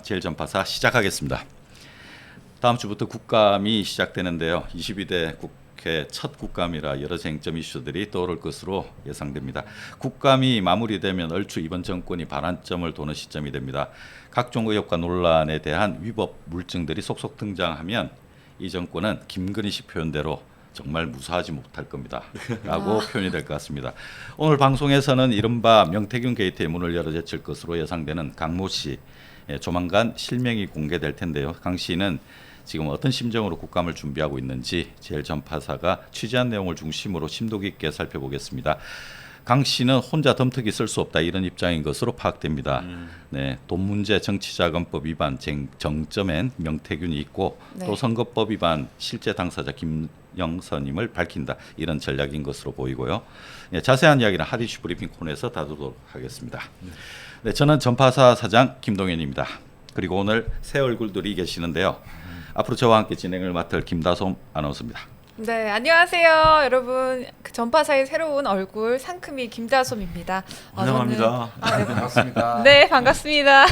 제일전파사 시작하겠습니다. 다음 주부터 국감이 시작되는데요. 22대 국회 첫 국감이라 여러 쟁점 이슈들이 떠오를 것으로 예상됩니다. 국감이 마무리되면 얼추 이번 정권이 반환점을 도는 시점이 됩니다. 각종 의혹과 논란에 대한 위법 물증들이 속속 등장하면 이 정권은 김건희식 표현대로 정말 무사하지 못할 겁니다. 라고 표현이 될 것 같습니다. 오늘 방송에서는 이른바 명태균 게이트의 문을 열어 제칠 것으로 예상되는 강모 씨, 조만간 실명이 공개될 텐데요. 강 씨는 지금 어떤 심정으로 국감을 준비하고 있는지 제일전파사가 취재한 내용을 중심으로 심도 깊게 살펴보겠습니다. 강 씨는 혼자 덤터기 쓸 수 없다 이런 입장인 것으로 파악됩니다. 네, 돈 문제 정치자금법 위반 정점엔 명태균이 있고 또 선거법 위반 실제 당사자 김영선임을 밝힌다 이런 전략인 것으로 보이고요. 네, 자세한 이야기는 하디슈 브리핑 코너에서 다루도록 하겠습니다. 네, 저는 전파사 사장 김동현입니다. 그리고 오늘 새 얼굴들이 계시는데요. 앞으로 저와 함께 진행을 맡을 김다솜 아나운서입니다. 네, 안녕하세요, 여러분. 그 전파사의 새로운 얼굴 상큼이 김다솜입니다. 환영합니다. 네. 반갑습니다. 네, 반갑습니다.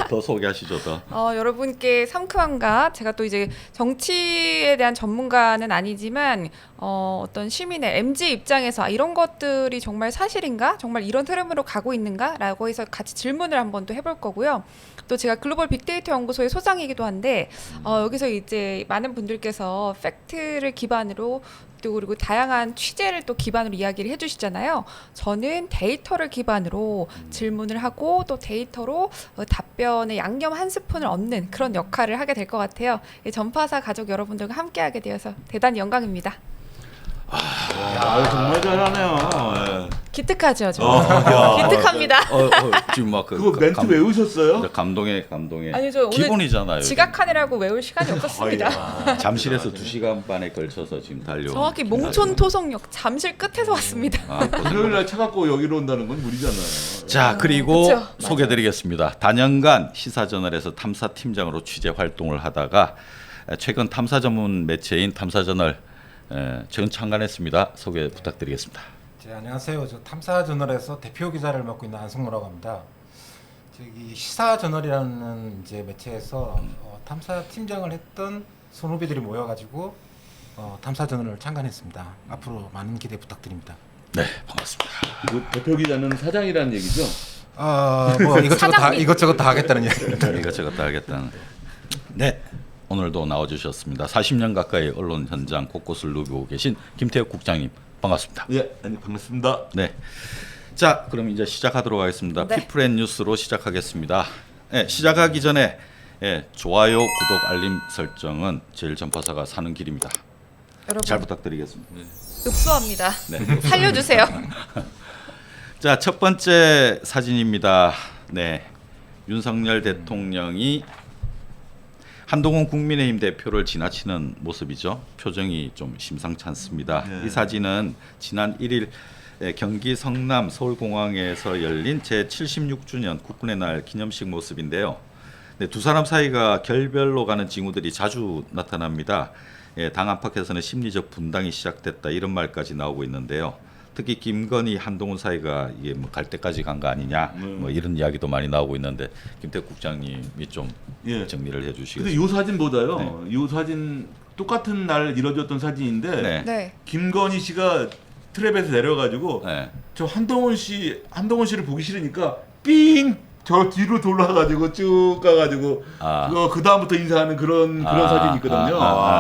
더 소개하시죠, 더. 여러분께 상큼함과 제가 또 이제 정치에 대한 전문가는 아니지만 어떤 시민의 MZ 입장에서 이런 것들이 정말 사실인가? 정말 이런 흐름으로 가고 있는가?라고 해서 같이 질문을 한번 또 해볼 거고요. 또 제가 글로벌 빅데이터 연구소의 소장이기도 한데 여기서 이제 많은 분들께서 팩트를 기반으로 또 그리고 다양한 취재를 또 기반으로 이야기를 해주시잖아요. 저는 데이터를 기반으로 질문을 하고 또 데이터로 답변의 양념 한 스푼을 얻는 그런 역할을 하게 될 것 같아요. 전파사 가족 여러분들과 함께하게 되어서 대단히 영광입니다. 정말 잘하네요. 기특하죠, 저. 기특합니다. 지금 막 그거 멘트 외우셨어요? 감동에 아니, 저 오늘 기본이잖아요. 지각하느라고 외울 시간이 없었습니다. 잠실에서 2시간 반에 걸쳐서 지금 달려. 정확히 몽촌 토속역 잠실 끝에서 왔습니다. 금요일 날 차 갖고 여기로 온다는 건 무리잖아요. 자, 그리고 그쵸? 소개드리겠습니다. 다년간 시사저널에서 탐사팀장으로 취재 활동을 하다가 최근 탐사 전문 매체인 탐사저널 최근 창간했습니다. 소개 부탁드리겠습니다. 네, 안녕하세요. 저 탐사저널에서 대표 기자를 맡고 있는 안성무라고 합니다. 저기 시사저널이라는 이제 매체에서 탐사팀장을 했던 선후배들이 모여가지고 탐사저널을 창간했습니다. 앞으로 많은 기대 부탁드립니다. 네, 반갑습니다. 그 대표 기자는 사장이라는 얘기죠? 뭐 이것저것 다 하겠다는 얘기입니다. 이것저것 다 하겠다는. 네. 오늘도 나와주셨습니다. 40년 가까이 언론 현장 곳곳을 누비고 계신 김태혁 국장님 반갑습니다. 예, 반갑습니다. 네, 자 그럼 이제 시작하도록 하겠습니다. 네. 피플앤뉴스로 시작하겠습니다. 네, 시작하기 전에 좋아요, 구독, 알림 설정은 제일전파사가 사는 길입니다. 여러분 잘 부탁드리겠습니다. 읍소합니다. 네. 살려주세요. 자, 첫 번째 사진입니다. 네, 윤석열 대통령이 한동훈 국민의힘 대표를 지나치는 모습이죠. 표정이 좀 심상치 않습니다. 네. 이 사진은 지난 1일 경기 성남 서울공항에서 열린 제76주년 국군의 날 기념식 모습인데요. 네, 두 사람 사이가 결별로 가는 징후들이 자주 나타납니다. 당 안팎에서는 심리적 분당이 시작됐다 이런 말까지 나오고 있는데요. 특히 김건희 한동훈 사이가 이게 뭐 갈 때까지 간 거 아니냐 뭐 이런 이야기도 많이 나오고 있는데 김태국 국장님이 좀 정리를 해주시겠습니다. 근데 이 사진보다요. 이 사진 똑같은 날 이뤄졌던 사진인데 네. 김건희 씨가 트랩에서 내려가지고 저 한동훈 씨를 보기 싫으니까 삥 저 뒤로 돌아가지고 쭉 가가지고 그 다음부터 인사하는 그런 사진이 있거든요.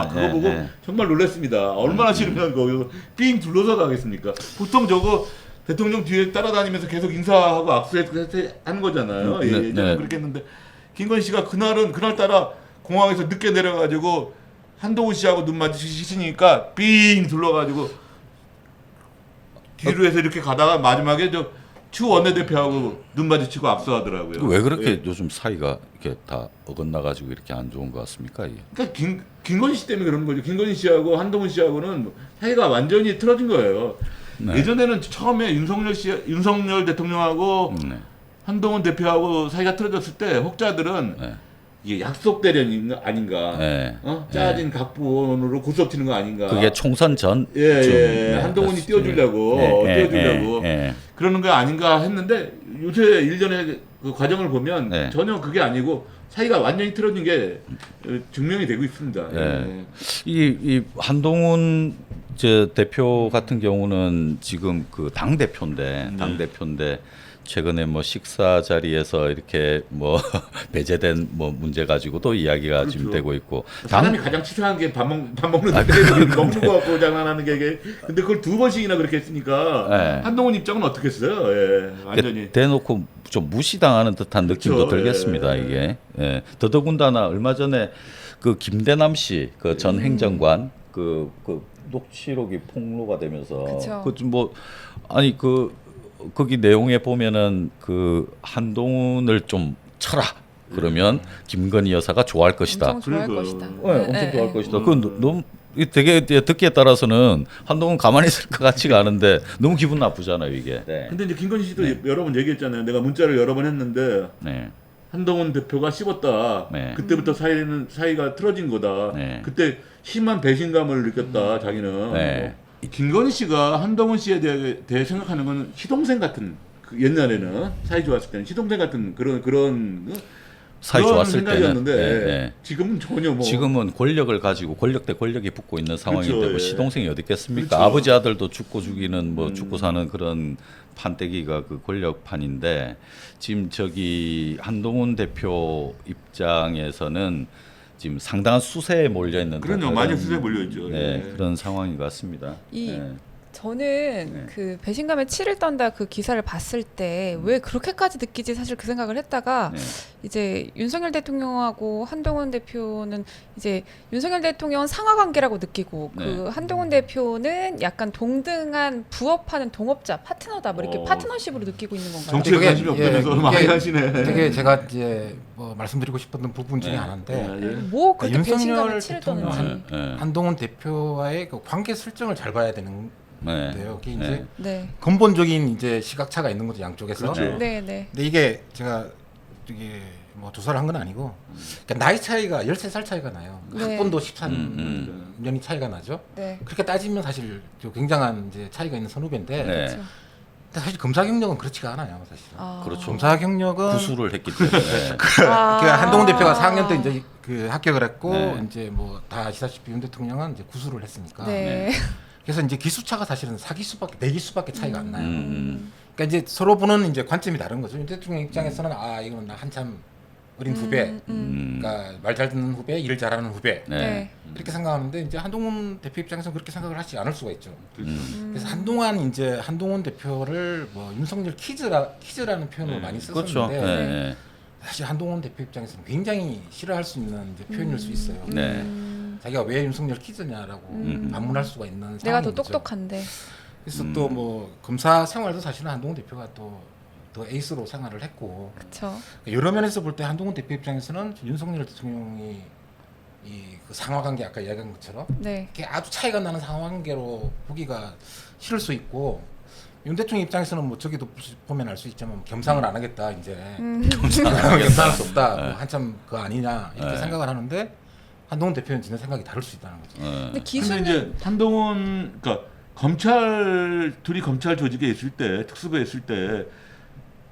그거 보고 정말 놀랐습니다. 얼마나 싫으면 거기서 삥 둘러서 가겠습니까? 보통 저거 대통령 뒤에 따라다니면서 계속 인사하고 악수하는 거잖아요. 예전에 그렇게 했는데 김건희 씨가 그날따라 공항에서 늦게 내려가지고 한동훈 씨하고 눈 마주치시니까 삥 둘러가지고 뒤로 해서 이렇게 가다가 마지막에 추 원내대표하고 눈 마주치고 악수하더라고요. 왜 그렇게 요즘 사이가 이렇게 다 어긋나가지고 이렇게 안 좋은 것 같습니까? 이게? 그러니까 김건희 씨 때문에 그런 거죠. 김건희 씨하고 한동훈 씨하고는 사이가 완전히 틀어진 거예요. 네. 예전에는 처음에 윤석열 대통령하고 한동훈 대표하고 사이가 틀어졌을 때 혹자들은 이게 약속 대련이 아닌가, 짜진 각본으로 고스톱치는 거 아닌가. 그게 총선 전. 한동훈이 띄워주려고 그러는 거 아닌가 했는데 요새 일련의 그 과정을 보면 전혀 그게 아니고 사이가 완전히 틀어진 게 증명이 되고 있습니다. 네. 이 한동훈 저 대표 같은 경우는 지금 그 당 대표인데 최근에 뭐 식사 자리에서 이렇게 뭐 배제된 뭐 문제 가지고도 이야기가 그렇죠. 지금 되고 있고 사람이 가장 치사한 게 밥 먹는데 먹는 거 갖고 장난하는 게 근데 그걸 2번씩이나 그렇게 했으니까 네. 한동훈 입장은 어떻게 했어요? 예, 완전히 대놓고 좀 무시당하는 듯한 느낌도 그렇죠. 들겠습니다. 예. 이게 더더군다나 얼마 전에 그 김대남 씨 그 전 행정관 그 녹취록이 폭로가 되면서 그쵸. 그뭐 아니 거기 내용에 보면은 그 한동훈을 좀 쳐라 그러면 김건희 여사가 좋아할 것이다. 엄청 좋아할 그러니까요. 것이다. 엄청 좋아할 것이다. 그 너무 되게 듣기에 따라서는 한동훈 가만히 있을 것 같지가 않은데 너무 기분 나쁘잖아요 이게. 네. 근데 이제 김건희 씨도 여러 번 얘기했잖아요. 내가 문자를 여러 번 했는데 네. 한동훈 대표가 씹었다. 네. 그때부터 사이가 틀어진 거다. 네. 그때 심한 배신감을 느꼈다. 자기는. 네. 김건희 씨가 한동훈 씨에 대해 생각하는 건 시동생 같은 그 옛날에는 사이 좋았을 때는 시동생 같은 그런 사이 그런 좋았을 때는 생각이었는데 네. 지금은 전혀 뭐 지금은 권력을 가지고 권력 대 권력이 붙고 있는 상황인데 그렇죠, 뭐 예. 시동생이 어디 있겠습니까? 그렇죠. 아버지 아들도 죽고 죽이는 뭐 죽고 사는 그런 판때기가 그 권력판인데 지금 저기 한동훈 대표 입장에서는 지금 상당한 수세에 몰려 있는 그럼요. 많이 수세에 몰려 있죠. 네, 예. 그런 상황인 것 같습니다. 저는 그 배신감에 치를 떤다 그 기사를 봤을 때 왜 그렇게까지 느끼지 사실 그 생각을 했다가 이제 윤석열 대통령하고 한동훈 대표는 이제 윤석열 대통령은 상하 관계라고 느끼고 그 한동훈 대표는 약간 동등한 부업하는 동업자 파트너다 뭐 이렇게 파트너십으로 느끼고 있는 건가요? 정치에 그게, 관심이 없다면서 많이 하시네. 되게 제가 이제 뭐 말씀드리고 싶었던 부분 중에 하나인데 뭐 그렇게 윤석열 배신감에 치를 대통령 떠는지. 한동훈 대표와의 그 관계 설정을 잘 봐야 되는 데요. 이게 이제 네. 근본적인 이제 시각차가 있는 거죠 양쪽에서. 그렇죠. 네, 네. 근데 이게 제가 이게 뭐 조사를 한 건 아니고 그러니까 나이 차이가 13살 차이가 나요. 네. 학번도 13년이 차이가 나죠. 네. 그렇게 따지면 사실 굉장한 이제 차이가 있는 선후배인데 네. 그렇죠. 근데 사실 검사 경력은 그렇지가 않아요, 사실. 아. 그렇죠. 검사 경력은 구수를 했기 때문에 그 한동훈 대표가 4학년 때 이제 그 합격을 했고 네. 이제 뭐 다 아시다시피 윤 대통령은 이제 구수를 했으니까. 네. 그래서 이제 기수차가 사실은 4기수밖에 4기수밖에 차이가 안 나요. 음. 그러니까 이제 서로 보는 이제 관점이 다른 거죠. 윤 대통령 입장에서는 아 이거는 나 한참 어린 후배, 그러니까 말 잘 듣는 후배, 일 잘하는 후배 네. 이렇게 생각하는데 이제 한동훈 대표 입장에서는 그렇게 생각을 하지 않을 수가 있죠. 그래서 한동안 이제 한동훈 대표를 뭐 윤석열 키즈라는 표현을 많이 썼었는데 그렇죠. 네. 사실 한동훈 대표 입장에서는 굉장히 싫어할 수 있는 이제 표현일 수 있어요. 네. 자기가 왜 윤석열 키즈냐라고 반문할 수가 있는 내가 더 상황인 거죠. 똑똑한데. 그래서 또 뭐 검사 생활도 사실은 한동훈 대표가 또 더 에이스로 생활을 했고 그렇죠. 여러 면에서 볼 때 한동훈 대표 입장에서는 윤석열 대통령이 그 상하관계 아까 이야기한 것처럼 네. 이렇게 아주 차이가 나는 상하관계로 보기가 싫을 수 있고 윤 대통령 입장에서는 뭐 저기도 보면 알 수 있지만 겸상을 안 하겠다 이제 겸상할 수 없다 뭐 한참 그거 아니냐 이렇게 생각을 하는데 한동훈 대표는 진짜 생각이 다를 수 있다는 거죠. 근데 근데 기수는 이제 한동훈 그러니까 둘이 검찰 조직에 있을 때 특수부에 있을 때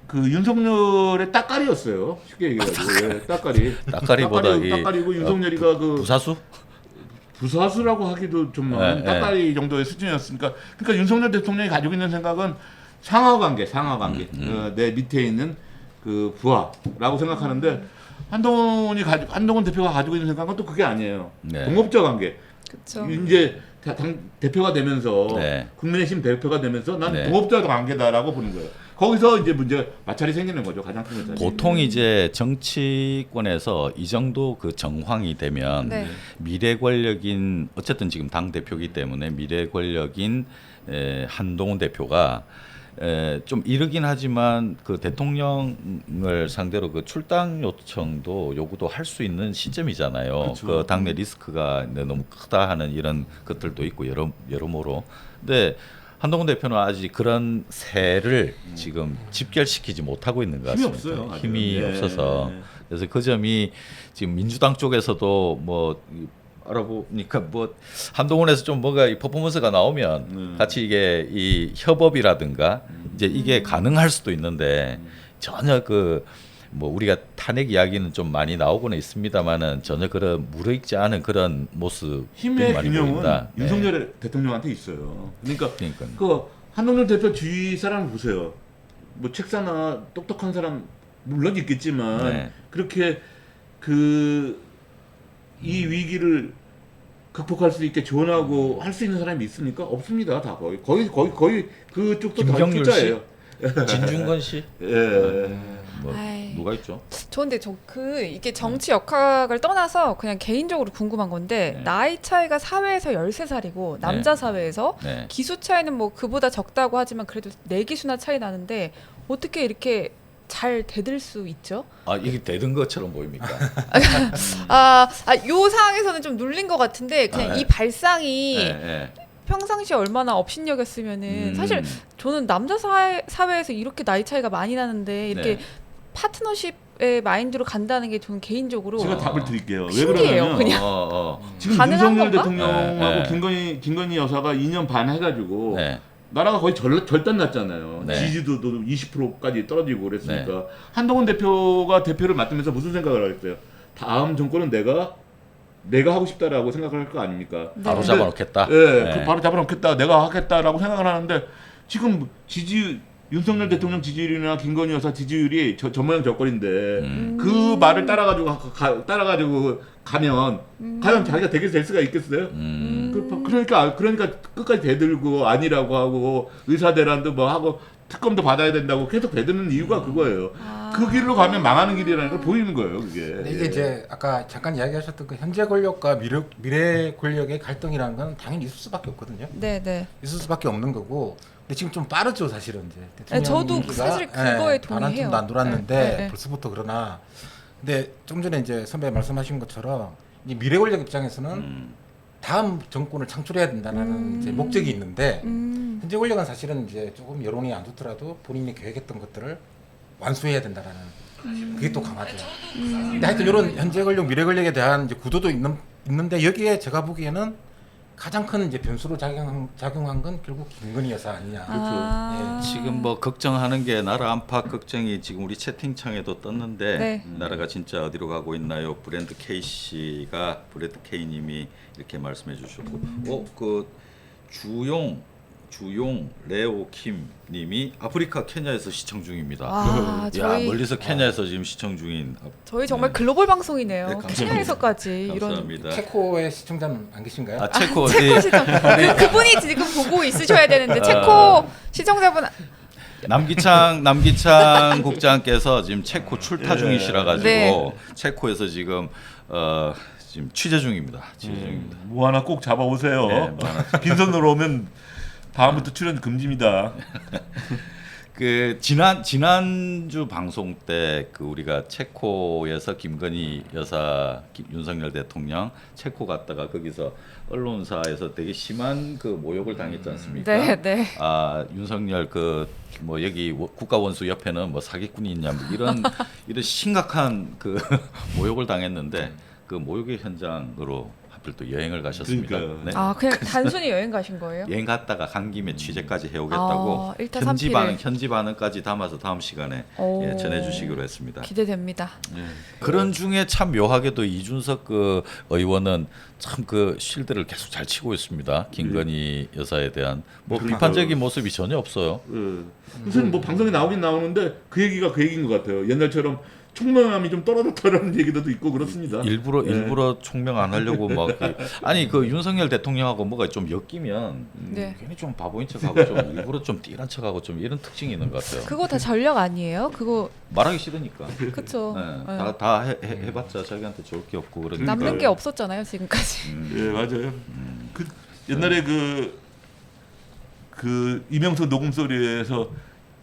그 윤석열의 따까리였어요. 쉽게 얘기해가지고 따까리보다 따까리고 윤석열이가 그 부사수? 부사수라고 하기도 좀 따까리 정도의 수준이었으니까 그러니까 윤석열 대통령이 가지고 있는 생각은 상하관계 내 밑에 있는 그 부하라고 생각하는데 한동훈 대표가 가지고 있는 생각은 또 그게 아니에요. 네. 동업자 관계. 그렇죠. 이제 당 대표가 되면서 네. 국민의힘 대표가 되면서 난 네. 동업자 관계다라고 보는 거예요. 거기서 이제 마찰이 생기는 거죠. 가장 큰 문제. 보통 이제 정치권에서 이 정도 그 정황이 되면 네. 미래 권력인 어쨌든 지금 당 대표기 때문에 미래 권력인 한동훈 대표가 좀 이르긴 하지만 그 대통령을 상대로 그 출당 요청도 요구도 할 수 있는 시점이잖아요. 그렇죠. 그 당내 리스크가 너무 크다 하는 이런 것들도 있고 여러모로. 근데 한동훈 대표는 아직 그런 새를 지금 집결시키지 못하고 있는 것 힘이 같습니다. 없어요. 힘이 네. 없어서 그래서 그 점이 지금 민주당 쪽에서도 뭐 알아보니까 뭐 한동훈에서 좀 뭔가 이 퍼포먼스가 나오면 같이 이게 이 협업이라든가 이제 이게 가능할 수도 있는데 전혀 그 뭐 우리가 탄핵 이야기는 좀 많이 나오고는 있습니다만은 전혀 그런 무르익지 않은 그런 모습 힘의 많이 균형은 보인다. 윤석열 대통령한테 있어요. 그러니까 그러니까요. 그 한동훈 대표 주위 사람 보세요. 뭐 책사나 똑똑한 사람 물론 있겠지만 네. 그렇게 이 위기를 극복할 수 있게 조언하고 할 수 있는 사람이 있습니까? 없습니다. 다 거의 그쪽도 다 김경률 씨? 투자예요. 진중권 씨? 예. 뭐 아이. 누가 있죠? 저근데 이게 정치 역학을 떠나서 그냥 개인적으로 궁금한 건데 네. 나이 차이가 사회에서 13살이고 남자 사회에서 네. 기수 차이는 뭐 그보다 적다고 하지만 그래도 4기수나 차이 나는데 어떻게 이렇게 잘 대들 수 있죠? 아 이게 되던 것처럼 보입니까? 요 상황에서는 좀 눌린 것 같은데 그냥 네. 이 발상이 네. 평상시에 얼마나 업신여겼으면은 사실 음. 저는 남자 사회에서 이렇게 나이 차이가 많이 나는데 이렇게 네. 파트너십의 마인드로 간다는 게 저는 개인적으로 제가 답을 드릴게요. 왜 신기해요, 그러냐면 그냥. 지금 가능한 윤석열 건가? 대통령하고 네. 김건희 여사가 2년 반 해가지고 네. 나라가 거의 절단 났잖아요. 네. 지지도도 20%까지 떨어지고 그랬으니까 네. 한동훈 대표가 대표를 맡으면서 무슨 생각을 하겠어요? 다음 정권은 내가 하고 싶다라고 생각할 거 아닙니까? 네. 바로 잡아놓겠다. 예, 네. 바로 잡아놓겠다. 내가 하겠다라고 생각을 하는데 지금 윤석열 대통령 지지율이나 김건희 여사 지지율이 저 모양 저꼴인데 그 말을 따라가지고 가면 과연 자기가 되게 될 수가 있겠어요? 그러니까 끝까지 대들고 아니라고 하고 의사 대란도 뭐 하고 특검도 받아야 된다고 계속 대드는 이유가 그거예요. 그 길로 가면 망하는 길이라는 걸 보이는 거예요, 그게. 근데 이게 이제 아까 잠깐 이야기하셨던 그 현재 권력과 미래 권력의 갈등이라는 건 당연히 있을 수밖에 없거든요. 네. 있을 수밖에 없는 거고. 근데 지금 좀 빠르죠, 사실은 이제. 네, 저도 대통령 사실 임기가, 그거에 반한 동의해요. tum도 안 돌았는데 네. 벌써부터 그러나. 근데 좀 전에 이제 선배 말씀하신 것처럼 이 미래 권력 입장에서는 다음 정권을 창출해야 된다는 이제 목적이 있는데 현재 권력은 사실은 이제 조금 여론이 안 좋더라도 본인이 계획했던 것들을 완수해야 된다라는 그게 또 강하죠. 근데 하여튼 이런 현재 권력, 미래 권력에 대한 이제 구도도 있는데 여기에 제가 보기에는 가장 큰 이제 변수로 작용한 건 결국 김건희 여사 아니냐. 아. 지금 뭐 걱정하는 게 나라 안팎 걱정이 지금 우리 채팅창에도 떴는데 네. 나라가 진짜 어디로 가고 있나요? 브랜드 K 님이 이렇게 말씀해 주셨고 그 주용 레오 킴 님이 아프리카 케냐에서 시청 중입니다. 와, 야, 멀리서 케냐에서 지금 시청 중인 저희 정말 글로벌 방송이네요. 네, 감사합니다. 케냐에서까지 이런 감사합니다. 체코의 시청자는 안 계신가요? 아 체코 어디 그분이 지금 보고 있으셔야 되는데 체코 시청자분 남기창 국장께서 지금 체코 출타 중이시라 가지고 네. 체코에서 지금 지금 취재 중입니다. 뭐 하나 꼭 잡아오세요. 네, 뭐 하나 빈손으로 오면 다음부터 출연 금지입니다. 그 지난주 방송 때 그 우리가 체코에서 김건희 여사 윤석열 대통령 체코 갔다가 거기서 언론사에서 되게 심한 그 모욕을 당했지 않습니까? 네. 아 윤석열 그 뭐 여기 국가원수 옆에는 뭐 사기꾼이 있냐 뭐 이런 심각한 그 모욕을 당했는데 그 모욕의 현장으로 하필 또 여행을 가셨습니다. 그러니까요. 네. 아 그냥 단순히 여행 가신 거예요? 여행 갔다가 간 김에 취재까지 해오겠다고 일타 현지 반응까지 담아서 다음 시간에 오. 전해주시기로 했습니다. 기대됩니다. 그런 중에 참 묘하게도 이준석 그 의원은 참 그 실드를 계속 잘 치고 있습니다. 김건희 여사에 대한 뭐 그러니까요. 비판적인 모습이 전혀 없어요. 무슨 뭐 방송에 나오긴 나오는데 그 얘기가 그 얘기인 것 같아요. 옛날처럼 총명함이 좀 떨어졌다라는 얘기도 있고 그렇습니다. 일부러 총명 안 하려고 막 아니 그 윤석열 대통령하고 뭐가 좀 엮이면 네. 괜히 좀 바보인 척하고 좀 일부러 좀 띠란 척하고 좀 이런 특징이 있는 것 같아요. 그거 다 전략 아니에요? 그거 말하기 싫으니까. 그쵸. 네, 네. 다 해봤자 자기한테 좋을 게 없고 그러니까. 남는 게 없었잖아요 지금까지. 예 맞아요. 그 옛날에 그 이명수 녹음 소리에서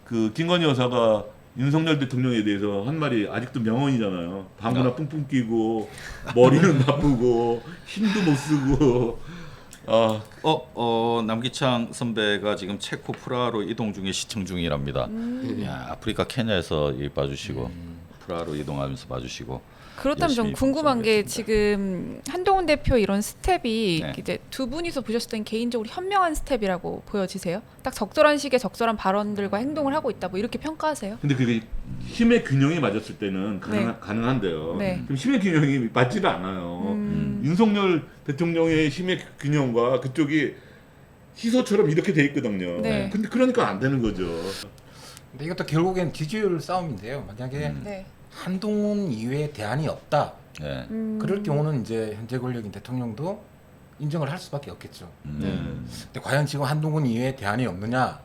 그 김건희 여사가 윤석열 대통령에 대해서 한 말이 아직도 명언이잖아요. 방구나 뿡뿡 끼고 머리는 나쁘고 힘도 못 쓰고. 남기창 선배가 지금 체코 프라하로 이동 중에 시청 중이랍니다. 야, 아프리카 케냐에서 봐주시고 프라하로 이동하면서 봐주시고 그렇다면 좀 열심히 궁금한 게 방송하겠습니다. 지금 한동훈 대표 이런 스텝이 네. 이제 두 분이서 보셨을 땐 개인적으로 현명한 스텝이라고 보여지세요? 딱 적절한 시기에 적절한 발언들과 행동을 하고 있다 뭐 이렇게 평가하세요? 근데 그게 힘의 균형이 맞았을 때는 네. 가능한데요. 네. 지금 힘의 균형이 맞지를 않아요. 윤석열 대통령의 힘의 균형과 그쪽이 희소처럼 이렇게 돼 있거든요. 네. 근데 그러니까 안 되는 거죠. 근데 이것도 결국엔 지지율 싸움인데요. 만약에 네. 한동훈 이외에 대안이 없다. 네. 그럴 경우는 이제 현재 권력인 대통령도 인정을 할 수밖에 없겠죠. 네. 근데 과연 지금 한동훈 이외에 대안이 없느냐?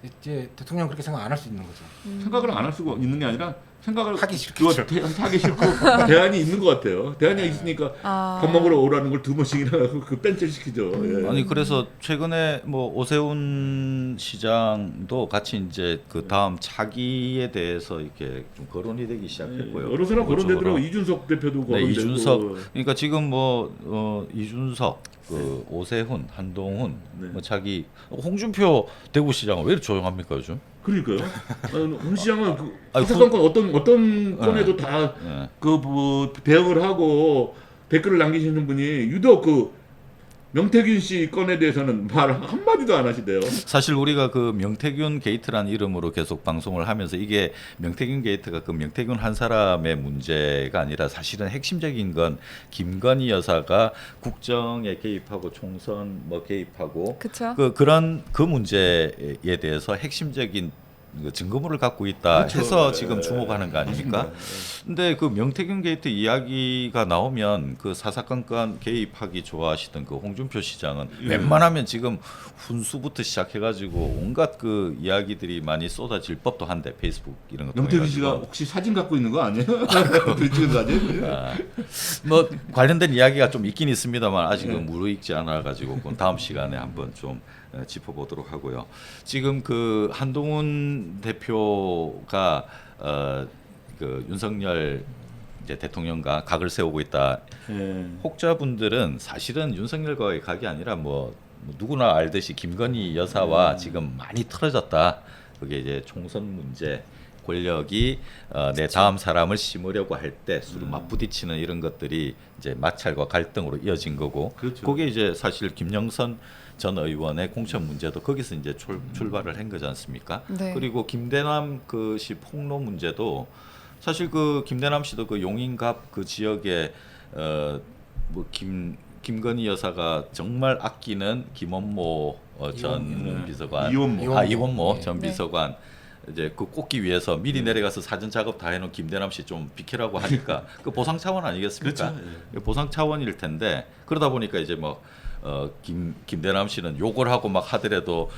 이제 대통령 그렇게 생각 안 할 수 있는 거죠. 생각을 안 할 수가 있는 게 아니라 생각을 하기 싫겠죠. 하기 싫고 대안이 있는 것 같아요. 대안이 있으니까 밥 먹으러 오라는 걸 2번씩이나 그 뺀질 시키죠. 예. 아니 그래서 최근에 뭐 오세훈 시장도 같이 이제 그 다음 차기에 대해서 이렇게 좀 거론이 되기 시작했고요. 여러 사람 거론되더라고. 그쪽으로. 이준석 대표도 네, 거론되고. 이준석. 그러니까 지금 뭐 이준석, 그 오세훈, 한동훈, 네. 뭐 자기 홍준표 대구시장은 왜 이렇게 조용합니까 요즘? 그러니까요. 홍 시장은 아니, 사건권 어떤 건에도 다 네. 그 뭐 대응을 하고 댓글을 남기시는 분이 유독 그 명태균 씨 건에 대해서는 말 한마디도 안 하시대요. 사실 우리가 그 명태균 게이트라는 이름으로 계속 방송을 하면서 이게 명태균 게이트가 그 명태균 한 사람의 문제가 아니라 사실은 핵심적인 건 김건희 여사가 국정에 개입하고 총선 뭐 개입하고 그쵸? 그런 그 문제에 대해서 핵심적인 그 증거물을 갖고 있다 그렇죠. 해서 지금 주목하는 거 아닙니까? 근데 그 명태균 게이트 이야기가 나오면 그 사사건건 개입하기 좋아하시던 그 홍준표 시장은 웬만하면 지금 훈수부터 시작해가지고 온갖 그 이야기들이 많이 쏟아질 법도 한데 페이스북 이런 거 명태균 통해가지고. 씨가 혹시 사진 갖고 있는 거 아니에요? 찍은 사진? 뭐 관련된 이야기가 좀 있긴 있습니다만 아직은 무르익지 않아가지고 그건 다음 시간에 한번 좀 짚어보도록 하고요. 지금 그 한동훈 대표가 그 윤석열 이제 대통령과 각을 세우고 있다. 혹자분들은 사실은 윤석열과의 각이 아니라 뭐 누구나 알듯이 김건희 여사와 지금 많이 틀어졌다. 그게 이제 총선 문제. 권력이 내 다음 사람을 심으려고 할 때 서로 맞부딪히는 이런 것들이 이제 마찰과 갈등으로 이어진 거고, 그렇죠. 그게 이제 사실 김영선 전 의원의 공천 문제도 거기서 이제 출발을 한 거지 않습니까? 네. 그리고 김대남 그시 폭로 문제도 사실 그 김대남 씨도 그 용인갑 그 지역에 뭐 김건희 여사가 정말 아끼는 김원모 전 비서관, 이원모 전 네. 비서관. 이제 그 꽂기 위해서 미리 내려가서 사전 작업 다 해놓은 김대남 씨 좀 비키라고 하니까 그 보상 차원 아니겠습니까? 그렇죠. 그 보상 차원일 텐데 그러다 보니까 이제 뭐 김대남 씨는 욕을 하고 막 하더라도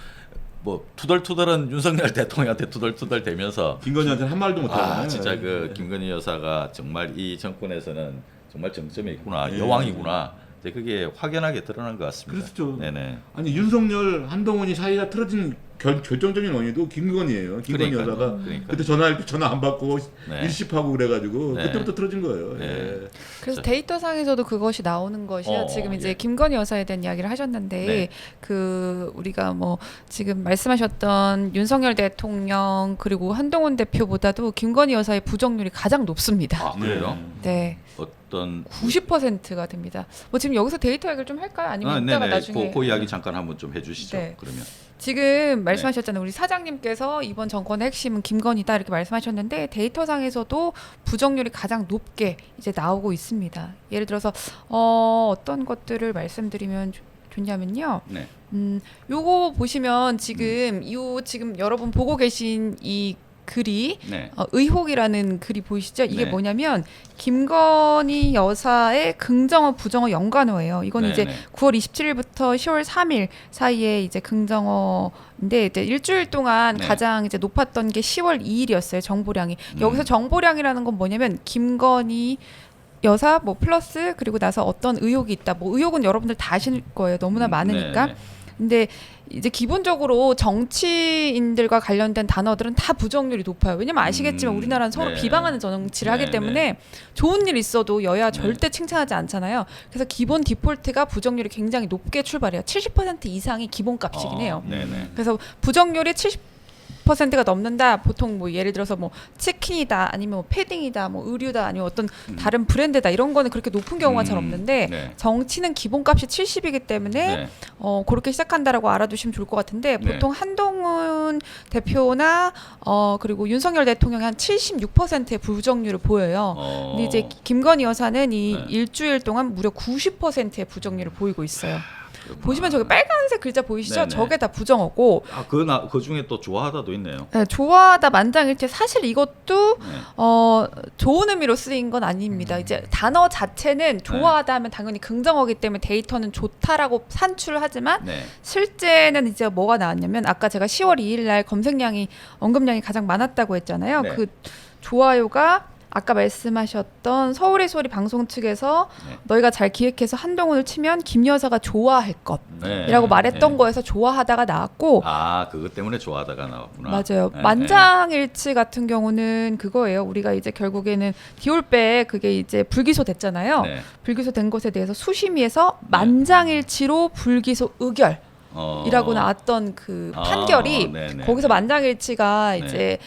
뭐 투덜투덜은 윤석열 대통령한테 투덜투덜 대면서 김건희한테는 한 말도 못하잖아요. 진짜 그 김건희 여사가 정말 이 정권에서는 정말 정점에 있구나, 여왕이구나. 이제 그게 확연하게 드러난 것 같습니다. 그렇죠. 네네. 아니 윤석열 한동훈이 사이가 틀어진 결정적인 원인도 김건희예요. 김건희 그러니까요. 여사가 그러니까요. 그때 전화할 때 전화 안 받고 네. 일십하고 그래가지고 네. 그때부터 틀어진 거예요. 네. 예. 그래서 데이터상에서도 그것이 나오는 것이요. 지금 이제 예. 김건희 여사에 대한 이야기를 하셨는데 네. 그 우리가 뭐 지금 말씀하셨던 윤석열 대통령 그리고 한동훈 대표보다도 김건희 여사의 부정률이 가장 높습니다. 아 그래요? 네. 어떤 90%가 됩니다. 뭐 지금 여기서 데이터 얘기를 좀 할까요? 아니면 이따가 나중에 그 이야기 잠깐 한번 좀 해주시죠. 네. 그러면. 지금 말씀하셨잖아요. 우리 사장님께서 이번 정권의 핵심은 김건희다 이렇게 말씀하셨는데 데이터상에서도 부정률이 가장 높게 이제 나오고 있습니다. 예를 들어서 어떤 것들을 말씀드리면 좋냐면요. 네. 요거 보시면 지금 지금 여러분 보고 계신 이 글이 네. 의혹이라는 글이 보이시죠? 이게 네. 뭐냐면 김건희 여사의 긍정어 부정어 연관어예요. 이건 네, 이제 네. 9월 27일부터 10월 3일 사이에 이제 긍정어인데 이제 일주일 동안 네. 가장 이제 높았던 게 10월 2일이었어요. 정보량이. 여기서 정보량이라는 건 뭐냐면 김건희 여사 뭐 플러스 그리고 나서 어떤 의혹이 있다. 뭐 의혹은 여러분들 다 아실 거예요. 너무나 많으니까. 네. 근데 이제 기본적으로 정치인들과 관련된 단어들은 다 부정률이 높아요. 왜냐면 아시겠지만 우리나라는 서로 네. 비방하는 정치를 하기 네, 때문에 좋은 일 있어도 여야 절대 칭찬하지 않잖아요. 그래서 기본 디폴트가 부정률이 굉장히 높게 출발해요. 70% 이상이 기본값이긴 해요. 네네. 그래서 부정률이 70% 50%가 넘는다. 보통 뭐 예를 들어서 뭐 치킨이다, 아니면 뭐 패딩이다, 뭐 의류다, 아니면 어떤 다른 브랜드다 이런 거는 그렇게 높은 경우가 잘 없는데 네. 정치는 기본값이 70이기 때문에 네. 그렇게 시작한다라고 알아두시면 좋을 것 같은데 네. 보통 한동훈 대표나 그리고 윤석열 대통령이 한 76%의 부정률을 보여요. 근데 이제 김건희 여사는 이 네. 일주일 동안 무려 90%의 부정률을 보이고 있어요. 보시면 저기 빨간색 글자 보이시죠? 네네. 저게 다 부정어고 그 중에 또 좋아하다도 있네요. 네, 좋아하다 만장일치 사실 이것도 네. 좋은 의미로 쓰인 건 아닙니다. 이제 단어 자체는 좋아하다 하면 당연히 긍정어기 때문에 데이터는 좋다라고 산출을 하지만 네. 실제는 이제 뭐가 나왔냐면 아까 제가 10월 2일 날 검색량이 언급량이 가장 많았다고 했잖아요. 네. 그 좋아요가 아까 말씀하셨던 서울의 소리 방송 측에서 네. 너희가 잘 기획해서 한동훈을 치면 김 여사가 좋아할 것이라고 네. 말했던 네. 거에서 좋아하다가 나왔고 그것 때문에 좋아하다가 나왔구나. 맞아요. 네. 만장일치 같은 경우는 그거예요. 우리가 이제 결국에는 디올백 그게 이제 불기소 됐잖아요. 네. 불기소 된 것에 대해서 수심위에서 만장일치로 불기소 의결. 이라고 나왔던 그 판결이 네네. 거기서 만장일치가 네. 이제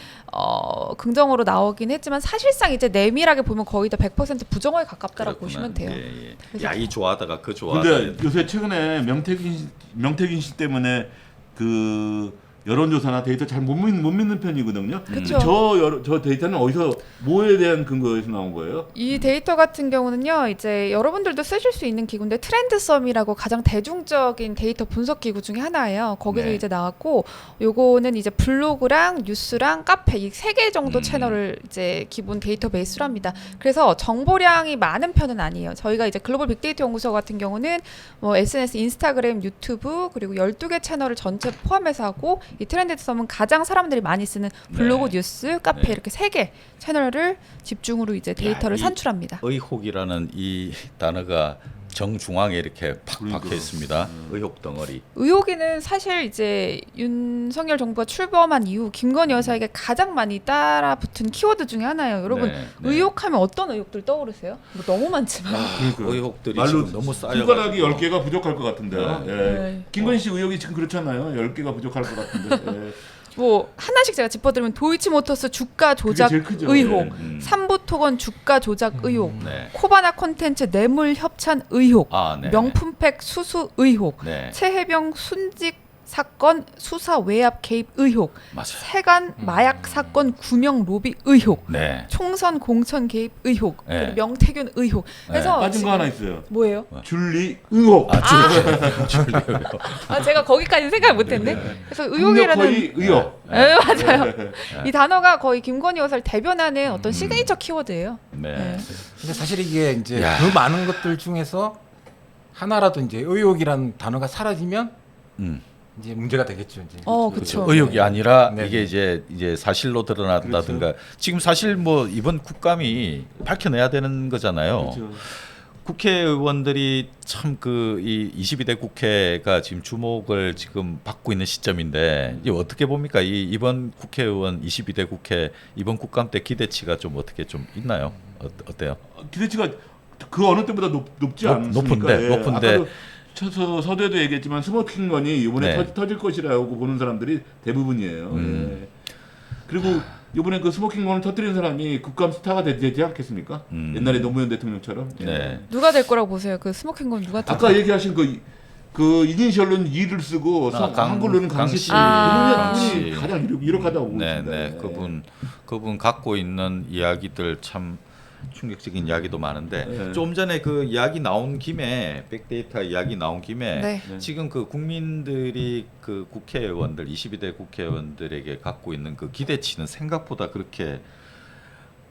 긍정으로 나오긴 했지만 사실상 이제 내밀하게 보면 거의 다 100% 부정어에 가깝다라고 보시면 돼요. 예. 그래서- 야, 이 좋아하다가 그 좋아하다. 근데 요새 최근에 명태균 씨 때문에 그 여론조사나 데이터 잘 못 믿는 편이거든요. 그쵸. 저 데이터는 어디서 뭐에 대한 근거에서 나온 거예요? 이 데이터 같은 경우는요, 이제 여러분들도 쓰실 수 있는 기구인데 트렌드썸이라고 가장 대중적인 데이터 분석 기구 중에 하나예요. 거기서 네. 이제 나왔고, 요거는 이제 블로그랑 뉴스랑 카페 이 3개 정도 채널을 이제 기본 데이터베이스로 합니다. 그래서 정보량이 많은 편은 아니에요. 저희가 이제 글로벌 빅데이터 연구소 같은 경우는 뭐 SNS, 인스타그램, 유튜브 그리고 12개 채널을 전체 포함해서 하고 이 트렌드썸은 가장 사람들이 많이 쓰는 블로그, 네. 뉴스, 카페 네. 이렇게 3개 채널을 집중으로 이제 데이터를 이 산출합니다. 의혹이라는 이 단어가 정중앙에 이렇게 팍 그러니까. 박혀 있습니다. 의혹 덩어리. 의혹이는 사실 이제 윤석열 정부가 출범한 이후 김건희 여사에게 가장 많이 따라붙은 키워드 중에 하나예요. 여러분 네, 네. 의혹하면 어떤 의혹들 떠오르세요? 뭐 너무 많지만. 의혹들이 말로 지금 너무 쌓여. 손가락이 10개가 부족할 것 같은데요. 네. 예. 네. 김건희 씨 의혹이 지금 그렇잖아요. 10개가 부족할 것 같은데. 예. 뭐 하나씩 제가 짚어드리면 도이치모터스 주가 조작 제일 크죠. 의혹, 네. 삼부토건 주가 조작 의혹, 네. 코바나 콘텐츠 뇌물 협찬 의혹, 네. 명품팩 수수 의혹, 네. 최혜병 순직 사건 수사 외압 개입 의혹, 맞아요. 세관 마약 사건 구명 로비 의혹, 네. 총선 공천 개입 의혹, 네. 그리고 명태균 의혹. 그래서 빠진 지금 거 하나 있어요. 뭐예요? 줄리 의혹. 줄리 의혹. 제가 거기까지 생각 못했네. 그래서 의혹이라는 협력허위 의혹. 네, 맞아요. 이 단어가 거의 김건희 여사를 대변하는 어떤 시그니처 키워드예요. 네. 네. 근데 사실 이게 이제 야. 그 많은 것들 중에서 하나라도 이제 의혹이라는 단어가 사라지면 음. 이제 문제가 되겠죠. 이제. 그렇죠. 의혹이 아니라 네. 이게 이제 사실로 드러난다든가 지금 사실 뭐 이번 국감이 밝혀내야 되는 거잖아요. 그렇죠. 국회의원들이 참 그 이 22대 국회가 지금 주목을 지금 받고 있는 시점인데 이제 어떻게 봅니까? 이번 국회의원 22대 국회 이번 국감 때 기대치가 좀 어떻게 좀 있나요? 어때요? 기대치가 그 어느 때보다 높지 않습니까? 높은데. 아까도 서두에도 얘기했지만 스모킹건이 이번에 네. 터질 것이라고 보는 사람들이 대부분이에요. 예. 그리고 이번에 그 스모킹건을 터뜨린 사람이 국감 스타가 되지 않겠습니까? 옛날에 노무현 대통령처럼. 예. 네. 누가 될 거라고 보세요? 그 스모킹건 누가 될 아까 얘기하신 그 이니셜로는 이를 쓰고 한글로는 강씨 씨. 그분이 가장 유력하다고 봅니다. 네. 그분 갖고 있는 이야기들 참 충격적인 이야기도 많은데 네. 좀 전에 그 이야기 나온 김에 백데이터 이야기 나온 김에 네. 지금 그 국민들이 그 국회의원들 22대 국회의원들에게 갖고 있는 그 기대치는 생각보다 그렇게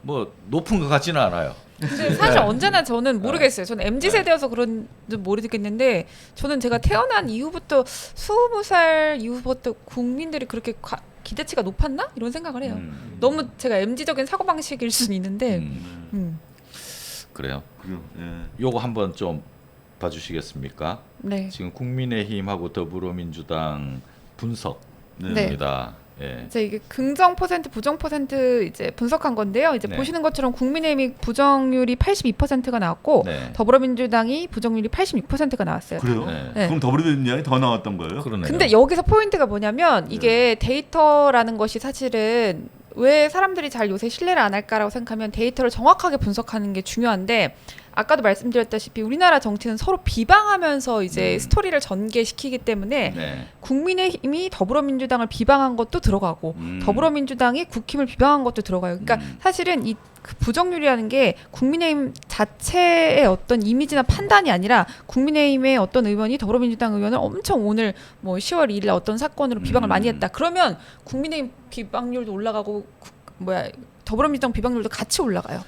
뭐 높은 것 같지는 않아요. 근데 사실 언제나 저는 모르겠어요. 저는 MZ 세대여서 그런지 모르겠는데 저는 제가 태어난 이후부터 20살 이후부터 국민들이 그렇게 기대치가 높았나? 이런 생각을 해요. 너무 제가 MZ적인 사고방식일 수는 있는데 그래요. 그래요. 예. 요거 한번 좀 봐주시겠습니까? 네. 지금 국민의힘하고 더불어민주당 분석입니다. 예. 이제 이게 긍정 퍼센트, 부정 퍼센트 이제 분석한 건데요. 이제 네. 보시는 것처럼 국민의힘이 부정률이 82%가 나왔고 네. 더불어민주당이 부정률이 86%가 나왔어요. 그래요? 네. 그럼 더불어민주당이 더 나왔던 거예요? 그러네요. 근데 여기서 포인트가 뭐냐면 이게 데이터라는 것이 사실은 왜 사람들이 잘 요새 신뢰를 안 할까라고 생각하면 데이터를 정확하게 분석하는 게 중요한데 아까도 말씀드렸다시피 우리나라 정치는 서로 비방하면서 이제 스토리를 전개시키기 때문에 네. 국민의힘이 더불어민주당을 비방한 것도 들어가고 더불어민주당이 국힘을 비방한 것도 들어가요. 그러니까 사실은 이 그 부정률이라는 게 국민의힘 자체의 어떤 이미지나 판단이 아니라 국민의힘의 어떤 의원이 더불어민주당 의원을 엄청 오늘 뭐 10월 2일 날 어떤 사건으로 비방을 많이 했다. 그러면 국민의힘 비방률도 올라가고 더불어민주당 비방률도 같이 올라가요.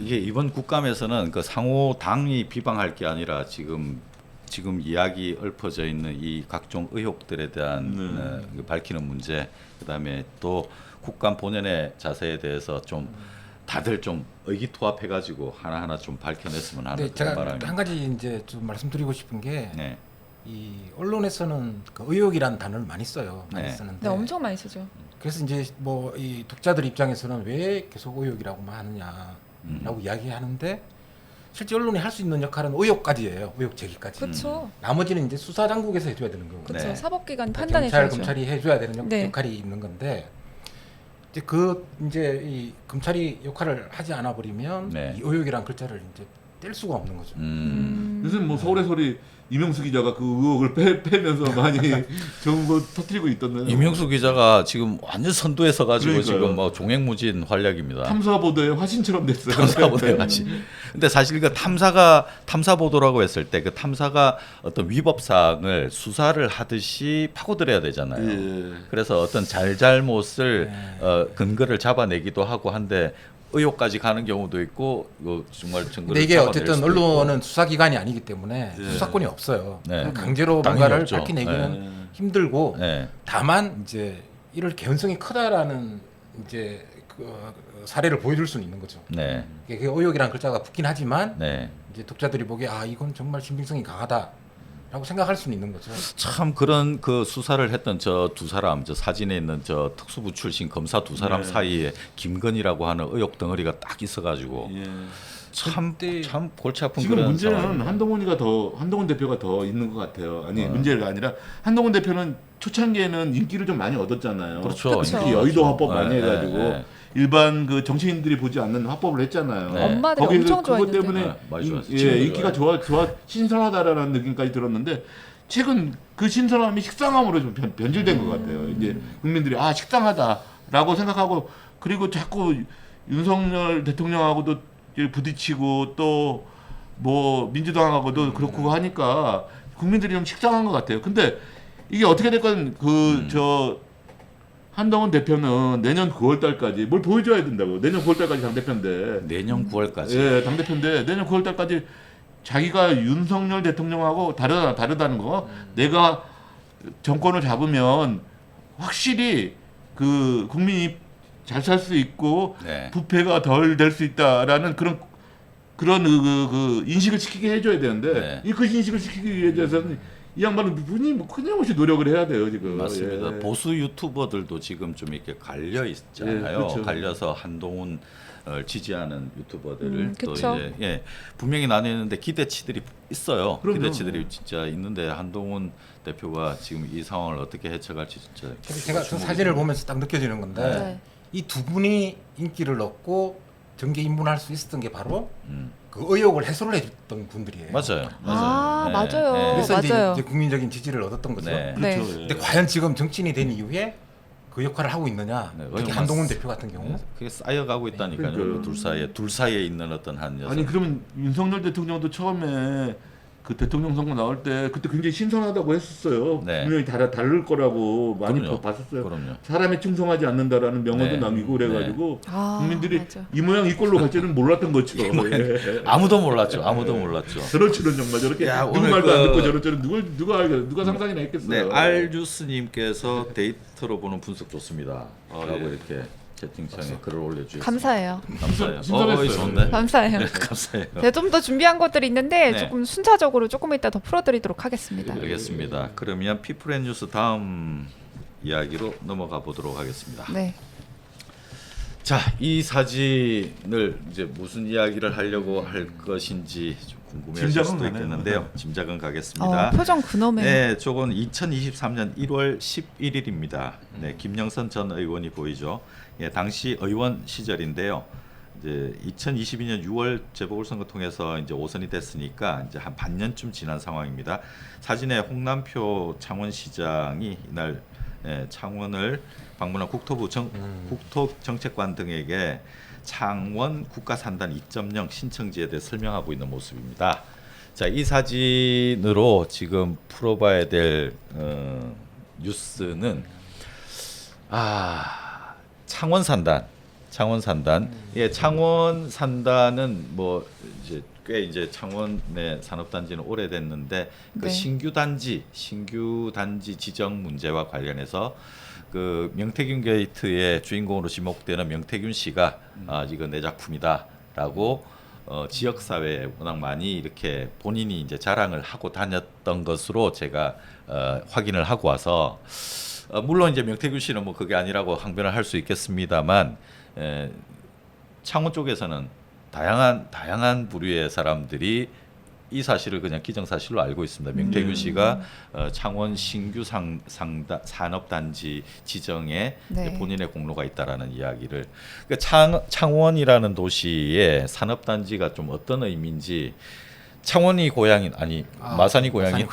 이게 이번 국감에서는 그 상호 당이 비방할 게 아니라 지금 이야기 얽혀져 있는 이 각종 의혹들에 대한 밝히는 문제, 그다음에 또 국감 본연의 자세에 대해서 좀 다들 좀 의기투합해가지고 하나하나 좀 밝혀냈으면 하는 네, 제가 바람입니다. 한 가지 이제 좀 말씀드리고 싶은 게 네. 이 언론에서는 그 의혹이라는 단어를 많이 써요. 많이 네. 쓰는데. 네, 엄청 많이 쓰죠. 그래서 이제 뭐 이 독자들 입장에서는 왜 계속 의혹이라고만 하느냐라고 이야기하는데 실제 언론이 할 수 있는 역할은 의혹까지예요. 의혹 제기까지. 그렇죠. 나머지는 이제 수사 당국에서 해줘야 되는 거고. 그렇죠. 네. 사법기관 경찰, 판단해줘야죠. 검찰이 해줘야 되는 네. 역할이 있는 건데 이제 이 검찰이 역할을 하지 않아 버리면 네. 이 의혹이란 글자를 이제 뗄 수가 없는 거죠. 요새 뭐 서울의 소리 이명수 기자가 그 의혹을 빼면서 많이 좋은 거 터뜨리고 있던데. 이명수 기자가 지금 완전 선두에 서가지고 그러니까요. 지금 뭐 종횡무진 활약입니다. 탐사 보도의 화신처럼 됐어요. 탐사 보도에 같이. 근데 사실 그 탐사 보도라고 했을 때 그 탐사가 어떤 위법 사항을 수사를 하듯이 파고들어야 되잖아요. 예. 그래서 어떤 잘못을 근거를 잡아내기도 하고 한데 의혹까지 가는 경우도 있고 이거 정말 증거를 근데 이게 잡아낼 어쨌든 수도 언론은 수사기관이 아니기 때문에 네. 수사권이 없어요. 네. 강제로 당연히 뭔가를 없죠. 밝혀내기는 네. 힘들고 네. 다만 이제 이럴 개연성이 크다라는 이제 그 사례를 보여줄 수는 있는 거죠. 네. 이게 그 의혹이라는 글자가 붙긴 하지만 네. 이제 독자들이 보기에 아 이건 정말 신빙성이 강하다라고 생각할 수는 있는 거죠. 참 그런 그 수사를 했던 저 두 사람, 저 사진에 있는 저 특수부 출신 검사 두 사람 네. 사이에 김건희라고 하는 의혹 덩어리가 딱 있어가지고 예. 참 골치 아픈 지금 그런 문제는 상황입니다. 한동훈 대표가 더 있는 것 같아요. 아니 어. 문제가 아니라 한동훈 대표는 초창기에는 인기를 좀 많이 얻었잖아요. 그렇죠. 특히 여의도 화법 네, 많이 네, 해가지고 네. 일반 그 정치인들이 보지 않는 화법을 했잖아요. 네. 엄마들이 거기에 엄청 그것 좋아했는데. 때문에 네, 많이 좋아했어요. 예, 친구들 인기가 좋아 신선하다라는 느낌까지 들었는데 최근 그 신선함이 식상함으로 좀 변질된 것 같아요. 이제 국민들이 아 식상하다라고 생각하고 그리고 자꾸 윤석열 대통령하고도 부딪히고 또 뭐 민주당하고도 그렇고 하니까 국민들이 좀 식상한 것 같아요. 근데 이게 어떻게 됐건 저 한동훈 대표는 내년 9월달까지 뭘 보여줘야 된다고. 내년 9월달까지 당 대표인데. 내년 9월까지. 예, 당 대표인데 내년 9월달까지 자기가 윤석열 대통령하고 다르다는 거. 내가 정권을 잡으면 확실히 그 국민이 잘 살 수 있고 네. 부패가 덜 될 수 있다라는 그런 그 인식을 시키게 해줘야 되는데 네. 그 인식을 시키기 위해서는 이 양반은 끊임없이 노력을 해야 돼요 지금. 맞습니다. 예. 보수 유튜버들도 지금 좀 이렇게 갈려 있잖아요. 예, 그렇죠. 갈려서 한동훈을 지지하는 유튜버들을 또 그쵸. 이제 분명히 나뉘는데 기대치들이 있어요. 그럼요. 기대치들이 진짜 있는데 한동훈 대표가 지금 이 상황을 어떻게 해쳐갈지 진짜. 제가 그 사진을 보면서 딱 느껴지는 건데 네. 이 두 분이 인기를 얻고 정계 입문할 수 있었던 게 바로 음. 그 의혹을 해소를 해줬던 분들이에요. 맞아요. 아, 맞아요. 그래서 맞아요. 이제 국민적인 지지를 얻었던 거죠. 네. 네. 그렇죠. 예. 근데 과연 지금 정치인이 된 이후에 그 역할을 하고 있느냐? 네, 특히 의혹만 한동훈 대표 같은 경우. 그게 쌓여가고 있다니까요. 그러니까요. 그 둘 사이에 있는 어떤 한 여성. 아니 그러면 윤석열 대통령도 처음에 그 대통령 선거 나올 때 그때 굉장히 신선하다고 했었어요. 네. 분명히 다를 거라고 많이 그럼요. 봤었어요. 그럼요. 사람에 충성하지 않는다라는 명언도 네. 남기고 그래가지고 아, 국민들이 맞아. 이 모양 이 꼴로 갈 줄은 몰랐던 거죠. 예. 아무도 몰랐죠. 아무도 몰랐죠. 저런저런 정말 저렇게 야, 누구 오늘 말도 안 그- 듣고 저런저런 누가 상상이나 했겠어요. 네, 알뉴스님께서 데이터로 보는 분석 좋습니다. 라고 예. 이렇게 채팅창에 글을 올려주셨습니다. 감사해요. 감사해요. 신선했어요. 좋은데? 감사해요. 네, 감사해요. 제가 좀 더 준비한 것들이 있는데 네. 조금 순차적으로 조금 이따 더 풀어드리도록 하겠습니다. 알겠습니다. 그러면 피플앤뉴스 다음 이야기로 넘어가 보도록 하겠습니다. 네. 자, 이 사진을 이제 무슨 이야기를 하려고 할 것인지 좀 궁금해하실 짐작은 수도 가네요. 있겠는데요. 짐작은 가겠습니다. 표정 근엄해. 네, 저건 2023년 1월 11일입니다. 네, 김영선 전 의원이 보이죠. 예, 당시 의원 시절인데요. 이제 2022년 6월 재보궐선거 통해서 이제 5선이 됐으니까 이제 한 반년쯤 지난 상황입니다. 사진에 홍남표 창원시장이 이날 창원을 방문한 국토정책관 등에게 창원 국가산단 2.0 신청지에 대해 설명하고 있는 모습입니다. 자, 이 사진으로 지금 풀어봐야 될 뉴스는 창원산단. 예, 창원산단은 뭐 이제 꽤 이제 창원의 산업단지는 오래됐는데 그 네. 신규 단지 지정 문제와 관련해서 그 명태균 게이트의 주인공으로 지목되는 명태균 씨가 이거 내 작품이다라고 지역 사회에 워낙 많이 이렇게 본인이 이제 자랑을 하고 다녔던 것으로 제가 확인을 하고 와서 물론 이제 명태균 씨는 뭐 그게 아니라고 항변을 할 수 있겠습니다만 창원 쪽에서는 다양한 부류의 사람들이 이 사실을 그냥 기정사실로 알고 있습니다. 명태균 씨가 창원 신규 산업단지 지정에 네. 본인의 공로가 있다라는 이야기를 그러니까 창원이라는 도시의 산업단지가 좀 어떤 의미인지 창원이 고향인 마산이 고향인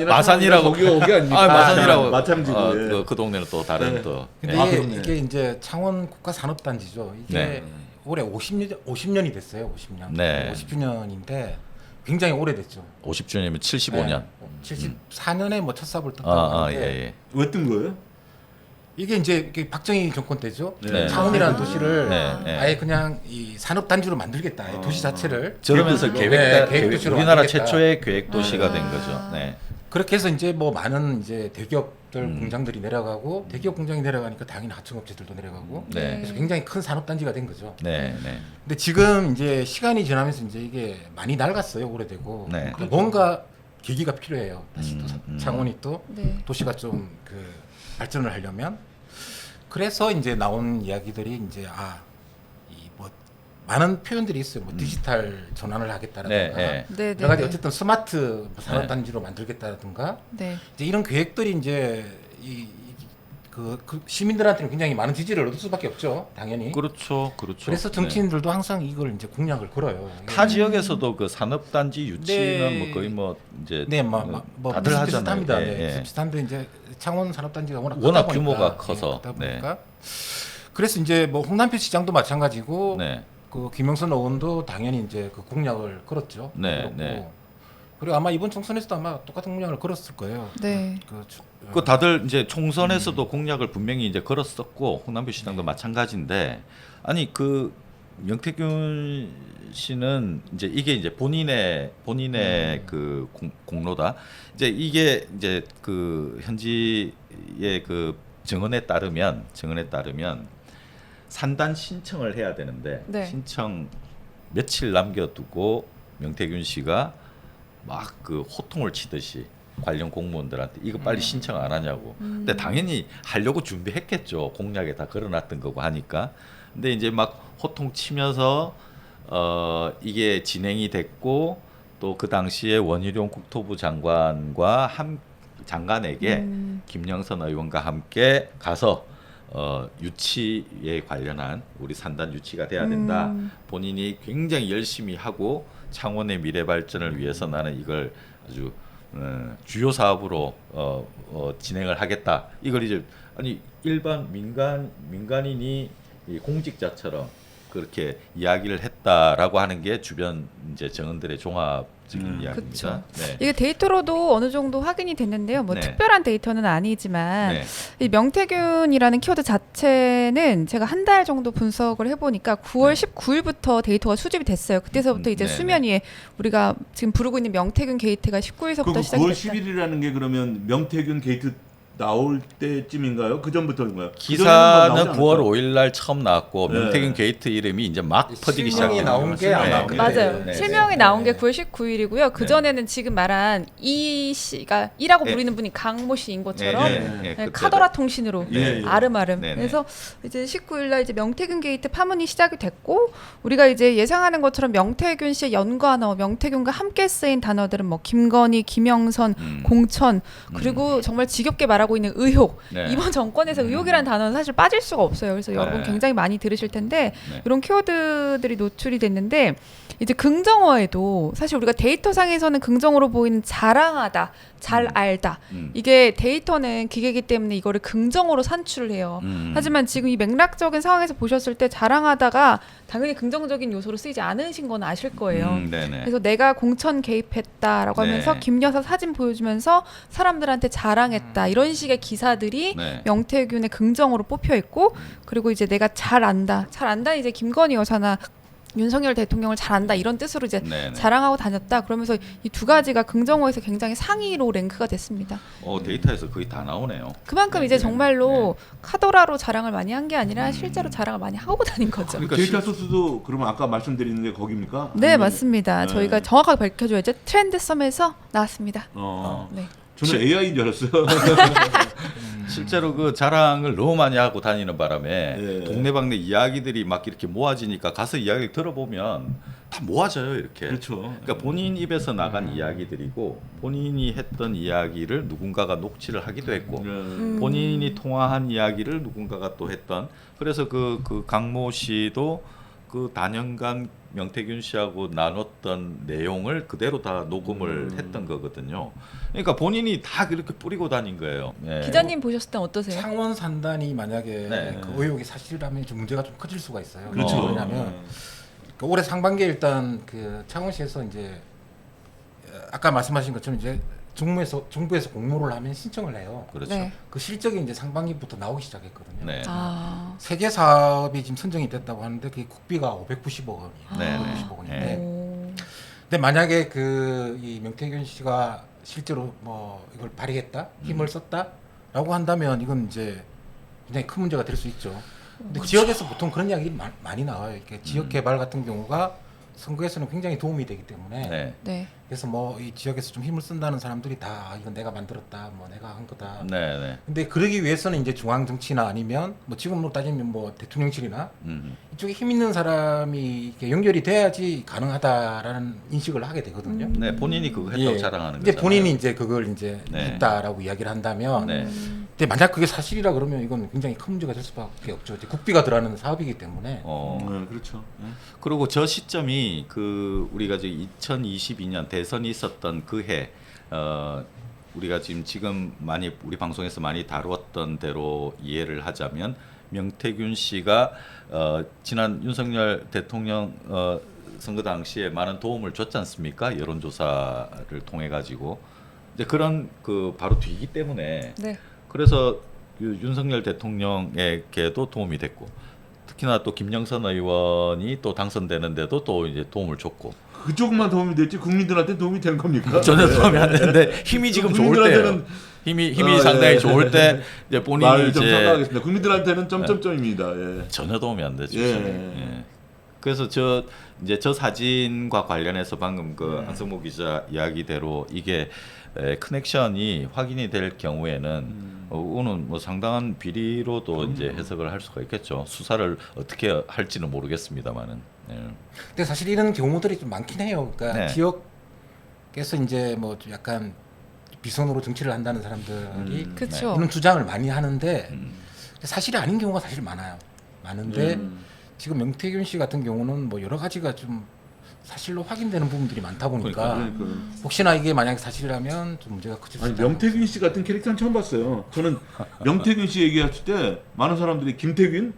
마산이라고 거기 아닙니까? 마산이라고 마창지구. 그 동네는 또 다른 네. 또 근데 그렇네. 이게 이제 창원 국가산업단지죠. 이게 네. 올해 50년이 됐어요. 50년. 네. 50주년인데 굉장히 오래됐죠. 50주년이면 75년. 74년에 뭐 첫 삽을 떴다고 하는데 예. 왜 뜬 거예요? 이게 이제 박정희 정권 때죠. 네. 창원이라는 도시를 네. 아예 그냥 이 산업단지로 만들겠다. 아예 도시 자체를. 저러면서 계획 도시로 우리나라 만들겠다. 최초의 계획 도시가 된 거죠. 네. 그렇게 해서 이제 뭐 많은 이제 대기업들 공장들이 내려가고 대기업 공장이 내려가니까 당연히 하청업체들도 내려가고 네. 그래서 굉장히 큰 산업단지가 된 거죠. 네. 근데 지금 이제 시간이 지나면서 이제 이게 많이 낡았어요. 오래되고 네. 그러니까 뭔가 계기가 필요해요. 다시 또 창원이 또 네. 도시가 좀 그 발전을 하려면 그래서 이제 나온 이야기들이 이제 이 뭐 많은 표현들이 있어요. 뭐 디지털 전환을 하겠다라든가 네. 네, 여러 가지 네. 어쨌든 스마트 산업단지로 만들겠다라든가 네. 이제 이런 계획들이 이제 그 시민들한테는 굉장히 많은 지지를 얻을 수밖에 없죠, 당연히. 그렇죠. 그래서 정치인들도 항상 이걸 이제 공약을 걸어요. 타 지역에서도 그 산업단지 유치는 네. 뭐 거의 뭐 이제 네, 뭐 다들 하잖아요. 비슷합니다. 예, 네, 예. 비슷한데 이제 창원 산업단지가 워낙 워낙 크다 규모가 보니까, 커서. 그러다 보니까 그래서 이제 뭐 홍남표 시장도 마찬가지고 네. 그 김영선 의원도 당연히 이제 그 공약을 걸었죠. 네, 그렇고. 네. 그리고 아마 이번 총선에서도 아마 똑같은 공약을 걸었을 거예요. 네. 그 다들 이제 총선에서도 공약을 분명히 이제 걸었었고 홍남표 시장도 마찬가지인데 아니 그 명태균 씨는 이제 이게 본인의 그 공로다. 이제 이게 이제 그 현지의 그 증언에 따르면 산단 신청을 해야 되는데 네. 신청 며칠 남겨두고 명태균 씨가 막 그 호통을 치듯이 관련 공무원들한테 이거 빨리 신청 안 하냐고. 근데 당연히 하려고 준비했겠죠. 공약에 다 걸어놨던 거고 하니까. 근데 이제 막 호통 치면서 이게 진행이 됐고 또 그 당시에 원희룡 국토부 장관과 장관에게 김영선 의원과 함께 가서 유치에 관련한 우리 산단 유치가 돼야 된다. 본인이 굉장히 열심히 하고 창원의 미래 발전을 위해서 나는 이걸 아주 주요 사업으로 진행을 하겠다. 이걸 이제 아니 일반 민간인이 이 공직자처럼 그렇게 이야기를 했다라고 하는 게 주변 이제 정언들의 종합적인 이야기입니다. 네. 이게 데이터로도 어느 정도 확인이 됐는데요. 뭐 네. 특별한 데이터는 아니지만 네. 이 명태균이라는 키워드 자체는 제가 한 달 정도 분석을 해보니까 9월 19일부터 데이터가 수집이 됐어요. 그때서부터 이제 네, 수면 위에 우리가 지금 부르고 있는 명태균 게이트가 19일서부터 그리고 시작이 9월 됐다. 10일이라는 게 그러면 명태균 게이트 나올 때쯤인가요? 그 전부터인가요? 기사는 9월 5일 날 처음 나왔고 네. 명태균 게이트 이름이 이제 막 퍼지기 실명이 시작했어요. 나온 게 아마 네. 맞아요. 네. 실명이 네. 나온 게 네. 9월 19일이고요. 그 전에는 지금 말한 이 씨가 이라고 네. 부르는 분이 강모 씨인 것처럼 네. 네, 카더라 통신으로 예, 예. 아름아름. 네, 네. 그래서 이제 19일 날 이제 명태균 게이트 파문이 시작이 됐고 우리가 이제 예상하는 것처럼 명태균 씨의 연관어, 명태균과 함께 쓰인 단어들은 뭐 김건희, 김영선, 공천 그리고 정말 지겹게 말하고 있는 의혹. 네. 이번 정권에서 의혹이라는 단어는 사실 빠질 수가 없어요. 그래서 여러분 네. 굉장히 많이 들으실 텐데 네. 이런 키워드들이 노출이 됐는데 이제 긍정어에도 사실 우리가 데이터상에서는 긍정으로 보이는 자랑하다, 잘 알다. 이게 데이터는 기계이기 때문에 이거를 긍정어로 산출을 해요. 하지만 지금 이 맥락적인 상황에서 보셨을 때 자랑하다가 당연히 긍정적인 요소로 쓰이지 않으신 건 아실 거예요. 네네. 그래서 내가 공천 개입했다라고 네. 하면서 김 여사 사진 보여주면서 사람들한테 자랑했다 이런 식의 기사들이 네. 명태균의 긍정으로 뽑혀 있고 그리고 이제 내가 잘 안다 이제 김건희 여사나 윤석열 대통령을 잘 안다 이런 뜻으로 이제 네네. 자랑하고 다녔다 그러면서 이 두 가지가 긍정어에서 굉장히 상위로 랭크가 됐습니다. 데이터에서 거의 다 나오네요. 그만큼 이제 정말로 카더라로 자랑을 많이 한 게 아니라 실제로 자랑을 많이 하고 다닌 거죠. 그러니까 데이터 소스도 그러면 아까 말씀드린 게 거기입니까? 네 아니면- 맞습니다. 네. 저희가 정확하게 밝혀줘야죠. 트렌드 썸에서 나왔습니다. 어. 네. 저는 AI인 줄 알았어요. 실제로 그 자랑을 너무 많이 하고 다니는 바람에 예. 동네방네 이야기들이 막 이렇게 모아지니까 가서 이야기를 들어보면 다 모아져요 이렇게. 그렇죠. 그러니까 본인 입에서 나간 이야기들이고 본인이 했던 이야기를 누군가가 녹취를 하기도 했고 본인이 통화한 이야기를 누군가가 또 했던 그래서 그 강모 씨도 그 단연간 명태균 씨하고 나눴던 내용을 그대로 다 녹음을 했던 거거든요. 그러니까 본인이 다 그렇게 뿌리고 다닌 거예요. 예. 기자님 보셨을 땐 어떠세요? 창원 산단이 만약에 네. 그 의혹이 사실이라면 좀 문제가 좀 커질 수가 있어요. 그렇죠. 왜냐하면 그 올해 상반기에 일단 그 창원시에서 이제 아까 말씀하신 것처럼 이제 정부에서 공모를 하면 신청을 해요. 그렇죠. 네. 그 실적이 이제 상반기부터 나오기 시작했거든요. 네. 아. 세 개 사업이 지금 선정이 됐다고 하는데 그게 국비가 590억 원이에요. 네, 네. 590억 원인데 오. 근데 만약에 이 명태균 씨가 실제로 뭐 이걸 발휘했다, 힘을 썼다라고 한다면 이건 이제 굉장히 큰 문제가 될 수 있죠. 근데 지역에서 보통 그런 이야기 많이 나와요. 이렇게 지역 개발 같은 경우가 선거에서는 굉장히 도움이 되기 때문에 네. 네. 그래서 뭐 이 지역에서 좀 힘을 쓴다는 사람들이 다 이건 내가 만들었다, 뭐 내가 한 거다. 네. 네. 근데 그러기 위해서는 이제 중앙 정치나 아니면 뭐 지금으로 따지면 뭐 대통령실이나 이쪽에 힘 있는 사람이 이렇게 연결이 돼야지 가능하다라는 인식을 하게 되거든요. 네. 본인이 그거 했다고 예. 자랑하는 근데 거잖아요. 본인이 이제 그걸 이제 네. 했다라고 이야기를 한다면, 네. 근데 만약 그게 사실이라 그러면 이건 굉장히 큰 문제가 될 수밖에 없죠. 이제 국비가 들어가는 사업이기 때문에. 그렇죠. 그리고 저 시점이 그 우리가 지금 2022년 대선이 있었던 그 해 우리가 지금 많이 우리 방송에서 많이 다루었던 대로 이해를 하자면 명태균 씨가 지난 윤석열 대통령 선거 당시에 많은 도움을 줬지 않습니까? 여론조사를 통해 가지고 이제 그런 그 바로 뒤이기 때문에 네. 그래서 윤석열 대통령에게도 도움이 됐고 특히나 또 김영선 의원이 또 당선되는데도 또 이제 도움을 줬고 그쪽만 도움이 됐지 국민들한테 도움이 된 겁니까? 전혀 도움이 안 되는데 힘이 지금 좋을 때예요. 국민들한테는 힘이 상당히 예. 좋을 때 이제 본인이 말을 좀 이제 생각하겠습니다. 국민들한테는 점점점입니다. 예. 전혀 도움이 안 되죠. 예. 예. 그래서 저 사진과 관련해서 방금 그 안성모 기자 이야기대로 이게 커넥션이 확인이 될 경우에는 오는 뭐 상당한 비리로도 이제 해석을 할 수가 있겠죠. 수사를 어떻게 할지는 모르겠습니다만은. 예. 근데 사실 이런 경우들이 좀 많긴 해요. 그러니까 네. 지역에서 이제 뭐 좀 약간 비선으로 정치를 한다는 사람들이 그렇죠. 이런 주장을 많이 하는데 사실이 아닌 경우가 사실 많은데 지금 명태균 씨 같은 경우는 뭐 여러 가지가 좀 사실로 확인되는 부분들이 많다 보니까 그러니까. 혹시나 이게 만약에 사실이라면 좀 문제가 커질 수 아니 있다. 명태균 씨 같은 캐릭터는 처음 봤어요. 저는 명태균 씨 얘기했을 때 많은 사람들이 김태균?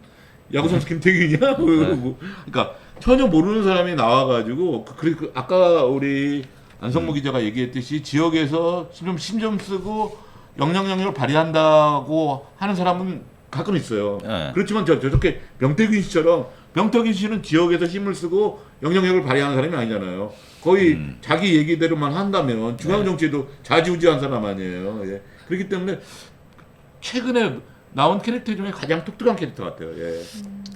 야구 선수 김태균이야? 그러니까 전혀 모르는 사람이 나와가지고 그리고 아까 우리 안성모 기자가 얘기했듯이 지역에서 좀 쓰고 영향력을 발휘한다고 하는 사람은 가끔 있어요. 네. 그렇지만 저렇게 명태균 씨처럼 명태균 씨는 지역에서 힘을 쓰고 영향력을 발휘하는 사람이 아니잖아요. 거의 자기 얘기대로만 한다면 중앙 정치에도 좌지우지한 사람 아니에요. 예. 그렇기 때문에 최근에 나온 캐릭터 중에 가장 독특한 캐릭터 같아요. 예.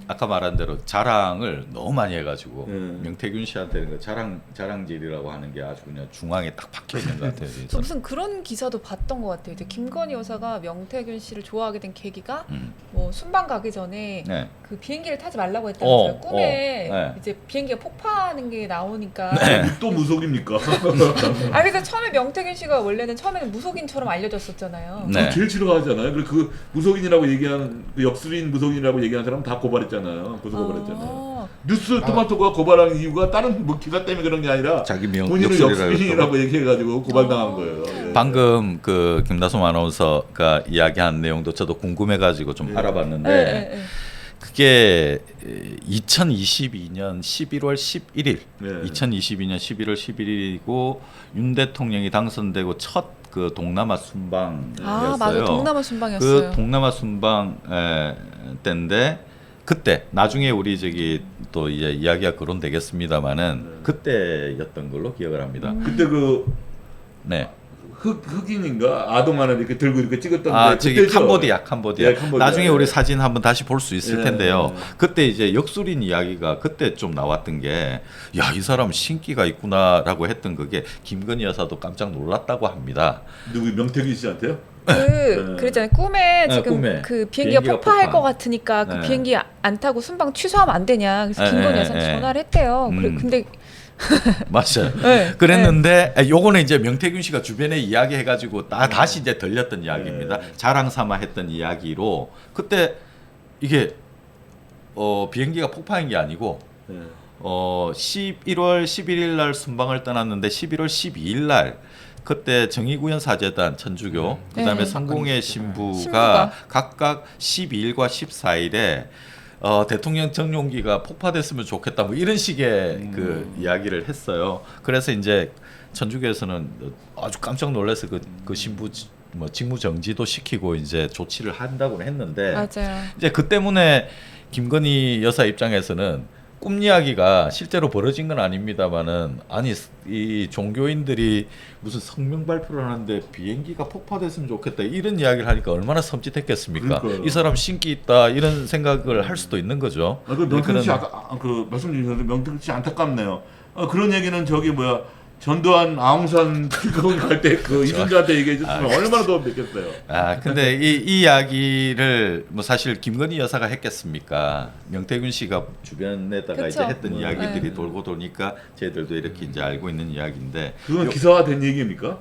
아까 말한 대로 자랑을 너무 많이 해가지고 음. 명태균 씨한테는 그 자랑질이라고 하는 게 아주 그냥 중앙에 딱 박혀 있는 것 같아요. 저 무슨 그런 기사도 봤던 것 같아요. 이제 김건희 여사가 명태균 씨를 좋아하게 된 계기가 뭐 순방 가기 전에 네. 그 비행기를 타지 말라고 했다면서요. 꿈에 네. 이제 비행기가 폭파하는 게 나오니까. 또 무속입니까? 아 그래서 처음에 명태균 씨가 원래는 처음에는 무속인처럼 알려졌었잖아요. 네. 제일 싫어하잖아요. 그리고 그 무속인이라고 얘기한 그 역술인 무속인이라고 얘기한 사람 다 고발했잖아요. 고소 고발했잖아요. 뉴스 토마토가 고발한 이유가 다른 뭐 기사 때문에 그런 게 아니라 자기 본인은 역술인이라고 얘기해가지고 고발당한 거예요. 예. 방금 그 김다솜 아나운서가 이야기한 내용도 저도 궁금해가지고 좀 알아봤는데 네. 그게 2022년 11월 11일, 네. 2022년 11월 11일이고 윤 대통령이 당선되고 첫 그 동남아 순방이었어요. 아 맞아, 동남아 순방이었어요. 그 동남아 순방 때인데 그때 나중에 우리 저기 또 이제 이야기가 거론되겠습니다만은 그때였던 걸로 기억을 합니다. 그때 그 네. 흑인인가 아동 하나 이렇게 들고 이렇게 찍었던 아 게 저기 그때죠? 캄보디아. 예, 캄보디아. 나중에 예. 우리 사진 한번 다시 볼 수 있을 예, 텐데요. 예. 그때 이제 역술인 이야기가 그때 좀 나왔던 게 야 이 사람 신기가 있구나라고 했던 그게 김건희 여사도 깜짝 놀랐다고 합니다. 누구 명태균 씨한테요? 그랬잖아요. 꿈에 네, 지금 꿈에. 그 비행기가 폭파할 폭파. 것 같으니까 그 네. 비행기 안 타고 순방 취소하면 안 되냐. 그래서 네, 김건희 네, 여사한테 네. 전화를 했대요. 근데 맞아요. 네, 그랬는데 요거는 이제 명태균 씨가 주변에 이야기해가지고 다시 이제 들렸던 이야기입니다. 자랑 삼아 했던 이야기로 그때 이게 비행기가 폭파한 게 아니고 11월 11일 날 순방을 떠났는데 11월 12일 날 그때 정의구현 사재단 천주교 그다음에 네. 성공회 신부가. 신부가 각각 12일과 14일에 대통령 정용기가 폭파됐으면 좋겠다 뭐 이런 식의 그 이야기를 했어요. 그래서 이제 천주교에서는 아주 깜짝 놀라서 그 신부 뭐 직무 정지도 시키고 이제 조치를 한다고 했는데 맞아요. 이제 그 때문에 김건희 여사 입장에서는 꿈 이야기가 실제로 벌어진 건 아닙니다만은 아니 이 종교인들이 무슨 성명 발표를 하는데 비행기가 폭파됐으면 좋겠다 이런 이야기를 하니까 얼마나 섬찟했겠습니까? 그러니까요. 이 사람 신기 있다 이런 생각을 할 수도 있는 거죠. 그 명태균 씨 아까 그 말씀 주셨는데 명태균 씨 안타깝네요. 그런 얘기는 저기 뭐야 전두환 아웅산 거기 갈 때 그 이순자한테 얘기해줬으면 얼마나 더 뵙겠어요. 근데 이 이야기를 뭐 사실 김건희 여사가 했겠습니까? 명태균 씨가 주변에다가 그쵸. 이제 했던 이야기들이 네. 돌고 도니까 저희들도 이렇게 이제 알고 있는 이야기인데 그건 기사화된 얘기입니까?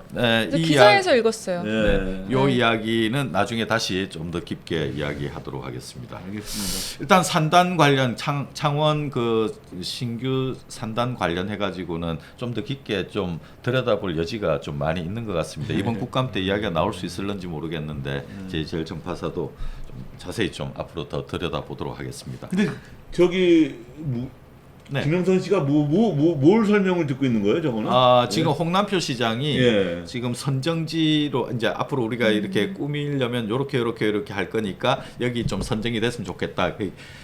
저 기사에서 읽었어요. 네. 요 이야기는 나중에 다시 좀 더 깊게 이야기하도록 하겠습니다. 알겠습니다. 일단 산단 관련 창원 그 신규 산단 관련해 가지고는 좀 더 깊게 좀 들여다볼 여지가 좀 많이 있는 것 같습니다. 이번 국감 때 이야기가 나올 수 있을런지 모르겠는데 제 제일 전파사도 좀 자세히 좀 앞으로 더 들여다보도록 하겠습니다. 근데 저기 네. 김영선 씨가 뭘 설명을 듣고 있는 거예요, 저거는? 지금 홍남표 시장이 예. 지금 선정지로 이제 앞으로 우리가 이렇게 꾸미려면 요렇게 할 거니까 여기 좀 선정이 됐으면 좋겠다.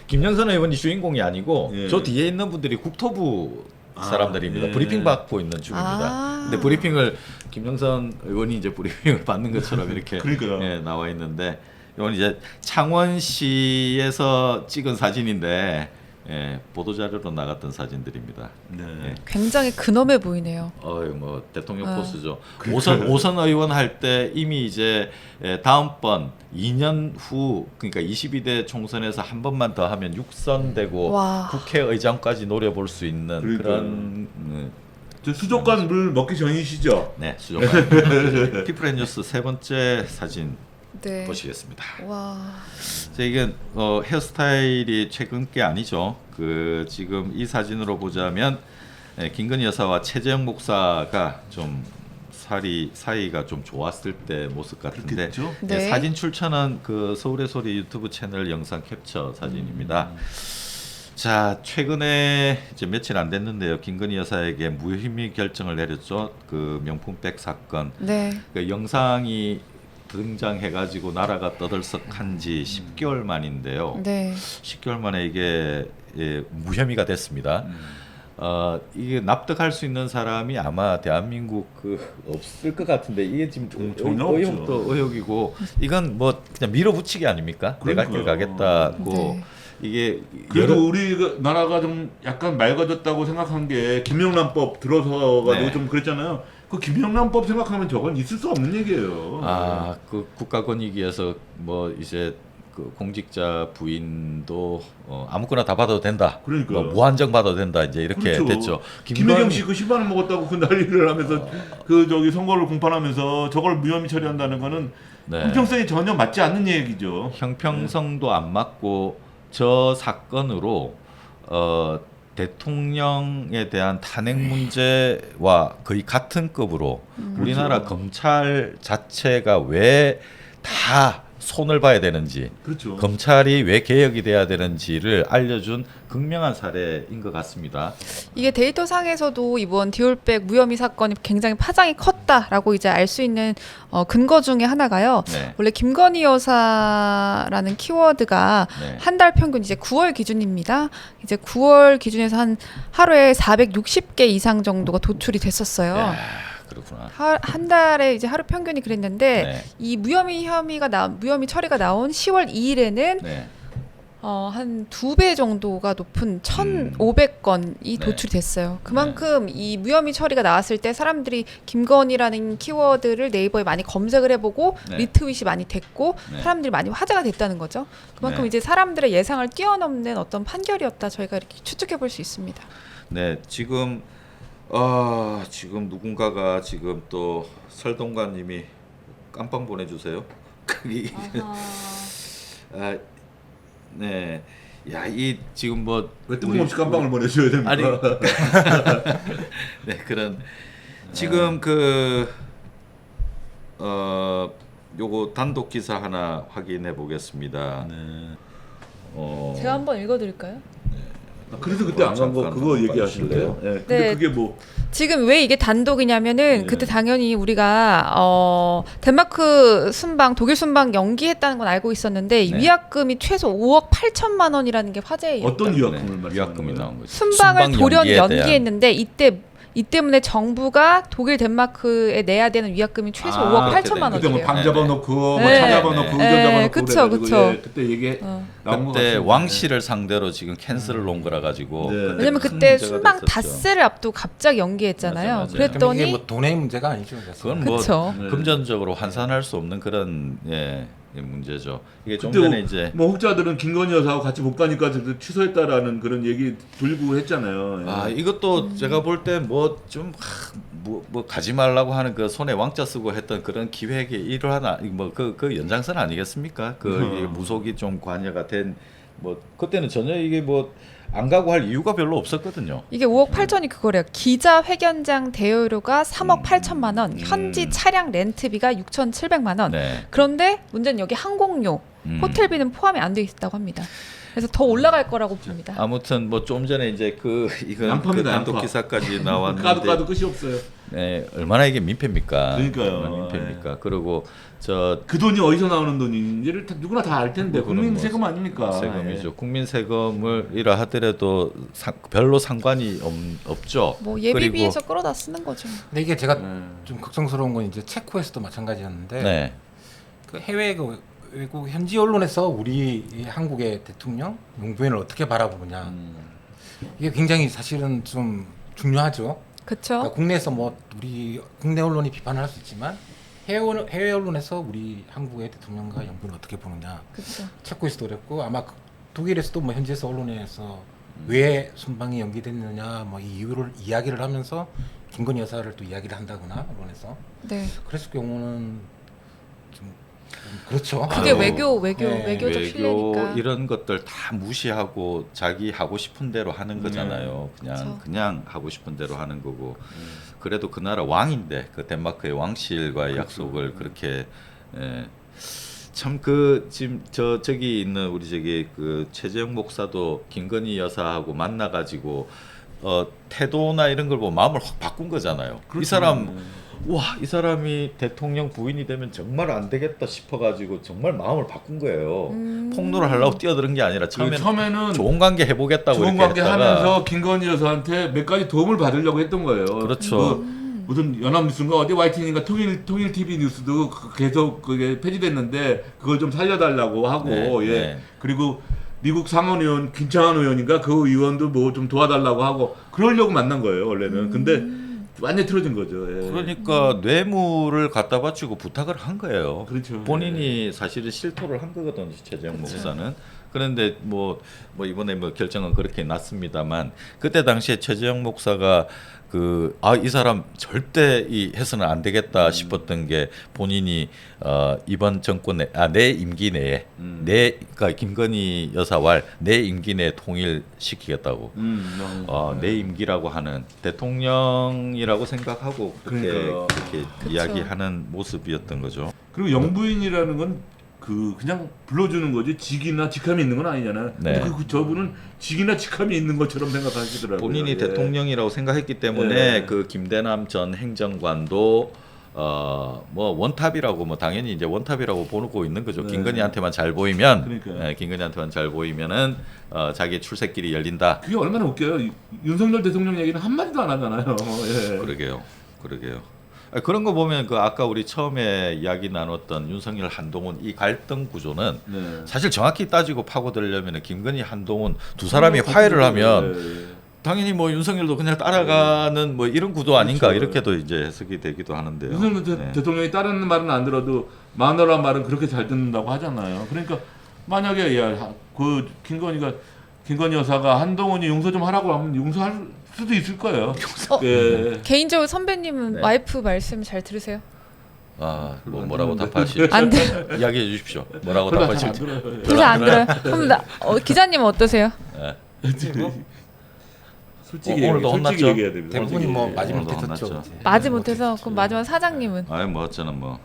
김영선 의원이 주인공이 아니고 예. 저 뒤에 있는 분들이 국토부 사람들입니다. 예. 브리핑 받고 있는 중입니다. 근데 브리핑을 김영선 의원이 이제 브리핑을 받는 것처럼 이렇게 그러니까요. 예, 나와 있는데 이건 이제 창원시에서 찍은 사진인데 보도 자료로 나갔던 사진들입니다. 네. 예. 굉장히 근엄해 보이네요. 뭐 대통령 포스죠. 오선 의원 할 때 이미 이제 다음번 2년 후 그러니까 22대 총선에서 한 번만 더 하면 육선되고 와. 국회의장까지 노려볼 수 있는 그러니까요. 그런 저 수족관 물 먹기 전이시죠? 네 수족관. 피플앤뉴스 세 번째 사진 네. 보시겠습니다. 와. 이게 헤어스타일이 최근 게 아니죠. 그 지금 이 사진으로 보자면 김건희 여사와 최재형 목사가 좀 사이가 좀 좋았을 때 모습 같은데 그렇겠죠? 네. 사진 출처는 그 서울의 소리 유튜브 채널 영상 캡처 사진입니다. 자 최근에 이제 며칠 안 됐는데요. 김건희 여사에게 무혐의 결정을 내렸죠. 그 명품백 사건. 네. 그 영상이 등장해가지고 나라가 떠들썩한 지 10개월 만인데요. 네. 10개월 만에 이게 무혐의가 됐습니다. 이게 납득할 수 있는 사람이 아마 대한민국 없을 것 같은데 이게 지금 전혀 의혹도 없죠. 의혹이고 이건 뭐 그냥 밀어붙이기 아닙니까? 내 갈 길 그러니까요. 가겠다고 네. 이게 그래도 우리 나라가 좀 약간 맑아졌다고 생각한 게 김영란법 들어서 가지고 네. 좀 그랬잖아요. 그 김영란법 생각하면 저건 있을 수 없는 얘기예요. 그 국가권익위에서 뭐 이제 그 공직자 부인도 아무거나 다 받아도 된다. 그러니까요. 뭐 무한정 받아도 된다. 이제 이렇게 그렇죠. 됐죠. 김혜경 씨 그 10만 원 먹었다고 그 난리를 하면서 그 저기 선거를 공판하면서 저걸 무혐의 처리한다는 거는 네. 형평성이 전혀 맞지 않는 얘기죠. 형평성도 안 맞고 저 사건으로 대통령에 대한 탄핵 문제와 거의 같은 급으로 우리나라 검찰 자체가 왜 다 손을 봐야 되는지 그렇죠. 검찰이 왜 개혁이 돼야 되는지를 알려준 극명한 사례인 것 같습니다. 이게 데이터상에서도 이번 디올백 무혐의 사건이 굉장히 파장이 컸다라고 이제 알 수 있는 근거 중에 하나가요. 네. 원래 김건희 여사라는 키워드가 네. 한 달 평균 이제 9월 기준입니다. 이제 9월 기준에서 한 하루에 460개 이상 정도가 도출이 됐었어요. 야, 그렇구나. 한 달에 이제 하루 평균이 그랬는데 네. 이 무혐의 처리가 나온 10월 2일에는 네. 한 2배 정도가 높은 1,500건이 네. 도출이 됐어요. 그만큼 이 무혐의 처리가 나왔을 때 사람들이 김건희라는 키워드를 네이버에 많이 검색을 해보고 네. 리트윗이 많이 됐고 네. 사람들이 많이 화제가 됐다는 거죠. 그만큼 네. 이제 사람들의 예상을 뛰어넘는 어떤 판결이었다 저희가 이렇게 추측해 볼 수 있습니다. 네, 지금 누군가가 지금 또 설동관님이 깜빵 보내주세요. 네, 야, 이 지금 뭐 왜 뜬금없이 깜빵을 보내줘야 됩니까? 아니, 네, 그런 지금 요거 단독 기사 하나 확인해 보겠습니다. 네. 제가 한번 읽어드릴까요? 그래서 그때 안 간 거 그거 얘기하실래요? 네. 근데 네. 그게 뭐 지금 왜 이게 단독이냐면은 네. 그때 당연히 우리가 덴마크 순방, 독일 순방 연기했다는 건 알고 있었는데 이 네. 위약금이 최소 5억 8천만 원이라는 게 화제예요. 어떤 위약금을 네, 말씀하는 위약금이 거예요? 나온 거죠. 순방을 순방 돌연 연기에 대한- 연기했는데 이 때문에 정부가 독일 덴마크에 내야 되는 위약금이 최소 5억 그렇게 8천만 된 그때 뭐 원이에요. 방 잡아놓고 뭐 네. 차 잡아놓고 네. 의전 네. 잡아놓고 그쵸, 그래가지고 그쵸. 예, 그때 얘기 나온 거 그때 같습니다. 왕 씨를 상대로 지금 캔슬을 놓은 거라 가지고 네. 그때 왜냐면 큰 그때 문제가 순방 됐었죠. 닷새를 앞두고 갑자기 연기했잖아요. 맞아요. 그럼 그랬더니 이게 뭐 돈의 문제가 아니죠. 그래서. 그건 뭐 그쵸. 네. 금전적으로 환산할 수 없는 그런 문제죠. 이게 좀 그때 전에 이제 뭐 혹자들은 김건희 여사하고 같이 못 가니까 취소했다라는 그런 얘기 들고 했잖아요. 예. 이것도 제가 볼 때 뭐 좀 뭐 가지 말라고 하는 그 손에 왕자 쓰고 했던 그런 기획의 일환 그 연장선 아니겠습니까? 이게 무속이 좀 관여가 된 그때는 전혀 이게 안 가고 할 이유가 별로 없었거든요. 이게 5억 8천이 그거래요. 기자 회견장 대여료가 3억 8천만 원, 현지 차량 렌트비가 6,700만 원. 네. 그런데 문제는 여기 항공료, 호텔비는 포함이 안 돼 있다고 합니다. 그래서 더 올라갈 거라고 봅니다. 아무튼 좀 전에 이제 이건 양파입니다, 단독 양파. 기사까지 나왔는데 까도 끝이 없어요. 네, 얼마나 이게 민폐입니까? 그러니까요. 얼마나 민폐입니까? 그리고 그 돈이 어디서 나오는 돈인지를 누구나 다 알 텐데 그거는 국민 세금 아닙니까? 세금이죠. 예. 국민 세금을 이라 하더라도 별로 상관이 없죠. 뭐 예비비에서 끌어다 쓰는 거죠. 근데 이게 제가 좀 걱정스러운 건 이제 체코에서도 마찬가지였는데 네. 그 해외 외국 현지 언론에서 우리 이 한국의 대통령 용부인을 어떻게 바라보느냐 이게 굉장히 사실은 좀 중요하죠. 그렇죠. 그러니까 국내에서 뭐 우리 국내 언론이 비판을 할 수 있지만 해외 언론에서 우리 한국의 대통령과 영부인을 어떻게 보느냐. 그렇죠. 체코에서도 그랬고 아마 독일에서도 뭐 현지에서 언론에서 왜 순방이 연기됐느냐 뭐 이 이유를 이야기를 하면서 김건희 여사를 또 이야기를 한다거나 언론에서 네. 그랬을 경우는 좀 그렇죠. 그게 아유, 외교적 신뢰니까. 이런 것들 다 무시하고 자기 하고 싶은 대로 하는 거잖아요. 그쵸. 그냥 하고 싶은 대로 하는 거고. 그래도 그 나라 왕인데 그 덴마크의 왕실과의 약속을 그렇게 참 지금 저기 있는 우리 최재형 목사도 김건희 여사하고 만나 가지고 태도나 이런 걸 보면 마음을 확 바꾼 거잖아요. 이 그렇죠. 사람 와, 이 사람이 대통령 부인이 되면 정말 안 되겠다 싶어가지고 정말 마음을 바꾼 거예요. 폭로를 하려고 뛰어드는 게 아니라 처음에는 좋은 관계 해보겠다고 좋은 이렇게 관계 했다가 하면서 김건희 여사한테 몇 가지 도움을 받으려고 했던 거예요. 그렇죠. 무슨 연합뉴스인가 어디 YTN인가 통일 TV 뉴스도 계속 그게 폐지됐는데 그걸 좀 살려달라고 하고 네, 예. 네. 그리고 미국 상원 의원 김창완 의원인가 그 의원도 뭐 좀 도와달라고 하고 그러려고 만난 거예요 원래는. 근데 완전 틀어진 거죠. 예. 그러니까 뇌물을 갖다 바치고 부탁을 한 거예요. 그렇죠. 본인이 사실은 실토를 한 거거든요, 최재형 목사는. 그런데 뭐 이번에 뭐 결정은 그렇게 났습니다만 그때 당시에 최재형 목사가 이 사람 절대 해서는 안 되겠다 싶었던 게 본인이 이번 정권에 내 임기 내에 그러니까 김건희 여사와 내 임기 내에 통일시키겠다고 내 임기라고 하는 대통령이라고 생각하고 그렇게 이야기하는 모습이었던 거죠. 그리고 영부인이라는 건 그냥 불러주는 거지 직이나 직함이 있는 건 아니잖아요. 네. 근데 저분은 직이나 직함이 있는 것처럼 생각하시더라고요. 본인이 예. 대통령이라고 생각했기 때문에 예. 그 김대남 전 행정관도 뭐 원탑이라고 뭐 당연히 이제 원탑이라고 보고 있는 거죠. 네. 김건희한테만 잘 보이면, 그러니까요. 김건희한테만 잘 보이면은 자기의 출세길이 열린다. 그게 얼마나 웃겨요. 윤석열 대통령 얘기는 한 마디도 안 하잖아요. 예. 그러게요. 그런 거 보면 아까 우리 처음에 이야기 나눴던 윤석열 한동훈 이 갈등 구조는 네. 사실 정확히 따지고 파고들려면 김건희 한동훈 두 사람이 화해를 하면 당연히 뭐 윤석열도 그냥 따라가는 뭐 이런 구도 아닌가 그렇죠. 이렇게도 이제 해석이 되기도 하는데요. 윤석열 대통령이 다른 말은 안 들어도 마누라 말은 그렇게 잘 듣는다고 하잖아요. 그러니까 만약에 김건희 여사가 한동훈이 용서 좀 하라고 하면 용서할 수도 있을 거예요. 예. 개인적으로 선배님은 네. 와이프 말씀 잘 들으세요? 뭐라고 답하실지 안 돼. 이야기해 주십시오. 뭐라고 별로 안 답하실지. 들어요. 그래서 안 들어요. 그럼 기자님은 어떠세요? 솔직히 오늘도 혼났죠? 얘기해야 됩니다. 대부분이 뭐 마지 오늘도 못했었죠. 혼났죠. 맞지 못해서 그럼 마지막 사장님은? 저는 뭐